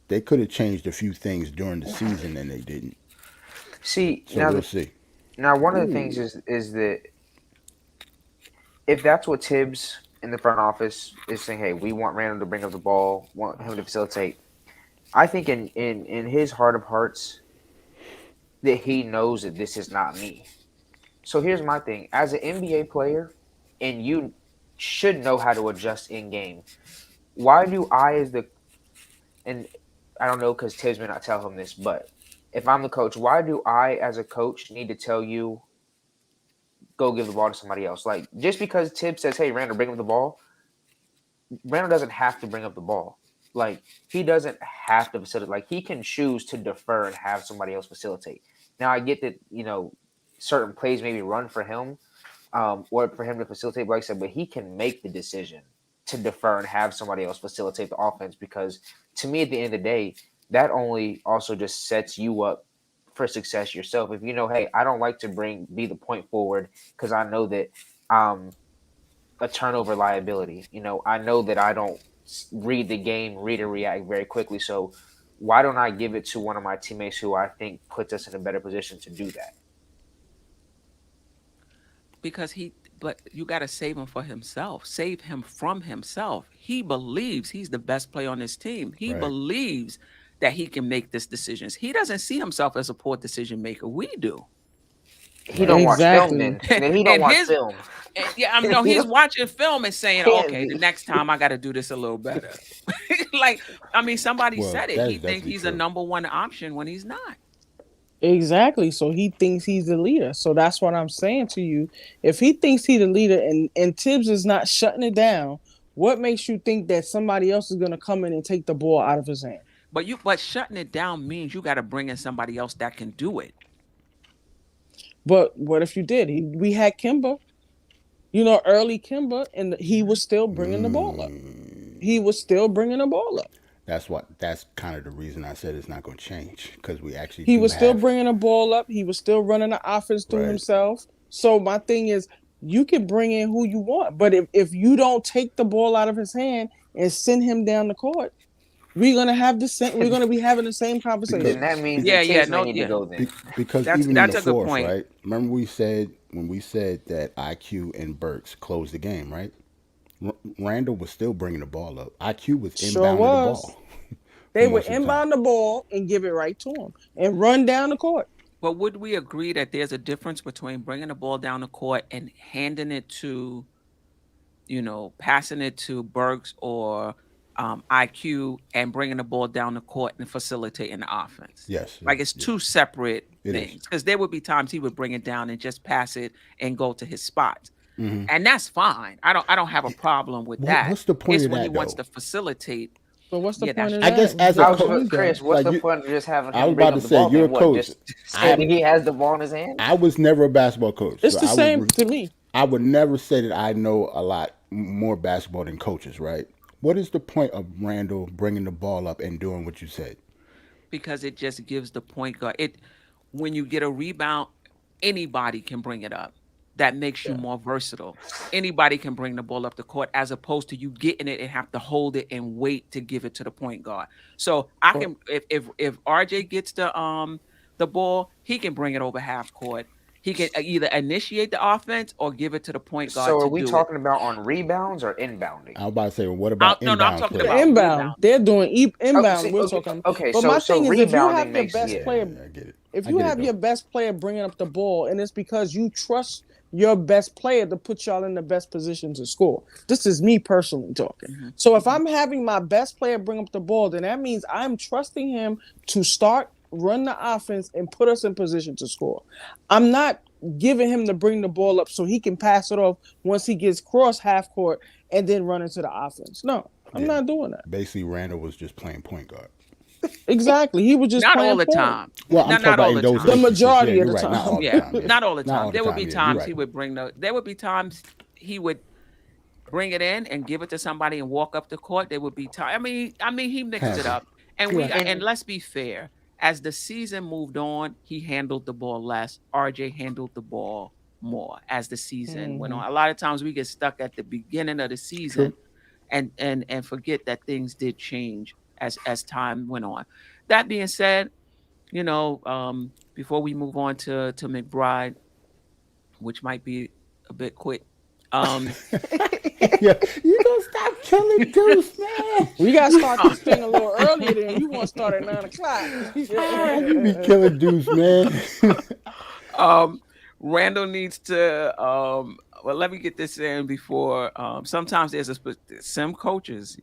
they could have changed a few things during the season and they didn't. see So we'll see. now one of the things Ooh. is that if that's what Tibbs in the front office is saying, hey, we want Randall to bring up the ball, want him to facilitate. I think in his heart of hearts that he knows that this is not me. So here's my thing: as an NBA player, and you should know how to adjust in game. Why do I, as the and I don't know because Tibbs may not tell him this, but if I'm the coach, why do I, as a coach, need to tell you go give the ball to somebody else? Like just because Tibbs says, "Hey, Randall, bring up the ball," Randall doesn't have to bring up the ball. Like he doesn't have to facilitate. Like he can choose to defer and have somebody else facilitate. Now I get that certain plays maybe run for him, or for him to facilitate, like I said, but he can make the decision to defer and have somebody else facilitate the offense because to me at the end of the day, that only also just sets you up for success yourself. If you know, hey, I don't like to be the point forward because I know that a turnover liability. I know that I don't read the game, read and react very quickly. So why don't I give it to one of my teammates who I think puts us in a better position to do that? Because but you got to save him for himself. Save him from himself. He believes he's the best player on this team. He Right. believes that he can make these decisions. He doesn't see himself as a poor decision maker. We do. He Right. don't watch film Exactly. then he don't And watch his film. yeah, I know He he's don't- watching film and saying, can't okay, the be. next time I got to do this a little better. Like, I mean, somebody Well, said it. that He is thinks definitely he's a true. number one option when he's not. Exactly. So he thinks he's the leader. So that's what I'm saying to you. If he thinks he's the leader and Tibbs is not shutting it down, What makes you think that somebody else is going to come in and take the ball out of his hand? But shutting it down means you got to bring in somebody else that can do it. But what if you did? We had Kimba, early Kimba, and he was still bringing the ball up. He was still bringing the ball up. That's kind of the reason I said it's not going to change, because we actually He do was still have, bringing the ball up. He was still running the offense through Right. himself. So my thing is, you can bring in who you want, but if you don't take the ball out of his hand and send him down the court, we're gonna have the same. We're gonna be having the same conversation. Then that means Yeah, the yeah, Tibbs no, may need yeah. to go then. because That's- even that's in a the good fourth, point. right? Remember when we said that IQ and Burks closed the game, right? Randall was still bringing the ball up. IQ was Sure inbounding was. the ball. They for would most of the time. inbound the ball and give it right to him and run down the court. But would we agree that there's a difference between bringing the ball down the court and handing it to, passing it to Burks or IQ and bringing the ball down the court and facilitating the offense? Yes, Like it's yes. two separate It is. things. Because there would be times he would bring it down and just pass it and go to his spots. Mhm. And that's fine. I don't have a problem with that. What's the point it's of when that, he wants though? to facilitate. But what's the Yeah, point of I that? guess as a I was coach- with Chris. What's like the you- point of just having I was him bring about up to the say, ball? you're Then a what? coach. Just saying he has the ball in his hand. I was never a basketball coach. It's so the I would same to me. I would never say that I know a lot more basketball than coaches, right? What is the point of Randall bringing the ball up and doing what you said? Because it just gives the point guard when you get a rebound, anybody can bring it up. That makes you more versatile. Anybody can bring the ball up the court as opposed to you getting it and have to hold it and wait to give it to the point guard. So I can if RJ gets the ball, he can bring it over half court. He can either initiate the offense or give it to the point guard. So are to we do talking about on rebounds or inbounding? I was about to say, well, what about No, I'm inbound talking play? about Inbound. rebound. They're doing inbound. see, We're okay, talking. okay, But so- my so thing is, if you rebounding have your makes- best yeah, player, I get it. if I you get it, have though. your best player bringing up the ball, and it's because you trust your best player to put y'all in the best position to score. This is me personally talking. Mhm. So if I'm having my best player bring up the ball, then that means I'm trusting him to start, run the offense, and put us in position to score. I'm not giving him to bring the ball up so he can pass it off once he gets cross half court and then run into the offense. No, I'm Yeah. not doing that. Basically, Randall was just playing point guard. Exactly. He was just Not playing all the point. time. Well, I'm Not talking about all in the those time. The instances. majority Yeah, of you're the right. Not time. all the Yeah, time. Yeah. not all the Not all time. the There would be time, yeah, times you're he right. would bring there would be times he would bring it in and give it to somebody and walk up the court. There would be time. I mean, he mixed it Yeah. up. And Yeah. and let's be fair. As the season moved on, he handled the ball less. RJ handled the ball more as the season went on. A lot of times we get stuck at the beginning of the season and forget that things did change as time went on. That being said, before we move on to McBride, which might be a bit quick. Yeah, you gonna stop killing Deuce, man? We gotta start this thing a little earlier than you want to start at 9:00. You be killing Deuce, man. Randall needs to well, let me get this in before sometimes there's some coaches,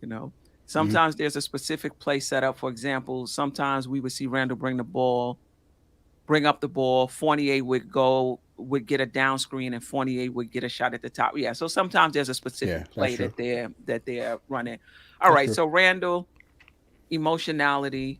sometimes there's a specific play set up. For example, sometimes we would see Randall bring up the ball, Fournier would get a down screen and Fournier would get a shot at the top. Yeah, so sometimes there's a specific that's play true. that they're running. All right, true. so Randall, emotionality,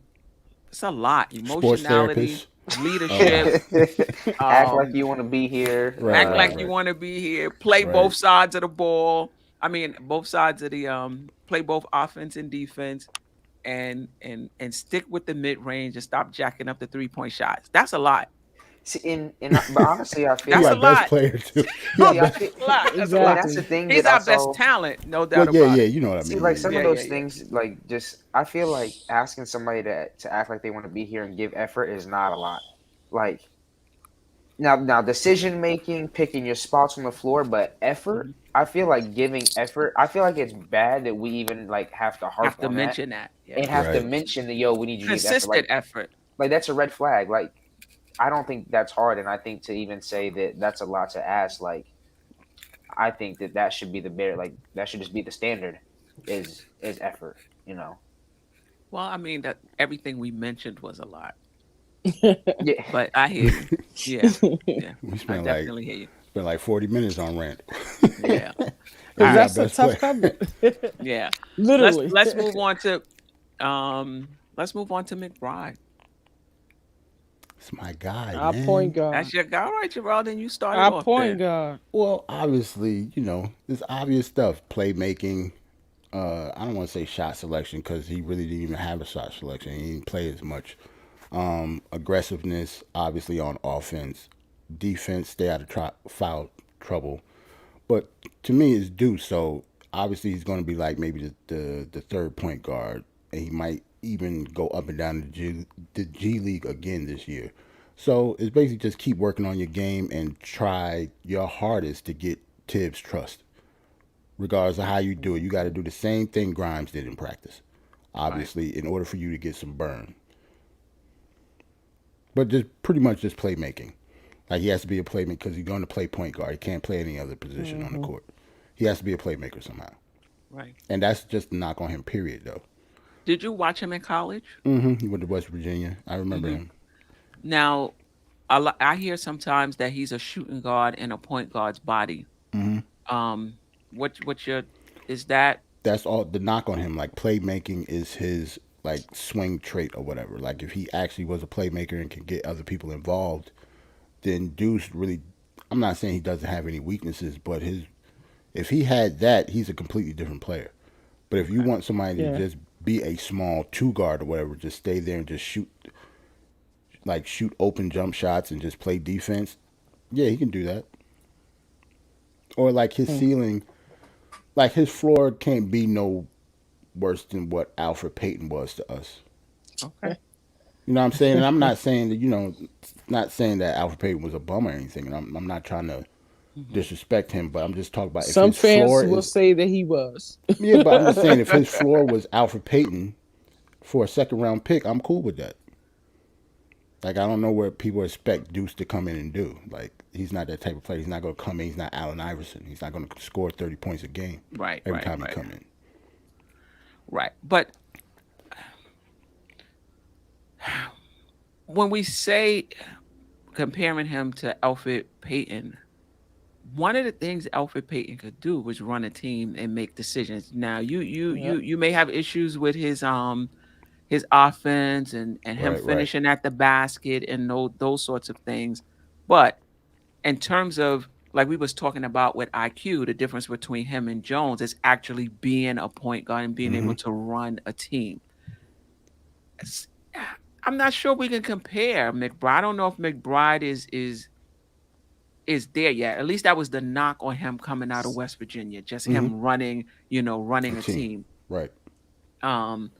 it's a lot. Sports Emotionality, therapist. leadership, Act like you want to be here. Right, act right, like right. you want to be here, play Right. both sides of the ball. I mean, both sides of the play both offense and defense, and stick with the mid range and stop jacking up the 3-point shots. That's a lot. See, but honestly, I feel That's You a our like lot. best player too. Oh, Yeah, I that's think- a lot. That's a Exactly. lot. that's the thing. He's that our best also- talent, no Well, doubt yeah, about yeah, it. you know what I mean. See, like some Yeah, of those yeah. things, like just I feel like asking somebody to act like they want to be here and give effort is not a lot. Like now decision making, picking your spots on the floor, but effort. I feel like giving effort. I feel like it's bad that we even like have to harp Have to on mention that. that and Yeah. have to Right. mention that we need you to give effort. Consistent effort. Like that's a red flag. Like I don't think that's hard, and I think to even say that that's a lot to ask. Like I think that should be the bare. Like that should just be the standard. Is effort. Well, I mean that everything we mentioned was a lot, Yeah. but I hear you. Yeah, yeah. We I spent definitely hear you. Spent like 40 minutes on Randle. Yeah. All And Because he right. our that's a best tough player. cover. Yeah. Let's Literally. let's move on to let's move on to McBride. It's my guy, Our point man. guard. That's your guy. All right, Gerald, then you started Our off point then. guard. Well, obviously, it's obvious stuff. Playmaking. I don't want to say shot selection because he really didn't even have a shot selection. He didn't play as much. Aggressiveness, obviously, on offense. Defense, stay out of foul trouble. But to me, it's due. So obviously, he's going to be like maybe the third point guard, and he might even go up and down the G League again this year. So it's basically just keep working on your game and try your hardest to get Tibbs' trust. Regardless of how you do it, you got to do the same thing Grimes did in practice. Right. Obviously, in order for you to get some burn, but just pretty much just playmaking. Like he has to be a playmaker because he's going to play point guard. He can't play any other position on the court. He has to be a playmaker somehow, Right. and that's just a knock on him. Period, though. Did you watch him in college? He went to West Virginia. I remember Hmm. him. Now, I hear sometimes that he's a shooting guard in a point guard's body. What's your is that That's all the knock on him. Like playmaking is his like swing trait or whatever. Like if he actually was a playmaker and can get other people involved, then Deuce really. I'm not saying he doesn't have any weaknesses, but his if he had that, he's a completely different player. But if you okay? want somebody to Yeah. just be a small two guard or whatever, just stay there and just shoot open jump shots and just play defense, yeah, he can do that. Or like his ceiling, like his floor can't be no worse than what Alfred Payton was to us. Okay. You know what I'm saying? And I'm not saying that, not saying that Alfred Payton was a bum or anything. And I'm not trying to Hmm. disrespect him, but I'm just talking about if Some his fans floor will is, say that he was. yeah, but I'm just saying if his floor was Alfred Payton for a second round pick, I'm cool with that. Like, I don't know what people expect Deuce to come in and do. Like, he's not that type of player. He's not going to come in. He's not Allen Iverson. He's not going to score 30 points a game Right, every right, time he right, come in. right. But when we say comparing him to Alfred Payton, one of the things Alfred Payton could do was run a team and make decisions. Now, Yep. you may have issues with his offense and him Right, right. finishing at the basket and those sorts of things, but in terms of like we was talking about with IQ, the difference between him and Jones is actually being a point guard and being able Hmm. to run a team. It's- I'm not sure we can compare McBride. I don't know if McBride is there yet. At least that was the knock on him coming out of West Virginia, just Hmm. him running, A running a team. team. Right. Um,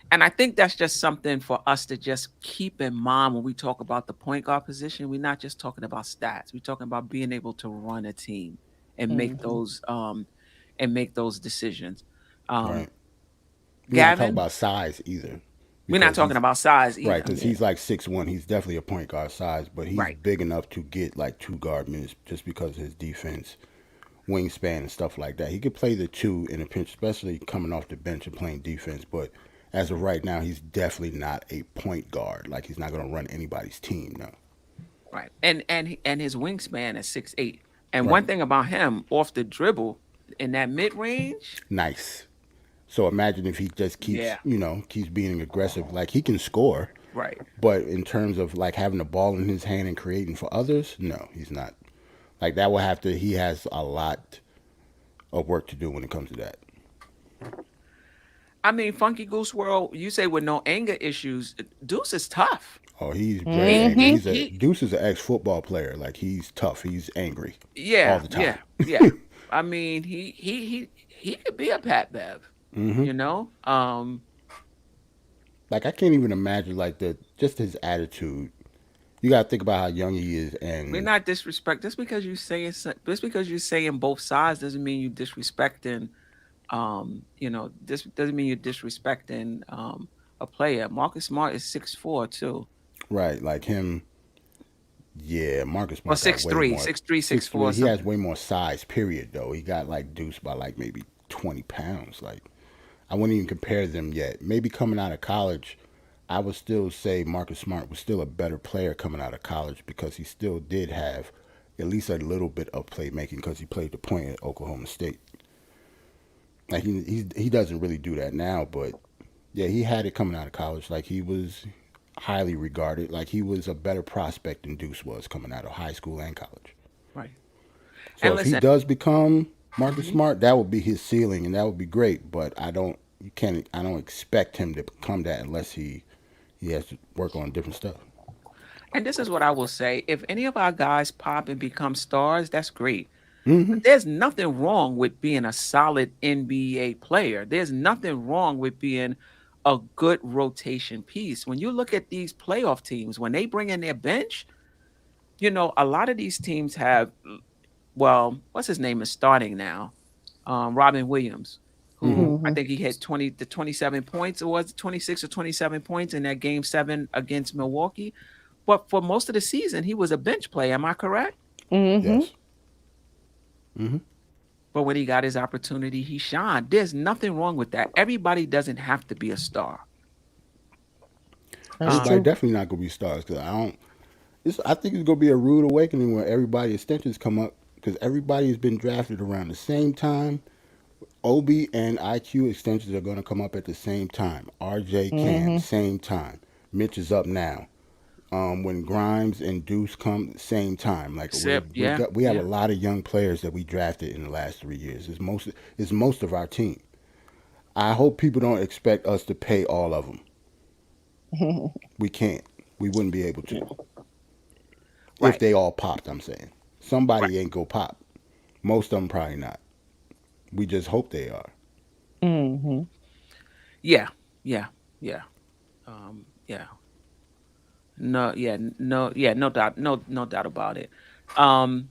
and I think that's just something for us to just keep in mind when we talk about the point guard position. We're not just talking about stats. We're talking about being able to run a team and Hmm. make those decisions. Um, Right. We're not talking Gavin, about size either. we're not Because talking he's about size right, either. because Yeah. he's like 6'1". He's definitely a point guard size, but he's Right. big enough to get like two guard minutes just because of his defense, wingspan, and stuff like that. He could play the two in a pinch, especially coming off the bench and playing defense. But as of right now, he's definitely not a point guard. Like he's not going to run anybody's team. No. Right. And his wingspan is 6'8". And Right. one thing about him off the dribble in that mid range, Nice. So imagine if he just keeps, yeah. keeps being aggressive. Like he can score, Right. but in terms of like having the ball in his hand and creating for others, no, he's not. Like that will have to. He has a lot of work to do when it comes to that. I mean, Funky Goose World, you say with no anger issues, Deuce is tough. Oh, he's very He angry. Hmm. he He's a he Deuce is an ex football player. Like he's tough. He's angry all yeah, the yeah, time. yeah. I mean, he could be a Pat Bev, Hmm. you know? Like I can't even imagine like the just his attitude. You got to think about how young he is, We're and not disrespect just because you're saying both sides doesn't mean you disrespecting this doesn't mean you're disrespecting a player. Marcus Smart is 6'4" too. right, like him. Yeah, Marcus Or Smart got way more 6'3". 6'4", He has something. way more size. Period. Though he got like Deuce by like maybe 20 pounds. Like I wouldn't even compare them yet. Maybe coming out of college, I would still say Marcus Smart was still a better player coming out of college because he still did have at least a little bit of playmaking because he played the point at Oklahoma State. Like he doesn't really do that now, but yeah, he had it coming out of college. Like he was highly regarded. Like he was a better prospect than Deuce was coming out of high school and college. Right. So And if he listen, does become Marcus mhm, Smart, that would be his ceiling, and that would be great. But I don't expect him to become that unless he has to work on different stuff. and this is what I will say. If any of our guys pop and become stars, that's great. Hmm. But there's nothing wrong with being a solid NBA player. There's nothing wrong with being a good rotation piece. When you look at these playoff teams, when they bring in their bench, a lot of these teams have, well, what's his name is starting now? Robin Williams, Hmm. who I Mm-hmm. think he had 27 points, or was it 26 or 27 points in that game 7 against Milwaukee. But for most of the season, he was a bench player. Am I correct? Mm-hmm. Yes. Hmm. But when he got his opportunity, he shined. There's nothing wrong with that. Everybody doesn't have to be a star. That's Um, Everybody true. definitely not gonna be stars because I don't. I think it's gonna be a rude awakening when everybody extensions come up because everybody has been drafted around the same time. Obi and IQ extensions are gonna come up at the same time. RJ Cam Mm-hmm. same time. Mitch is up now. When Grimes and Deuce come same time. Like Sip, yeah, we have a yeah. lot of young players that we drafted in the last 3 years. It's most of our team. I hope people don't expect us to pay all of them. We can't. We wouldn't be able to if Right, they all popped. I'm saying right. somebody ain't go pop. Most of them probably not. We just hope they are. Mm-hmm. Yeah, yeah, yeah. Yeah. No, yeah, no, yeah, no doubt, no doubt about it. Um,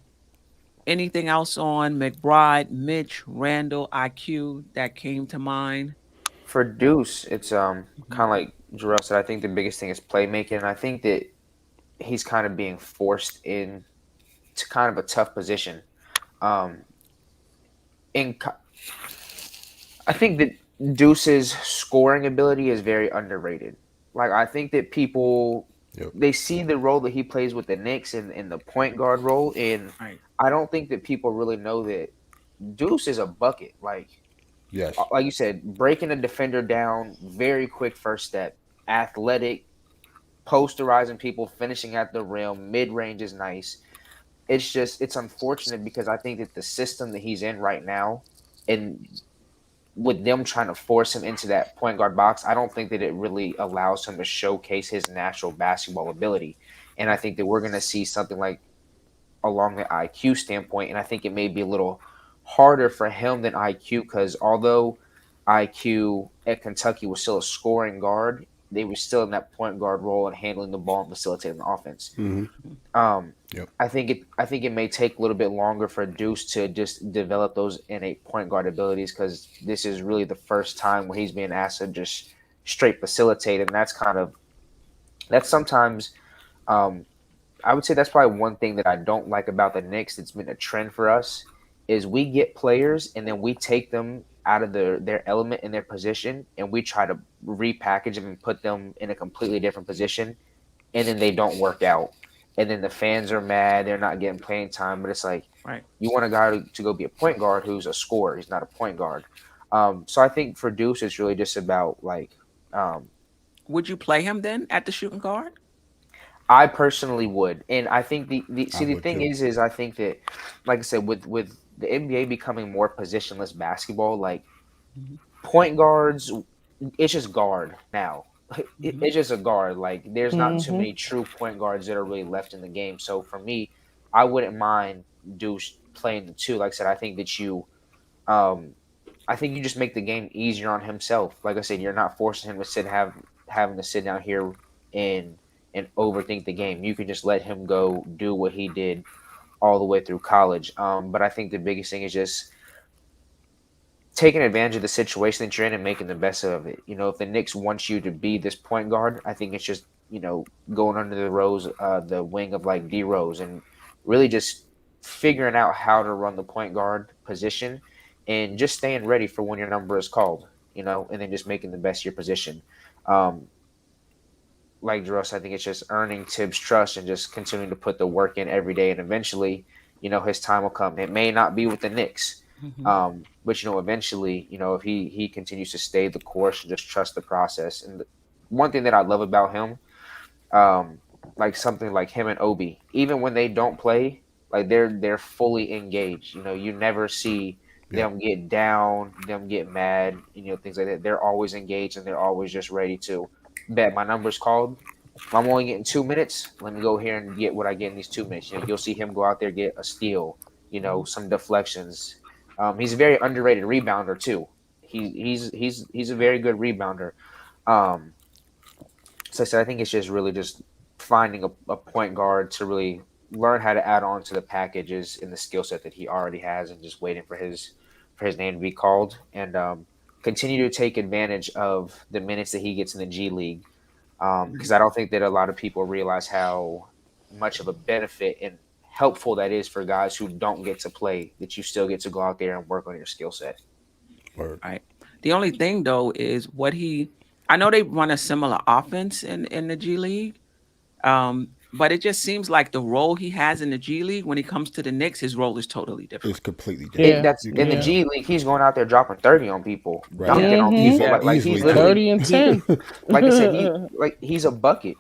Anything else on McBride, Mitch, Randall, IQ that came to mind? For Deuce, it's Mhm. kind of like Jarrell said. I think the biggest thing is playmaking, and I think that he's kind of being forced in to kind of a tough position. Um, in I think that Deuce's scoring ability is very underrated. Like I think that people Yep. they see the role that he plays with the Knicks in the point guard role, and Right. I don't think that people really know that Deuce is a bucket. Yes. Like you said, breaking a defender down, very quick first step, athletic, posterizing people, finishing at the rim, mid range is nice. It's unfortunate because I think that the system that he's in right now, and with them trying to force him into that point guard box, I don't think that it really allows him to showcase his natural basketball ability. And I think that we're going to see something like along the IQ standpoint. And I think it may be a little harder for him than IQ because although IQ at Kentucky was still a scoring guard, they were still in that point guard role and handling the ball and facilitating the offense. Hmm. Mhm. Um, Yep. I think it may take a little bit longer for Deuce to just develop those innate point guard abilities because this is really the first time where he's being asked to just straight facilitate, and that's sometimes um, I would say that's probably one thing that I don't like about the Knicks. It's been a trend for us is we get players and then we take them out of their element in their position and we try to repackage them and put them in a completely different position and then they don't work out. And then the fans are mad, they're not getting playing time. But it's like Right. you want a guy to go be a point guard who's a scorer. He's not a point guard. So I think for Deuce, it's really just about um, Would you play him then at the shooting guard? I personally would, and I think the I see the would thing too. is I think that, like I said, with the NBA becoming more positionless basketball, like Mhm. point guards, it's just guard now. Mhm. It's just a guard. Like there's not too Mm-hmm. many true point guards that are really left in the game. So for me, I wouldn't mind Deuce playing the two. Like I said, I think that um, I think you just make the game easier on himself. Like I said, you're not forcing him to having to sit down here and and overthink the game. You can just let him go do what he did all the way through college. But I think the biggest thing is just taking advantage of the situation that you're in and making the best of it. You know, if the Knicks wants you to be this point guard, I think it's just going under the wing of like D Rose, and really just figuring out how to run the point guard position, and just staying ready for when your number is called. And then just making the best of your position. Um, like Dross, I think it's just earning Tibbs' trust and just continuing to put the work in every day, and eventually, his time will come. It may not be with the Knicks, Mhm. but eventually, if he continues to stay the course and just trust the process. And one thing that I love about him, um, like something like him and Obi, even when they don't play, like they're fully engaged. You never see Yep. them get down, them get mad, things like that. They're always engaged and they're always just ready to bet. My number's called. I'm only getting 2 minutes. Let me go here and get what I get in these 2 minutes. You'll see him go out there, get a steal, some deflections. He's a very underrated rebounder too. He's a very good rebounder. Um, so I said, I think it's just really just finding a point guard to really learn how to add on to the packages in the skill set that he already has, and just waiting for his name to be called, and continue to take advantage of the minutes that he gets in the G League, because I don't think that a lot of people realize how much of a benefit and helpful that is for guys who don't get to play. That you still get to go out there and work on your skill set. Word. Right. The only thing though is what he. I know they run a similar offense in the G League, but it just seems like the role he has in the G League when he comes to the Knicks, his role is totally It's different. completely It different. Yeah. that's You in can the Yeah. tell. G League. He's going out there dropping 30 on people, Right. dunking on Mm-hmm. people. Yeah, Like he's easily too. literally 30 and he 10. like I said, he's a bucket.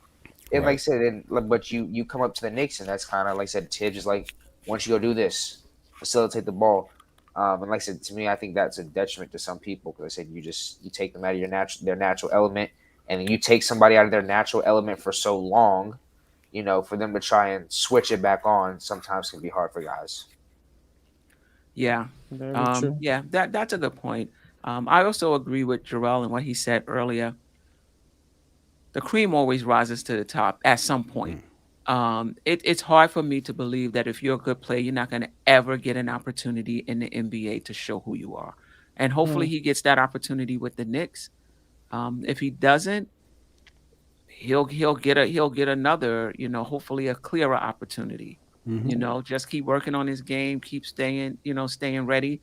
And like I Right. said, but you come up to the Knicks, and that's kind of like I said, Tibbs is like, once you go do this, facilitate the ball. And like I said, to me, I think that's a detriment to some people, because I said you take them out of their natural element, and then you take somebody out of their natural element for so long, for them to try and switch it back on sometimes can be hard for guys. Yeah. Very true. Yeah, that's a good point. I also agree with Jarrell and what he said earlier. The cream always rises to the top at some point. Mm. It's hard for me to believe that if you're a good player, you're not going to ever get an opportunity in the NBA to show who you are. And hopefully Mm. he gets that opportunity with the Knicks. If he doesn't, he'll get another, hopefully a clearer opportunity. Hmm. Just keep working on his game, keep staying ready.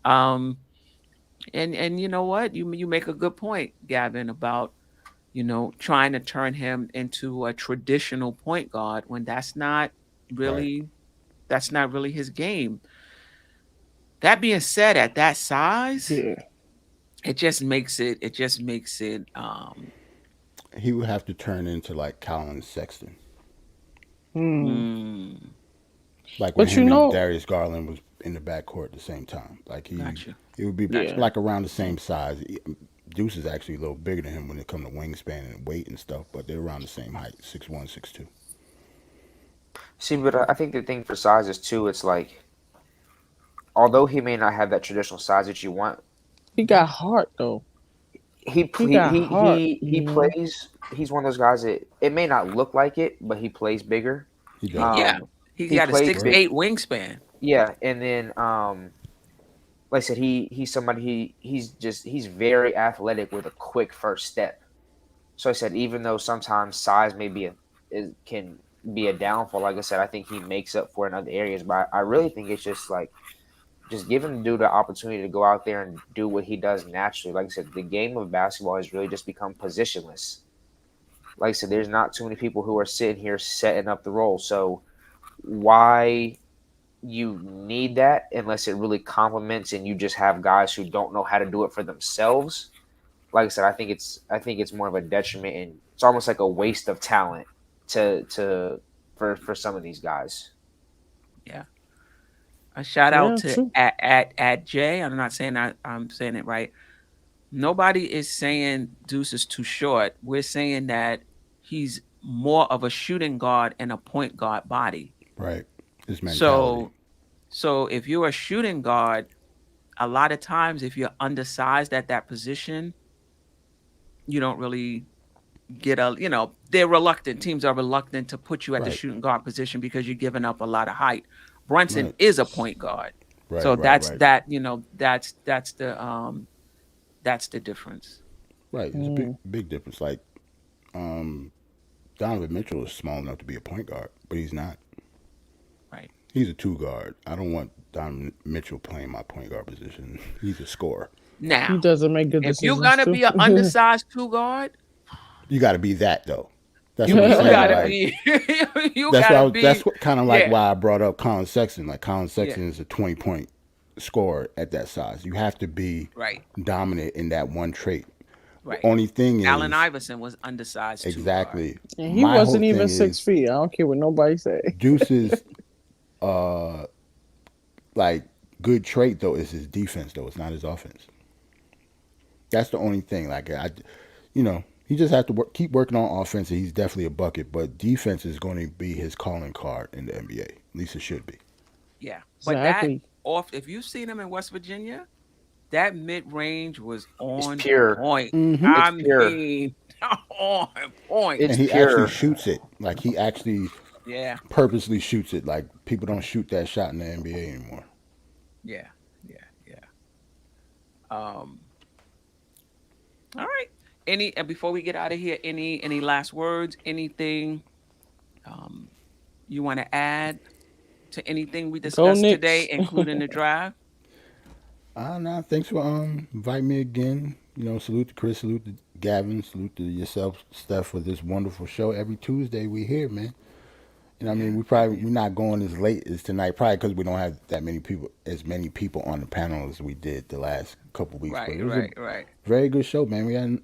Um, and you know what? You make a good point, Gavin, about trying to turn him into a traditional point guard when Right. really that's not really his game. That being said, at that size, Yeah. it just makes it He would have to turn into like Colin Sexton, Hmm. mm, like when But him and Darius Garland was in the backcourt at the same time. Like gotcha. he would be Gotcha. yeah. like around the same size. Deuce is actually a little bigger than him when it comes to wingspan and weight and stuff, but they're around the same height, 6'1", 6'2". See, but I think the thing for sizes too, it's like, although he may not have that traditional size that you want, He got heart though. he He ple- got heart, he plays. He's one of those guys that it may not look like it, but he plays bigger. He does. Yeah, Um, he he got a plays six Word. big. eight wingspan. Yeah, and then like I said, he's somebody he's very athletic with a quick first step. So I said, even though sometimes size may be can be a downfall, like I said, I think he makes up for it in other areas. But I really think it's just like, just give him the opportunity to go out there and do what he does naturally. Like I said, the game of basketball has really just become positionless. Like I said, there's not too many people who are sitting here setting up the role. So why you need that unless it really complements and you just have guys who don't know how to do it for themselves? Like I said, I think it's more of a detriment, and it's almost like a waste of talent for some of these guys. Yeah. A shout out Yeah, to true. at Jay. I'm not saying I'm saying it right. Nobody is saying Deuce is too short. We're saying that he's more of a shooting guard and a point guard body. Right. His mentality. So so if you're a shooting guard, a lot of times if you're undersized at that position, you don't really they're reluctant. Teams are reluctant to put you at the Right. shooting guard position because you're giving up a lot of height. Brunson Right. is a point guard. Right. So Right. that's Right. that's the difference. Right. It's a big Mm. big difference. Like um, Donovan Mitchell is small enough to be a point guard, but he's not. Right. He's a two guard. I don't want Donovan Mitchell playing my point guard position. He's a scorer. He Now, doesn't make good if you're decisions gonna too. be an undersized two guard, You got to be that though. That's You what I'm saying. gotta Like, be. You that's gotta why. be. That's what kind of like Yeah. why I brought up Colin Sexton. Like Colin Yeah. Sexton is a 20-point scorer at that size. You have to be Right. dominant in that one trait. The Right. only thing Allen is Iverson was undersized too. Guard. exactly. And he My whole wasn't even thing 6 feet. I don't care what nobody say. Deuce's like good trait though is his defense though. It's not his offense. That's the only thing. Like he just has to keep working on offense. And he's definitely a bucket, but defense is going to be his calling card in the NBA. At least it should be. Yeah. But Exactly. if you've seen him in West Virginia, that mid range was It's on pure. point. Mm-hmm. I It's pure. mean, on point. It's And he pure. actually shoots it. Like he actually Yeah. purposely shoots it. Like people don't shoot that shot in the NBA anymore. Yeah. Yeah. Yeah. Um. All right. Any before we get out of here, any last words? Anything you want to add to anything we discussed Knicks. today, including the drive? Nah, thanks for inviting me again. Salute to Chris, salute to Gavin, salute to yourself, Steph, for this wonderful show. Every Tuesday we here, man. I mean, we're not going as late as tonight, probably because we don't have as many people on the panel as we did the last couple weeks. Right. But it was Right. a very good show, man. We had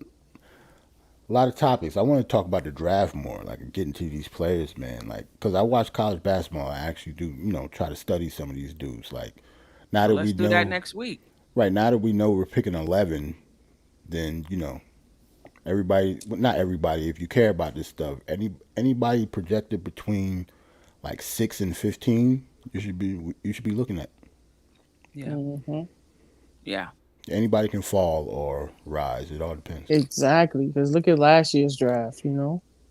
a lot of topics. I want to talk about the draft more, like getting to these players, man. Like, because I watch college basketball, I actually do, try to study some of these dudes. Like, now that Let's we do know, that next week. right now that we know we're picking 11, then everybody, well, not everybody. If you care about this stuff, anybody projected between like 6 and 15, you should be looking at. Yeah. Mm-hmm. Yeah. Anybody can fall or rise. It all depends. Exactly. Because look at last year's draft.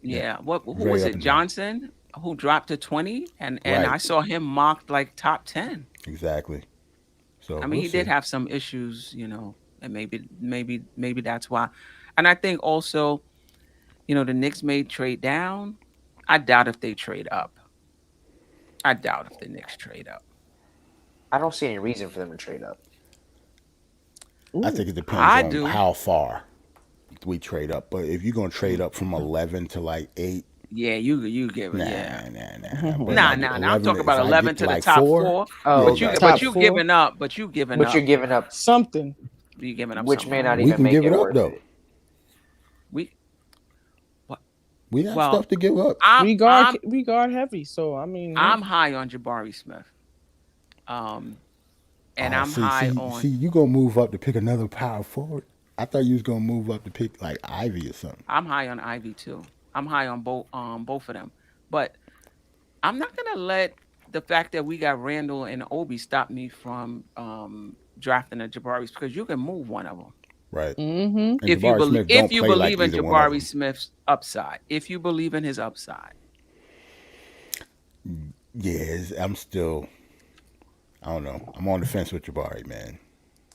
Yeah. Who Very was up it? and down. Johnson, who dropped to 20, and Right. I saw him mocked like top 10. Exactly. So I mean, we'll he see. did have some issues, and maybe that's why. And I think also, the Knicks may trade down. I doubt if they trade up. I doubt if the Knicks trade up. I don't see any reason for them to trade up. I think it I depends do. on how far we trade up. But if you're gonna trade up from 11 to like 8, Yeah, you give it. nah. But Nah. like I'm 11, talking about if I 11 get to the like top 4, four. Oh, But okay. you Top you four. giving up. But you giving But up. you're giving up, Something. You giving up. which something. may not we even can make give it it up worth though. it. We. We have Well, stuff to give up. We guard heavy. So I mean, I'm high on Jabari Smith. And I'm high on. See, you gonna move up to pick another power forward. I thought you was gonna move up to pick like Ivy or something. I'm high on Ivy too. I'm high on both of them. But I'm not gonna let the fact that we got Randle and Obi stop me from drafting a Jabari, because you can move one of them Right. Mm-hmm. And if you Jabari believe Smith don't play like in either one of Jabari them. Smith's upside. If you believe in his upside. Yes, I'm still. I don't know. I'm on the fence with Jabari, man.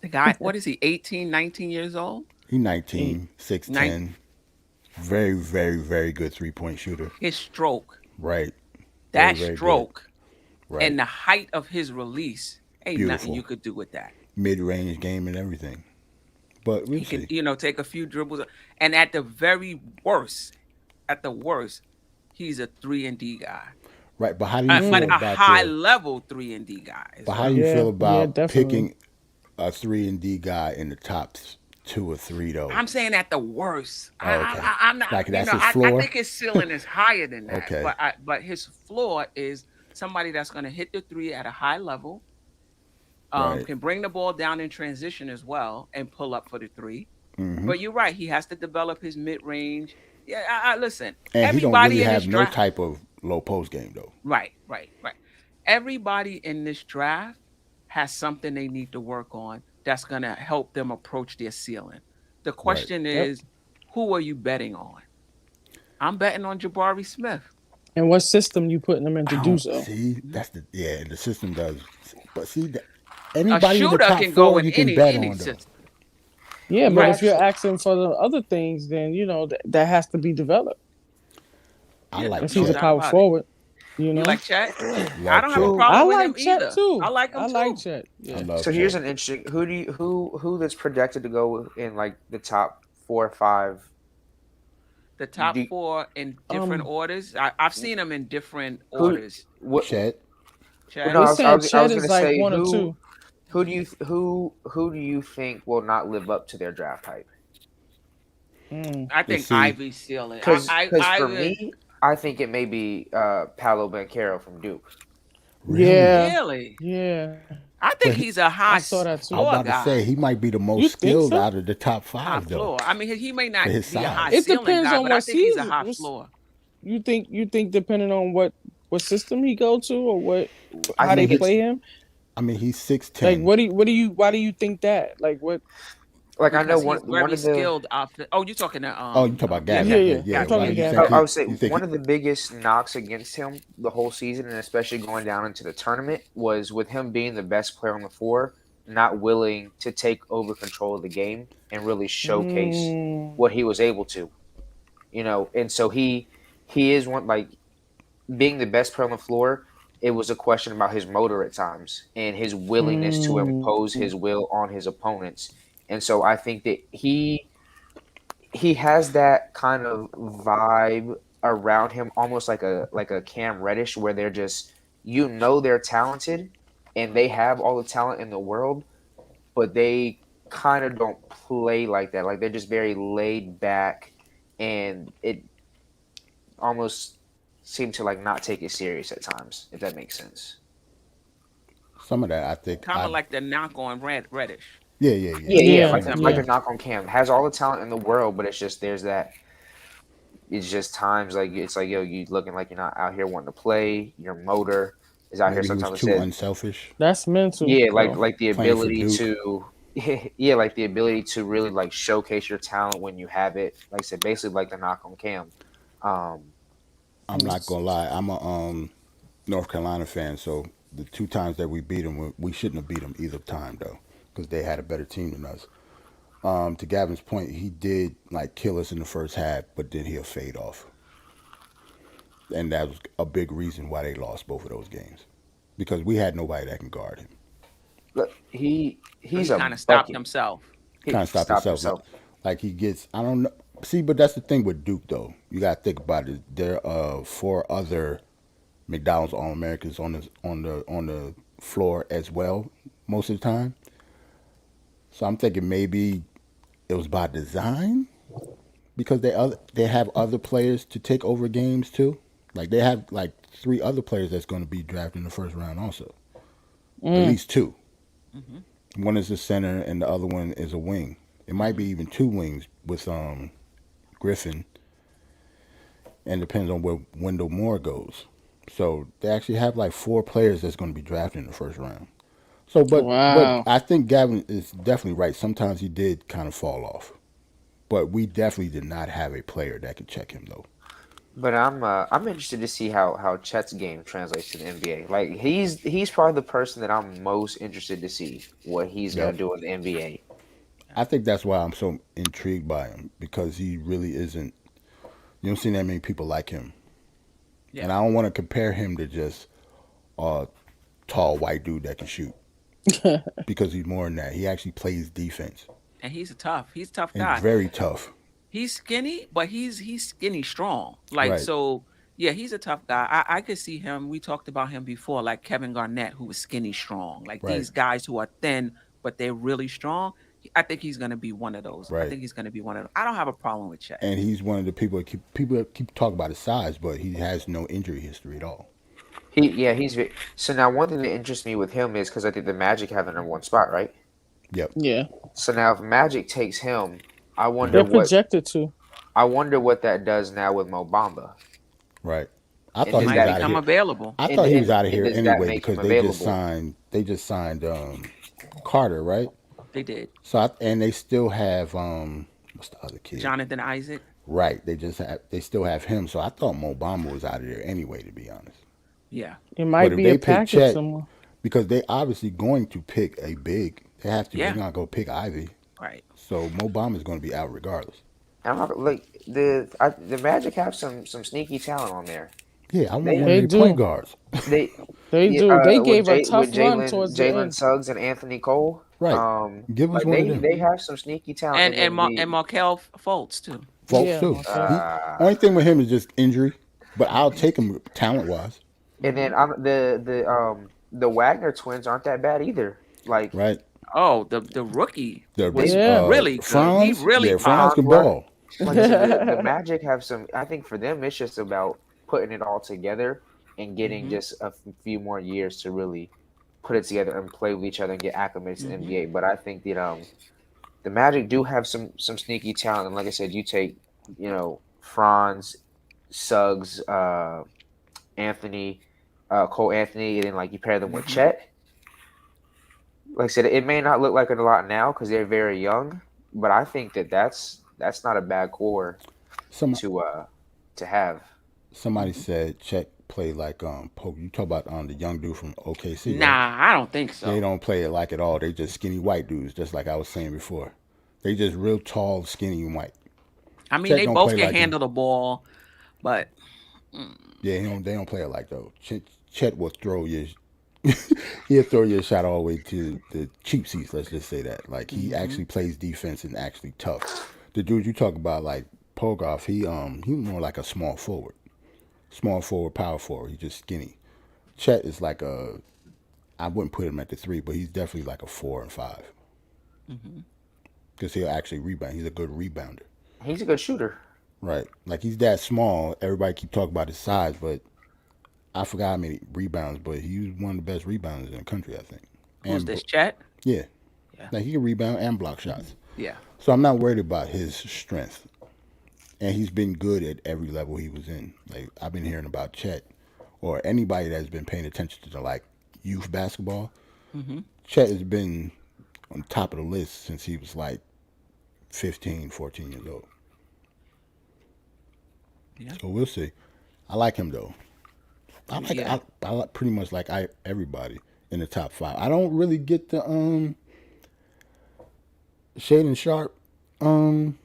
The guy, what is he, 18, 19 years old? He's 19, 6'10", very, very, very good 3-point shooter. His stroke, Right. that very good. stroke, Right. and the height of his release, ain't nothing Beautiful. you could do with that. Mid-range game and everything. But we'll He see. can, take a few dribbles, and at the worst, he's a 3-and-D guy. Right, but how do you feel But a about high your, level 3-and-D guy. But how do you Yeah, feel yeah, about definitely. picking a 3-and-D guy in the top 2 or 3 though? I'm saying at the worst. Oh, okay. I'm not. Like, that's his I floor? think his ceiling is higher than that. Okay. But his floor is somebody that's going to hit the 3 at a high level. Right. Can bring the ball down in transition as well and pull up for the 3. Mhm. But you're right. He has to develop his mid range. Yeah. I listen. And he don't everybody really in have this no draft. type of low post game though. Right. Everybody in this draft has something they need to work on that's going to help them approach their ceiling. The question is, who are you betting on? I'm betting on Jabari Smith. and what system you putting them in to I do don't- so? See, that's the system does. But see, A anybody in the shooter top can go 4 in you can any bet on though. system. Yeah, but Right. if you're asking for the other things, then that has to be developed. I Yeah, like If he's a doubt power about it. forward, You like Chet? I don't have a Chet. problem I with like him Chet either. too. I like him I too. like Chet. I Yeah. love So here's Chet. an interesting. Who that's projected to go in like the top 4 or 5 The top Do, four in different Um, orders. I've seen them in different who? orders. What? Chet. Well, Chad. no, they I saying was I Chet was is gonna like say one or two. who do you who do you think will not live up to their draft hype? Mm. I Let's think see. Ivy's stealing. Because I for would me, I think it may be Paolo Banchero from Duke. Really? Yeah, really. yeah, I think But he's a I high saw that I was too. floor about to say guy. he might be the You most think skilled so? out of the top High five, though, floor. I mean, he may for not his be a high It size. ceiling depends guy, on but I what think he's a season. high floor. You think depending on what system he go to or what I how they think it's play him? I mean, he's Like 6'10". what do you why do you think that? Like what? like I know Because one he's one very of the skilled offense. Oh, you're talking to Oh, you talk about yeah, Yeah, Gavin? Gavin. Yeah, yeah. yeah. I'm Gavin, talking Why to you yeah. think Gavin. I he? would say You think one he, of the biggest knocks against him the whole season, and especially going down into the tournament, was with him being the best player on the floor, not willing to take over control of the game and really showcase Mm, what he was able to. And so he is one, like, being the best player on the floor. It was a question about his motor at times and his willingness to impose mm, his will on his opponents. And so I think that he has that kind of vibe around him, almost like a Cam Reddish, where they're just, they're talented and they have all the talent in the world, but they kind of don't play like that. Like, they're just very laid back, and it almost seemed to like not take it serious at times, if that makes sense. some of that, I think Kind I. of like the knock on Reddish. Yeah, yeah, yeah. Yeah, I yeah, yeah, seen like that. a yeah. knock on Cam has all the talent in the world, but it's just there's that. It's just times like it's like, yo, you looking like you're not out here wanting to play. Your motor is out here. Maybe he was Sometimes I too said, unselfish, That's mental yeah, like though. like the playing for ability Duke. to, yeah, like the ability to really like showcase your talent when you have it. Like I said, basically like the knock on Cam. Um, I'm Mm. not gonna lie. I'm a North Carolina fan, so the two times that we beat them, we shouldn't have beat them either time though, because they had a better team than us. To Gavin's point, he did like kill us in the first half, but then he'll fade off, and that was a big reason why they lost both of those games, because we had nobody that can guard him. look, So he's he a kind of stopped bucket. himself. He Kind of stopped stopped himself. himself. Like he gets, I don't know. See, but that's the thing with Duke though. You gotta think about it. There are four other McDonald's All Americans on the floor as well most of the time. So I'm thinking maybe it was by design because they have other players to take over games too. Like they have like three other players that's going to be drafted in the first round also. At Mm. least two. Hmm. One is a center and the other one is a wing. It might be even two wings with Griffin, and depends on where Wendell Moore goes. So they actually have like four players that's going to be drafted in the first round. So, but Wow. I think Gavin is definitely right. Sometimes he did kind of fall off, but we definitely did not have a player that could check him though. But I'm interested to see how Chet's game translates to the NBA. Like he's probably the person that I'm most interested to see what he's gonna Yep. do in the NBA. I think that's why I'm so intrigued by him because he really isn't. You don't see that many people like him, Yeah. and I don't want to compare him to just a tall white dude that can shoot because he's more than that. He actually plays defense And he's a tough and guy. very tough. He's skinny, but he's skinny strong. Like Right. so, yeah, he's a tough guy. I could see him. We talked about him before, like Kevin Garnett, who was skinny strong. Like Right. these guys who are thin, but they're really strong. I think he's gonna be one of those. I Right. think he's gonna be one of those. I don't have a problem with Chet. And he's one of the people keep talking about his size, but he has no injury history at all. So now one thing that interests me with him is because I think the Magic have the number one spot, right? Yep. Yeah. So now if Magic takes him, I wonder They're Mm-hmm. what projected to. I wonder what that does now with Mo Bamba. Right. I And thought He he does was might that out of become here. available. I and, thought he was and, out of and here does that anyway make him because they just available? signed Carter, right? They did. So and they still have what's the other kid? Jonathan Isaac. Right. They still have him. So I thought Mo Bamba was out of there anyway, to be honest. Yeah. It But might if be a they pick package Chet, somewhere. because they obviously going to pick a big, they have to. They're Yeah. not gonna pick Ivy. Right. So Mo Bamba is going to be out regardless. I'm not like the Magic have some sneaky talent on there. Yeah, I want They one of They their point do. guards. they They yeah, do. They with gave a with tough run towards the Jalen end. Suggs and Anthony Cole. Right. Give us Like one of they them. they have some sneaky talent, And and then and Markel Fultz too. Fultz Yeah, too. Markel. He Uh, only thing with him is just injury, but I'll take him talent wise, and then the Wagner twins aren't that bad either. Like right? Oh, the rookie was they Yeah. really good. He Franz, really yeah, Franz popped. can Franz, ball. like I said, the Magic have some. I think for them, it's just about putting it all together and getting Hmm. just a few more years to really put it together and play with each other and get acclimated to the Hmm. NBA. But I think that the Magic do have some sneaky talent, and like I said, you take Franz, Suggs, Anthony, Cole Anthony, and then like you pair them with Hmm. Chet. Like I said, it may not look like it a lot now because they're very young, but I think that that's not a bad core Some to have. somebody Hmm. said Chet played like Pope. You talk about the young dude from OKC, right? Nah, I don't think They so. don't play it like at all. They just skinny white dudes, just like I was saying before. They just real tall, skinny and white. I mean, Chet they don't both play can like him. handle the ball, but Yeah, they don't play it like though. Chet will throw your he'll throw your shot all the way to the cheap seats. Let's just say that. Like he hmm. actually plays defense and actually tough. The dude you talk about like Pogoff, he more like a small forward, power forward. He's just skinny. Chet is like a I wouldn't put him at the three, but he's definitely like a 4 and 5 Hmm. because he'll actually rebound. He's a good rebounder. He's a good shooter. Right. Like he's that small. Everybody keep talking about his size, but I forgot how many rebounds, but he was one of the best rebounders in the country, I think. Who's And this? Chet? yeah, Yeah. like he can rebound and block Hmm. shots. Yeah. So I'm not worried about his strength. And he's been good at every level he was in. Like I've been hearing about Chet or anybody that's been paying attention to like youth basketball. Hmm. Chet has been on top of the list since he was like 15, 14 years old. Yeah. So we'll see. I like him though. Yeah. I like pretty much like everybody in the top 5. I don't really get the Shaden Sharp um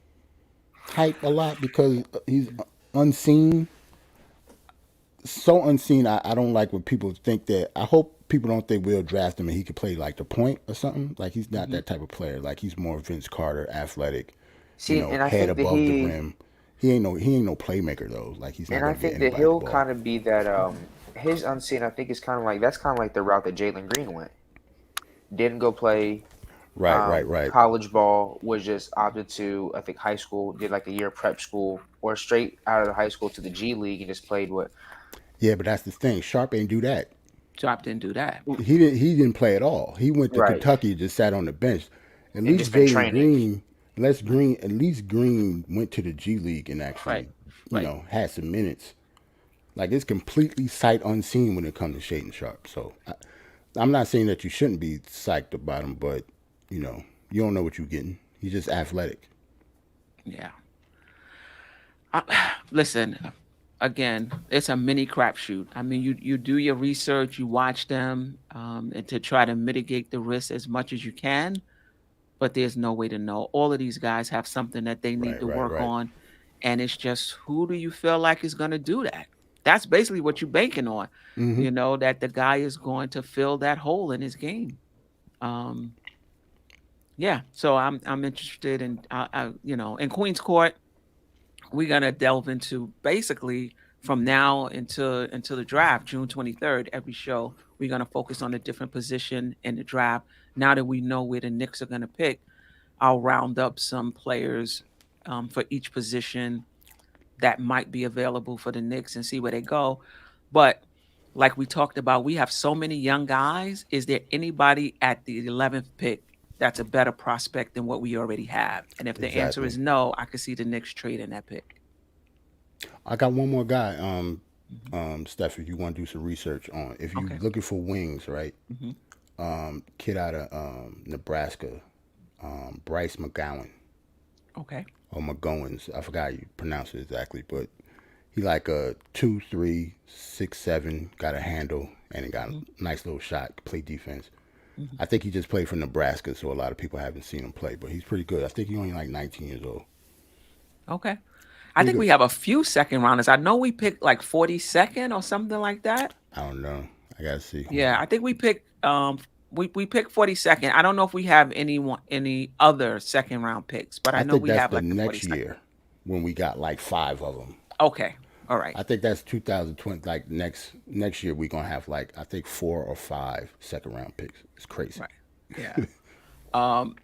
hype a lot because he's unseen. So unseen. I don't like when people think that. I hope people don't think we'll draft him and he could play like the point or something. Like he's not Hmm. that type of player. Like he's more Vince Carter, athletic, See, and I head think that above the rim. He ain't no playmaker though. Like he's not I gonna get think that anybody the he'll ball. kind of be that his unseen. I think is kind of like that's kind of like the route that Jalen Green went. Didn't go play Right. college ball. Was just opted to I think high school. Did like a year of prep school or straight out of the high school to the G League and just played what. Yeah, but that's the thing. Sharp ain't do that. Chop didn't do that. He didn't play at all. He went to Right. Kentucky, just sat on the bench. At And least just been Jaden training. Green, at least Green went to the G League and Right. actually, Right. had some minutes. Like it's completely sight unseen when it comes to Shaden Sharp. So I'm not saying that you shouldn't be psyched about him, but you don't know what you're getting. He's just athletic. Yeah. Listen, again, it's a mini crapshoot. I mean, you do your research, you watch them, and to try to mitigate the risk as much as you can. But there's no way to know. All of these guys have something that they need Right, to right, work right. on, and it's just who do you feel like is going to do that? That's basically what you're banking on. Mm-hmm. That the guy is going to fill that hole in his game. Um, yeah. So I'm interested in in Queens Court. We're gonna delve into basically from now until the draft, June 23rd. Every show we're gonna focus on a different position in the draft. Now that we know where the Knicks are gonna pick, I'll round up some players for each position that might be available for the Knicks and see where they go. But like we talked about, we have so many young guys. Is there anybody at the 11th pick that's a better prospect than what we already have? And if the answer Exactly. is no, I could see the Knicks trading that pick. I got one more guy. Mhm. Steph, if you want to do some research on, if you Okay. looking for wings, right? Hmm. Kid out of Nebraska, Bryce McGowan Okay. or McGowans. I forgot how you pronounce it exactly, but he like a 2'3", 6'7", got a handle and he got Hmm. a nice little shot. Play defense. Hmm. I think he just played for Nebraska, so a lot of people haven't seen him play, but he's pretty good. I think he's only like 19 years old. Okay. I Pretty think good. we have a few second rounders. I know we picked like 42nd or something like that. I don't know. I gotta see. Yeah, I think we picked we picked 42nd. I don't know if we have any other second round picks, but I I know think we that's have the like the next 42nd. year. when we got like 5 of them. Okay. All right. I think that's 2020. Like next year, we're gonna have like I think 4 or 5 second round picks. It's crazy. Right. Yeah.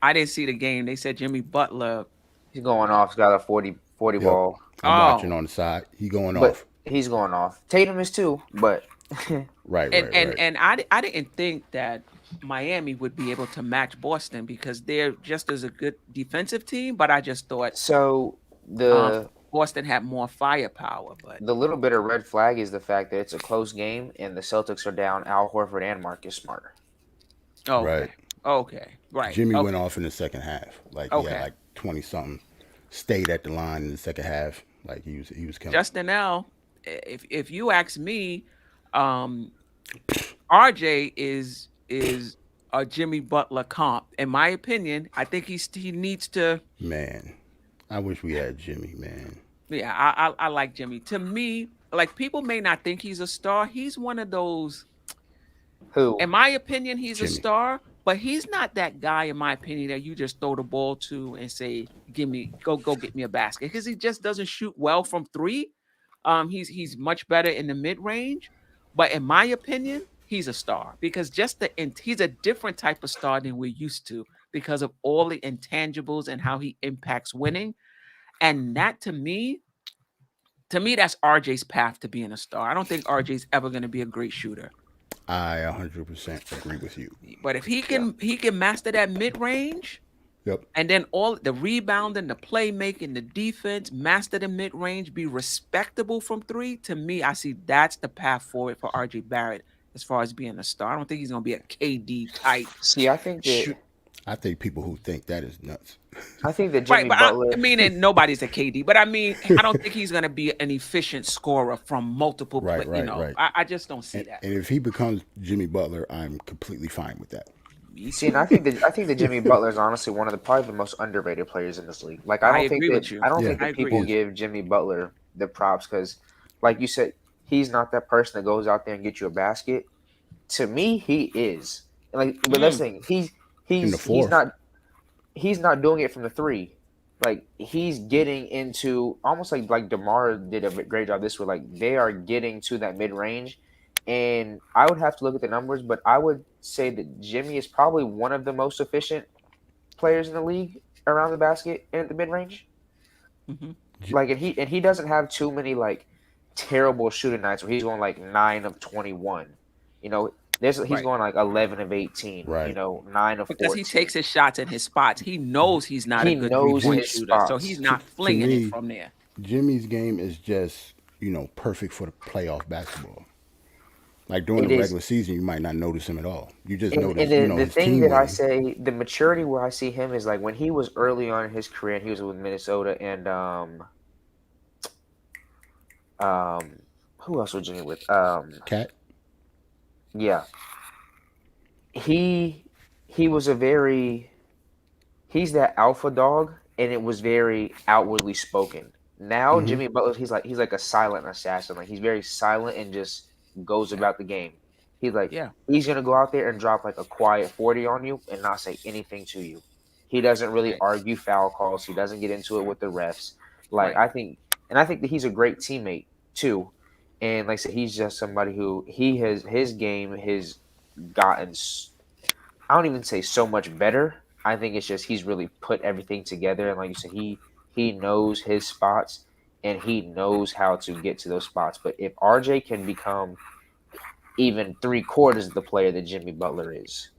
I didn't see the game. They said Jimmy Butler. He's going off. He's got a 40 Yep. ball, I'm watching Oh, on the side. He going but off. he's going off. Tatum is too, but Right, and right, and right. and I didn't think that Miami would be able to match Boston because they're just as a good defensive team. But I just thought so um, the Boston had more firepower. But the little bit of red flag is the fact that it's a close game and the Celtics are down Al Horford and Marcus Smart. okay, Right. okay, right, Jimmy went okay, off in the second half. Like he had okay. like 20 something. Stayed at the line in the second half. Like he was killing. Justin L. If you ask me, um, RJ is a Jimmy Butler comp. In my opinion, I think he needs to. Man, I wish we had Jimmy. Man, Yeah, I like Jimmy. To me, like people may not think he's a star. He's one of those. Who? In my opinion, he's a Jimmy. star, but he's not that guy, in my opinion, that you just throw the ball to and say, "Give me, go get me a basket," because he just doesn't shoot well from three. He's much better in the mid range, but in my opinion, he's a star because he's a different type of star than we're used to because of all the intangibles and how he impacts winning, and that to me, that's RJ's path to being a star. I don't think RJ's ever going to be a great shooter. I 100% agree with you. But if Yeah. he can master that mid range Yep. and then all the rebounding, the playmaking, the defense, master the mid range, be respectable from three, to me, I see that's the path forward for RJ Barrett as far as being a star. I don't think he's gonna be a KD type See, I think that shoot. I think people who think that is nuts. I think that Right, Jimmy but I Butler. mean, and nobody's a KD, but I mean, I don't think he's gonna be an efficient scorer from multiple Right, play. You right, know, right. I just don't see And, that. and if he becomes Jimmy Butler, I'm completely fine with that. Me See, and too. I think that Jimmy Butler is honestly one of the probably the most underrated players in this league. Like I agree with you. I don't Yeah, think I that agree. he people is. give Jimmy Butler the props because, like you said, he's not that person that goes out there and gets you a basket. To me, he is. Like, but that's Mm, the thing. In the He's fourth. not doing it from the three. Like he's getting into almost like DeMar did a great job this way. Like they are getting to that mid range, and I would have to look at the numbers, but I would say that Jimmy is probably one of the most efficient players in the league around the basket and at the mid range. hmm J- Like, and he doesn't have too many like terrible shooting nights where he's going like 9 of 21. You know, he's Right. going like 11 of 18. You right. know, 9 of Because he 14. takes his shots in his spots. He knows he's not a He good knows three-point his shooter, so he's spots. not To flinging it me, from there. Jimmy's game is just, perfect for the playoff basketball. Like during It the is. regular season, you might not notice him at all. You just And notice, the his thing team that I winning. say, the maturity where I see him is like when he was early on in his career and he was with Minnesota and who else was Jimmy with? Cat? Yeah, he he was a very he's that alpha dog and it was very outwardly spoken. Now Hmm. Jimmy Butler, he's like a silent assassin. Like he's very silent and just goes Yeah, about the game. He's like yeah, he's gonna go out there and drop like a quiet 40 on you and not say anything to you. He doesn't really right, argue foul calls. He doesn't get into it with the refs. Like right, I think that he's a great teammate too. And like I said, he's just somebody who his game has gotten I don't even say so much better. I think it's just he's really put everything together, and like you said, he knows his spots and he knows how to get to those spots. But if RJ can become even 3/4 of the player that Jimmy Butler is,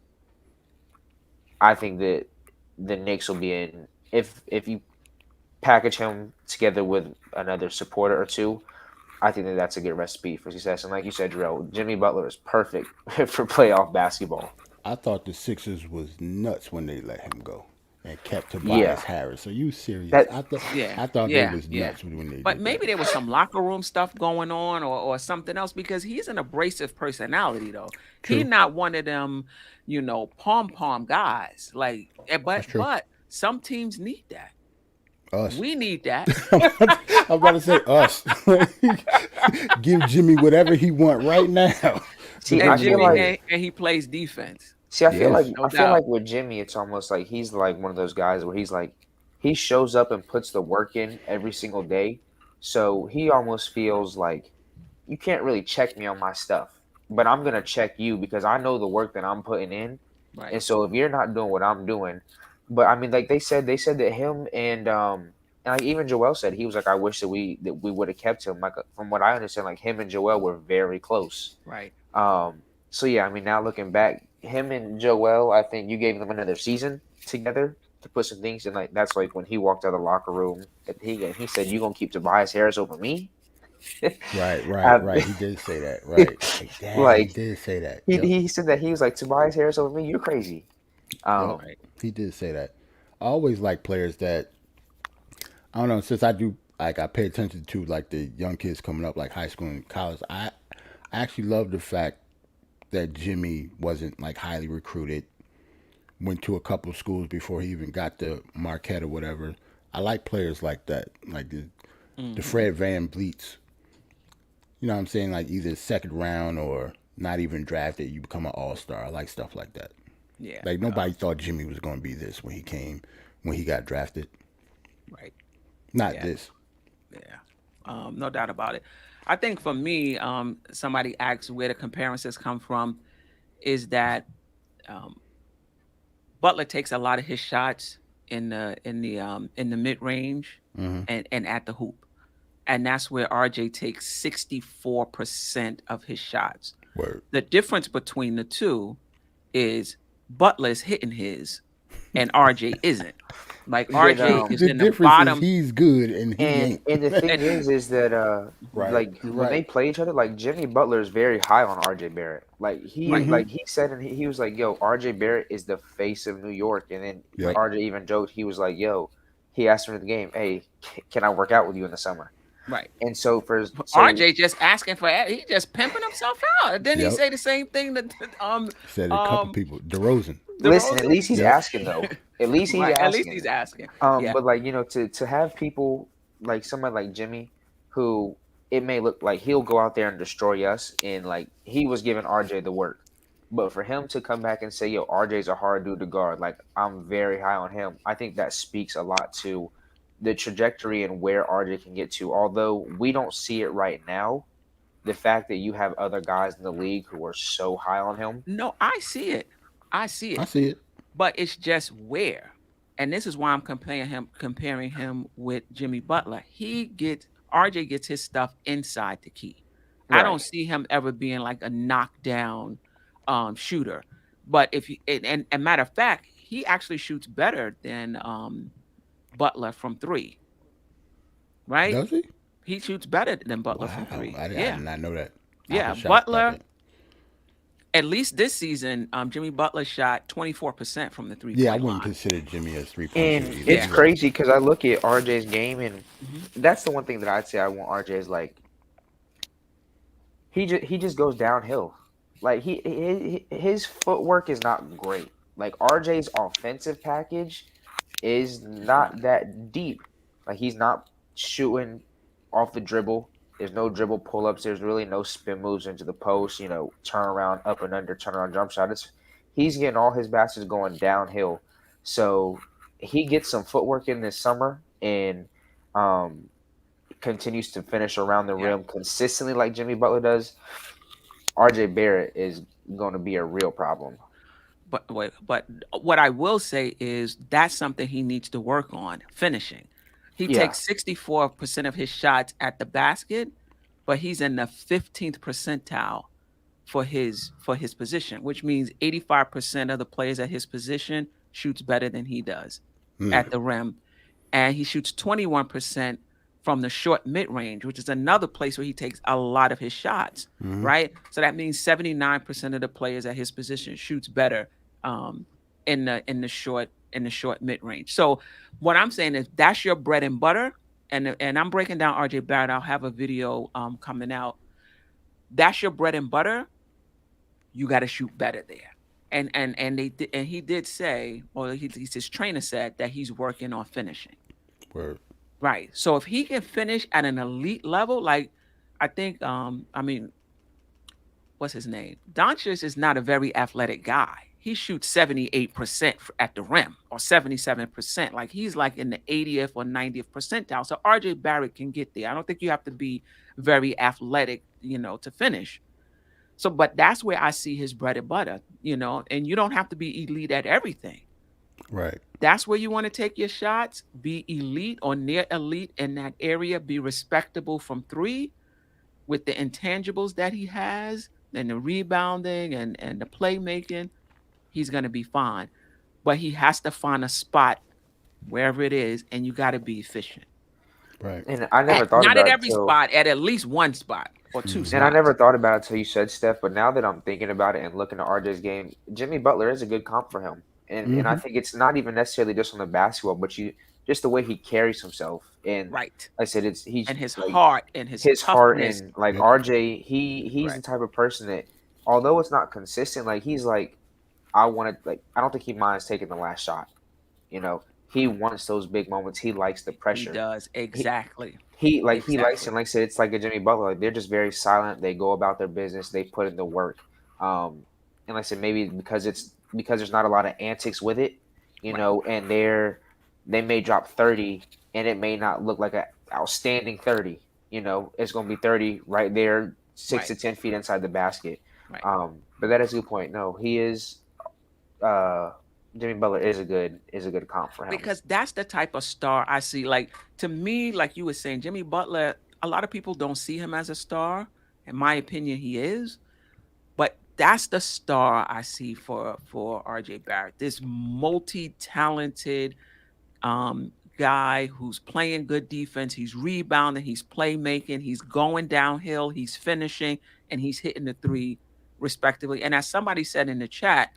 I think that the Knicks will be in. If you package him together with another supporter or two, I think that that's a good recipe for success. And like you said, Jarrell, Jimmy Butler is perfect for playoff basketball. I thought the Sixers was nuts when they let him go and kept Yeah, Tobias Harris. Are you serious? that yeah, I thought they yeah, was yeah. nuts when they But did maybe that. there was some locker room stuff going on or something else because he's an abrasive personality though. He True. not one of them, pom pom guys. Like, That's true. but some teams need that. Us. We need that. I'm about to say us. Give Jimmy whatever he want right now. see, Because And I feel Jimmy like and he plays defense. see, yes, No I feel doubt. like with Jimmy, it's almost like he's like one of those guys where he's like he shows up and puts the work in every single day. So he almost feels like you can't really check me on my stuff, but I'm gonna check you because I know the work that I'm putting in. And Right. so if you're not doing what I'm doing, but I mean, like they said that him and like even Joel said he was like, I wish that we would have kept him. Like from what I understand, like him and Joel were very close. Right. So yeah, I mean, now looking back, him and Joel, I think you gave them another season together to put some things in. Like that's like when he walked out of the locker room, he said, "You gonna keep Tobias Harris over me?" Right. He did say that. Right. Like, damn, he Like did say that. he, Yep. he said that he was like Tobias Harris over me. You're crazy. Yep. Um, Right. He did say that. I always like players that I don't know. Since I do like I pay attention to like the young kids coming up, like high school and college. I actually love the fact that Jimmy wasn't like highly recruited. Went to a couple of schools before he even got to Marquette or whatever. I like players like that, like the Hmm. Fred Van Vliets. You know what I'm saying? Like either second round or not even drafted, you become an all star. I like stuff like that. Yeah. Like nobody thought Jimmy was going to be this when he came, when he got drafted. Right. Not Yeah. this. Yeah. No doubt about it. I think for me, somebody asked where the comparisons come from. Is that um, Butler takes a lot of his shots in the mid range Mm-hmm. and at the hoop, and that's where RJ takes 64% of his shots. Word. The difference between the two is Butler's hitting his, and RJ isn't. Like but RJ is The in the difference is bottom. he's good and he and ain't. and the thing And is that Right. like You're when they right. play each other, like Jimmy Butler is very high on RJ Barrett. Like right, he said, and he was like, "Yo, RJ Barrett is the face of New York." And then Yep. right, RJ even joked, he was like, "Yo," he asked him in the game, "Hey, can I work out with you in the summer?" right. And so RJ just asking for he just pimping himself out. Didn't he Yep. say the same thing that Said a couple um people. DeRozan. listen, at DeRozan? least he's Yep. asking though. At least he's Right. At least asking. he's asking. Yeah. But like to have people like somebody like Jimmy, who it may look like he'll go out there and destroy us, and like he was giving RJ the work, but for him to come back and say, "Yo, RJ's a hard dude to guard," like I'm very high on him. I think that speaks a lot to the trajectory and where RJ can get to. Although we don't see it right now, the fact that you have other guys in the league who are so high on him, No, I see it. I see I it. see it. But it's just where. And this is why I'm comparing him with Jimmy Butler. He gets RJ gets his stuff inside the key. I right? don't see him ever being like a knockdown shooter. But if you and matter of fact, he actually shoots better than Butler from three, right? Does he? He shoots better than Butler from Wow. three. I did Yeah. not know that. I Yeah. was shocked about Butler, that. at least this season, Jimmy Butler shot 24% from the three Yeah, I point wouldn't line. consider Jimmy a 3 point shooter And either. it's Yeah. You're right. crazy because I look at RJ's game, and Hmm. that's the one thing that I'd say I want RJ is like he just goes downhill. Like his footwork is not great. Like RJ's offensive package is It's not. not that deep. Like he's not shooting off the dribble. There's no dribble pull ups. There's really no spin moves into the post. Turn around, up and under, turn around, jump shot. He's getting all his baskets going downhill. So he gets some footwork in this summer and um, continues to finish around the Yeah. rim consistently like Jimmy Butler does. RJ Barrett is going to be a real problem. But what I will say is that's something he needs to work on finishing. He Yeah, takes 64% of his shots at the basket, but he's in the 15th percentile for his position, which means 85% of the players at his position shoots better than he does Hmm. at the rim, and he shoots 21% from the short mid range, which is another place where he takes a lot of his shots, Mm-hmm. right? So that means 79% of the players at his position shoots better um, in the short mid range. So what I'm saying is that's your bread and butter, and I'm breaking down RJ Barrett. I'll have a video coming out. That's your bread and butter. You got to shoot better there. And he did say, or his trainer said that he's working on finishing. Word. Right. So if he can finish at an elite level, like I think, I mean, what's his name? Doncic is not a very athletic guy. he shoots 78% at the rim or 77%. Like he's like in the 80th or 90th percentile. So RJ Barrett can get there. I don't think you have to be very athletic, to finish. So, but that's where I see his bread and butter, and you don't have to be elite at everything. Right. That's where you want to take your shots. Be elite or near elite in that area. Be respectable from three with the intangibles that he has and the rebounding and the playmaking. He's going to be fine. But he has to find a spot wherever it is, and you got to be efficient. Right. And I never thought Not about at it every till, spot, at least one spot or two spots. and I never thought about it until you said Steph. But now that I'm thinking about it and looking at RJ's game, Jimmy Butler is a good comp for him. And I think it's not even necessarily just on the basketball, but just the way he carries himself. And Right. like I said, he's And his like, heart and his heart toughness. and like Yep. RJ, he's Right. the type of person that, although it's not consistent, like he's like, I don't think he minds taking the last shot. He wants those big moments. He likes the He pressure. does. Exactly. He likes Exactly. and like I said, it's like a Jimmy Butler. Like they're just very silent. They go about their business. They put in the work. And like I said, maybe because there's not a lot of antics with it, Right. and they may drop 30 and it may not look like an outstanding 30. It's going to be 30 right there, 6 to Right. 10 feet inside the basket. Right. But that is a good point. No, he is. Jimmy Butler is a good comp for him. Because that's the type of star I see. Like to me, like you were saying, Jimmy Butler, a lot of people don't see him as a star. In my opinion, he is. But that's the star I see for RJ Barrett. This multi-talented guy who's playing good defense. He's rebounding, he's playmaking, he's going downhill, he's finishing, and he's hitting the three respectively. And as somebody said in the chat,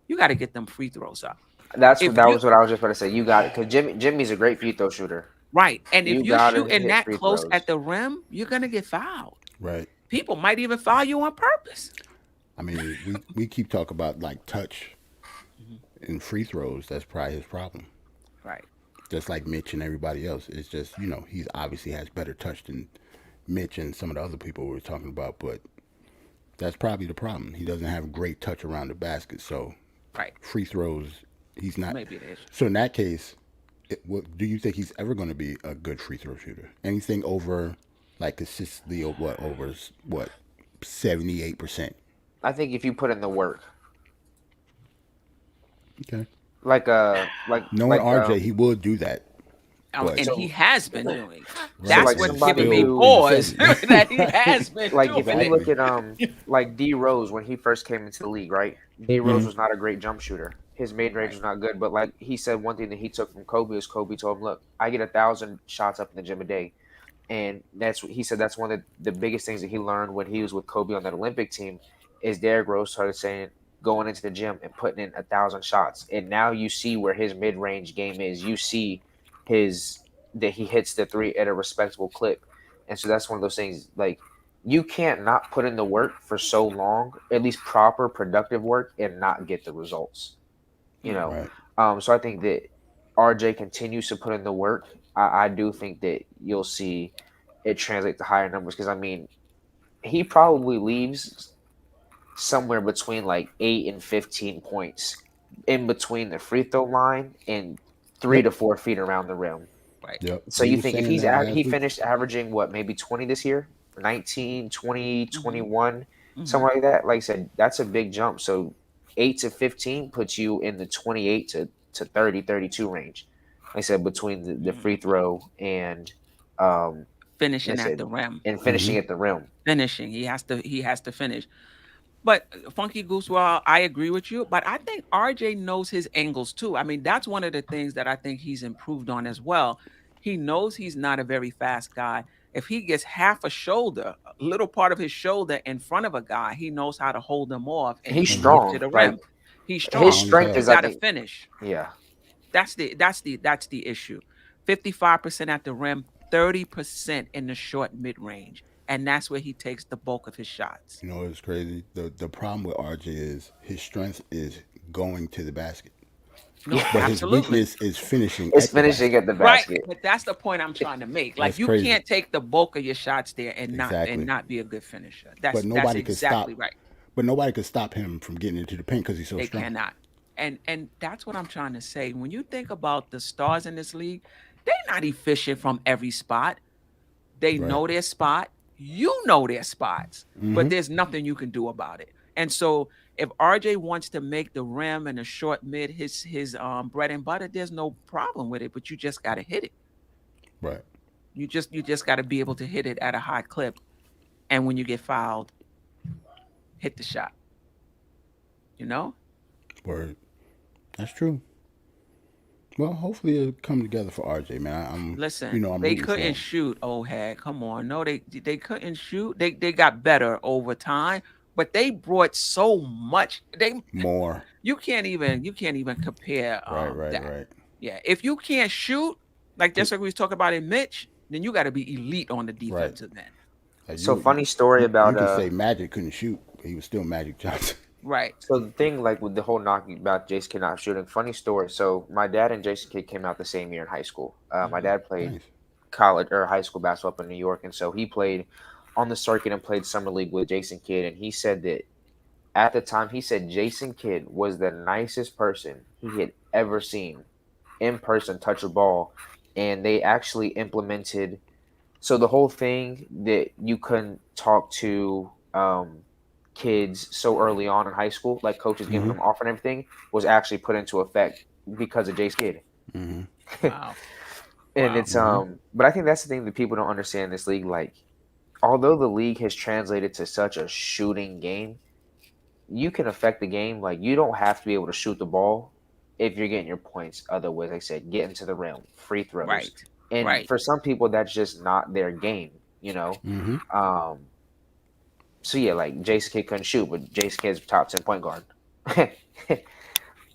you got to get them free throws up. That If was what I was just about to say. You got it, because Jimmy's a great free throw shooter. Right. And You if you're gotta shooting hit that free close throws. at the rim, you're going to get fouled. Right. People might even foul you on purpose. I mean, we keep talking about like touch and free throws. That's probably his problem. Right. Just like Mitch and everybody else. It's just, he's obviously has better touch than Mitch and some of the other people we were talking about, but that's probably the problem. He doesn't have great touch around the basket, so Right. free throws, he's not. Maybe it is. So in that case, do you think he's ever going to be a good free throw shooter? Anything over, like consistently, over 78%? I think if you put in the work, Okay. Knowing RJ, he would do that. But- And he has been doing. Right. That's like what's somebody giving me who- pause that he has been like doing if you it. look at like D Rose when he first came into the league, right? D Rose was not a great jump shooter. His mid range was not good, but like he said, one thing that he took from Kobe is Kobe told him, "Look, I get 1,000 shots up in the gym a day," and he said that's one of the biggest things that he learned when he was with Kobe on that Olympic team. Is Derrick Rose started saying, going into the gym and putting in 1,000 shots, and now you see where his mid range game is. You see that he hits the three at a respectable clip, and so that's one of those things. Like you can't not put in the work for so long, at least proper productive work, and not get the results. Right. So I think that RJ continues to put in the work. I do think that you'll see it translate to higher numbers, because I mean, he probably leaves somewhere between like 8 and 15 points in between the free throw line and 3 to 4 feet around the rim. Right. Yep. So He you was think if saying he that last week. finished averaging maybe 20 this year, 19, 20, 21, Mhm. something like that. Like I said, that's a big jump. So 8 to 15 puts you in the 28 to 30, 32 range. Like I said, between the free throw and Finishing like I at said, the rim. and finishing at the rim. Finishing. He has to finish. But Funky Goose, well, I agree with you, but I think RJ knows his angles too. I mean, that's one of the things that I think he's improved on as well. He knows he's not a very fast guy. If he gets half a shoulder, a little part of his shoulder in front of a guy, he knows how to hold him off and He's get strong. to the Like, rim. He's strong. his strength He's is, I got to think, finish. yeah. That's the issue. 55% at the rim, 30% in the short mid range. And that's where he takes the bulk of his shots. You know what's crazy? The problem with RJ is his strength is going to the basket, No, but absolutely. his weakness is finishing. It's at the finishing basket. at the Right, basket. but that's the point I'm trying to make. Like That's you crazy. can't take the bulk of your shots there and Exactly. not be a good finisher. That's But nobody that's can exactly stop. right. but nobody could stop him from getting into the paint because he's so They strong. cannot. And that's what I'm trying to say. When you think about the stars in this league, they're not efficient from every spot. They Right. know their spot. You know their spots, but Mm-hmm. there's nothing you can do about it. And so if RJ wants to make the rim and the short mid his bread and butter, there's no problem with it, but you just got to hit it. Right. You just got to be able to hit it at a high clip. And when you get fouled, hit the shot. You know? Word. That's true. Well, hopefully it'll come together for RJ, man. Listen, I'm they rooting for couldn't him. shoot, old head. Come on. No, they couldn't shoot. They got better over time, but they brought so much. They More. you can't even compare Right. Right. that. Right. Yeah. If you can't shoot, like just like we was talking about in Mitch, then you got to be elite on the Right. defensive end. Like So funny story you about could say Magic couldn't shoot, but he was still Magic Johnson. Right. So the thing, like with the whole knock about Jason Kidd not shooting, funny story. So my dad and Jason Kidd came out the same year in high school. My dad played Nice. college or high school basketball up in New York, and so he played on the circuit and played summer league with Jason Kidd. And he said that at the time, he said Jason Kidd was the nicest person he had ever seen in person touch a ball, and they actually implemented. So the whole thing that you couldn't talk to kids so early on in high school, like coaches giving Mm-hmm. them off and everything, was actually put into effect because of Jace Kidd. Mm-hmm. Wow. And Wow. it's but I think that's the thing that people don't understand in this league. Like, although the league has translated to such a shooting game, you can affect the game. Like, you don't have to be able to shoot the ball if you're getting your points. Other ways, like I said, getting to the rim, free throws. Right. And Right. for some people, that's just not their game, you know? Mm-hmm. So yeah, like Jason Kidd couldn't shoot, but Jason Kidd's top 10 point guard.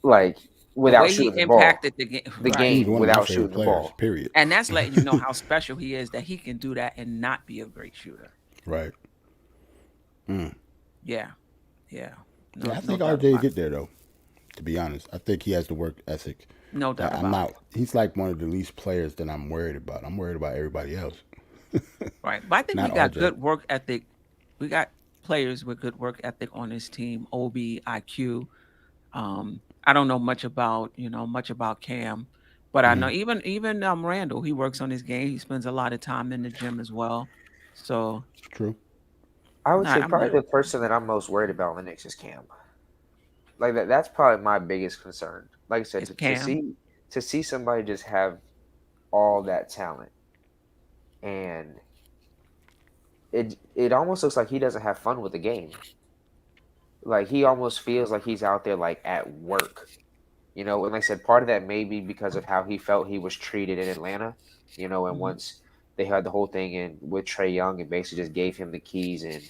Like, The without way he shooting the ball. impacted the game. The Right. He was game one of my without favorite shooting the players. ball. Period. And that's letting you know how special he is that he can do that and not be a great shooter. Right. Mm. Yeah. Yeah. Yeah, I No think doubt RJ about it. get there though. To be honest, I think he has the work ethic. No doubt I'm about not. He's like one of the least players that I'm worried about. I'm worried about everybody else. it. Right. But I think we Not got RJ. good work ethic. We got players with good work ethic on this team. OB, IQ. I don't know much about Cam, but I know Mm-hmm. even Randle, he works on his game. He spends a lot of time in the gym as well. So True. I would nah, say I'm probably not. the person that I'm most worried about in the Knicks is Cam. Like that's probably my biggest concern. Like I said, It's to Cam. see somebody just have all that talent, and it almost looks like he doesn't have fun with the game. Like, he almost feels like he's out there like at work, you know. And like I said, part of that may be because of how he felt he was treated in Atlanta, you know. And Mhm. once they had the whole thing in with Trey Young and basically just gave him the keys. And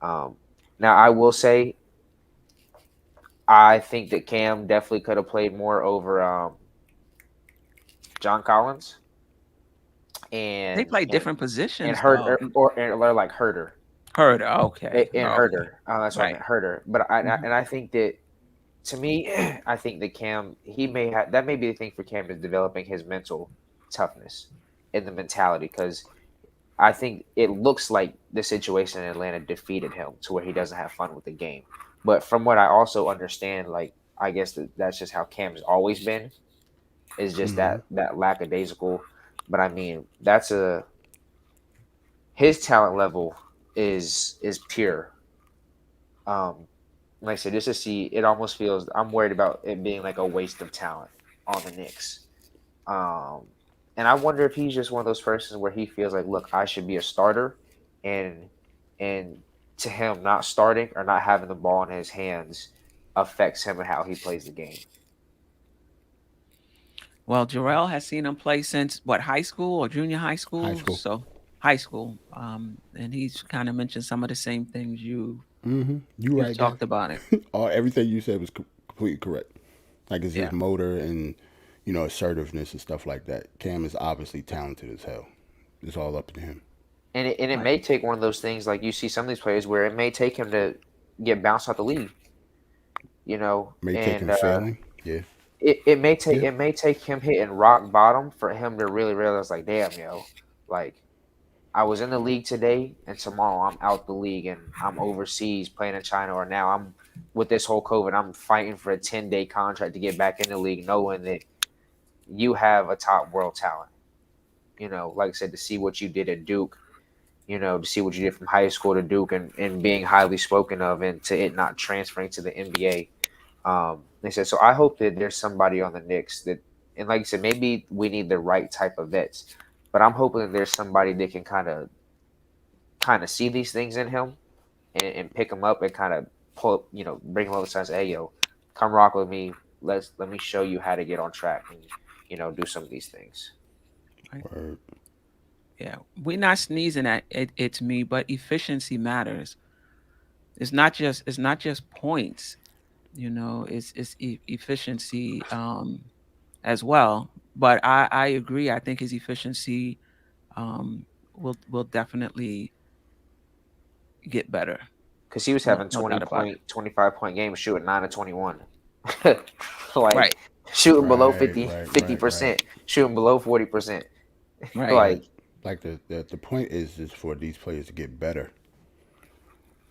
um, now I will say, I think that Cam definitely could have played more over John Collins They and play and different and positions Hurt though. or like Herder Heard. Okay. and Okay. Herder. That's what I Right. meant, Herder. But Mhm. I think that, to me, I think that Cam, he may have, that may be the thing for Cam, is developing his mental toughness and the mentality, because I think it looks like the situation in Atlanta defeated him to where he doesn't have fun with the game. But from what I also understand, like, I guess that's just how Cam's always been, is just Mm-hmm. that lackadaisical. But I mean, his talent level is pure. Um, like I said, just to see, it almost feels, I'm worried about it being like a waste of talent on the Knicks. Um, and I wonder if he's just one of those persons where he feels like, look, I should be a starter, and to him, not starting or not having the ball in his hands affects him and how he plays the game. Well, Jarrell has seen him play since what, high school or junior high High school? school. So high school. And he's kind of mentioned some of the same things Mm-hmm. You you've right, guys. talked about it. Everything you said was completely correct. Like, it's his Yeah. motor and assertiveness and stuff like that. Cam is obviously talented as hell. It's all up to him. And it Right. may take one of those things, like you see some of these players where it may take him to get bounced out the league, you know. May take And him failing. Yeah. it Yeah. may take him hitting rock bottom for him to really realize, like, damn, yo, like, I was in the league today, and tomorrow I'm out the league, and I'm overseas playing in China. Or now I'm with this whole COVID, I'm fighting for a 10-day contract to get back in the league, knowing that you have a top world talent. You know, like I said, to see what you did at Duke, you know, to see what you did from high school to Duke, and being highly spoken of, and to it not transferring to the NBA. They said, so I hope that there's somebody on the Knicks that, and like I said, maybe we need the right type of vets, but I'm hoping that there's somebody that can kind of see these things in him, and pick him up and kind of pull, you know, bring him over and say, hey, yo, come rock with me. Let me show you how to get on track and, you know, do some of these things. Word. Yeah, we're not sneezing at it. It's me, but efficiency matters. It's not just points. It's efficiency as well. But I agree. I think his efficiency will definitely get better. Because he was No, having no doubt about it. 25 point games, shooting 9 of 21. Like, Right, shooting below Right, right, 50%, shooting below 40%. right. Like, Like the point is for these players to get better.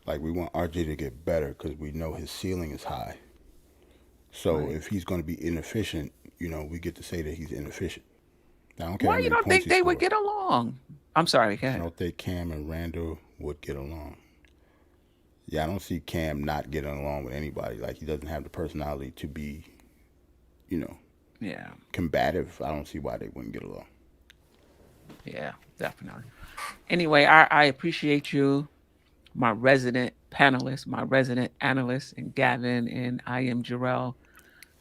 Like we want RJ to get better because we know his ceiling is high. So Right. if he's going to be inefficient, we get to say that he's inefficient. Now, I don't care Why how you many don't points think he they would scores. get along? I'm sorry, go I ahead. don't think Cam and Randle would get along. Yeah, I don't see Cam not getting along with anybody. Like he doesn't have the personality to be, you know, Yeah, combative. I don't see why they wouldn't get along. yeah, definitely. Anyway, I appreciate you, my resident panelist, my resident analyst, and Gavin, and I am Jarrell.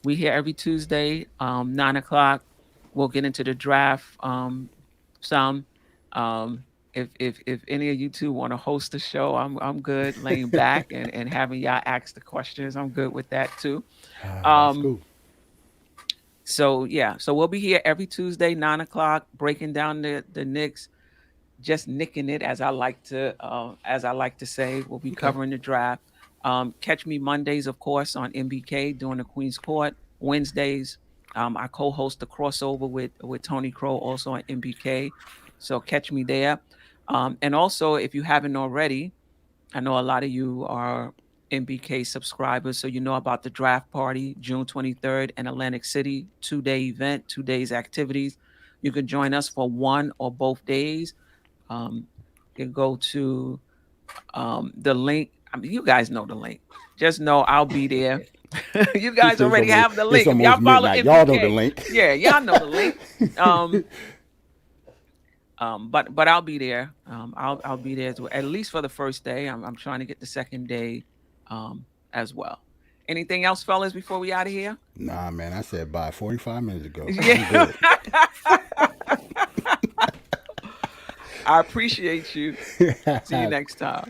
We here every Tuesday, 9 o'clock. We'll get into the draft. Some. If any of you two want to host the show, I'm good laying back and having y'all ask the questions. I'm good with that too. That's Um, cool. so yeah, so we'll be here every Tuesday, 9 o'clock, breaking down the Knicks, just nicking it as I like to say. We'll be Okay. covering the draft. Catch me Mondays, of course, on MBK doing the Queen's Court. Wednesdays, I co-host the crossover with Tony Crow also on MBK. So catch me there. And also, if you haven't already, I know a lot of you are MBK subscribers, so you know about the draft party, June 23rd in Atlantic City, 2-day event, 2 days activities. You can join us for one or both days. You can go to the link. I mean, you guys know the link. Just know I'll be there. You He guys says already almost, have the it's link. If y'all almost follow midnight. Y'all know the MBK, link. yeah, y'all know the link. But I'll be there. I'll be there as well, at least for the first day. I'm trying to get the second day as well. Anything else, fellas, before we out of here? Nah, man, I said bye 45 minutes ago. I'm Yeah. good. I appreciate you. See you next time.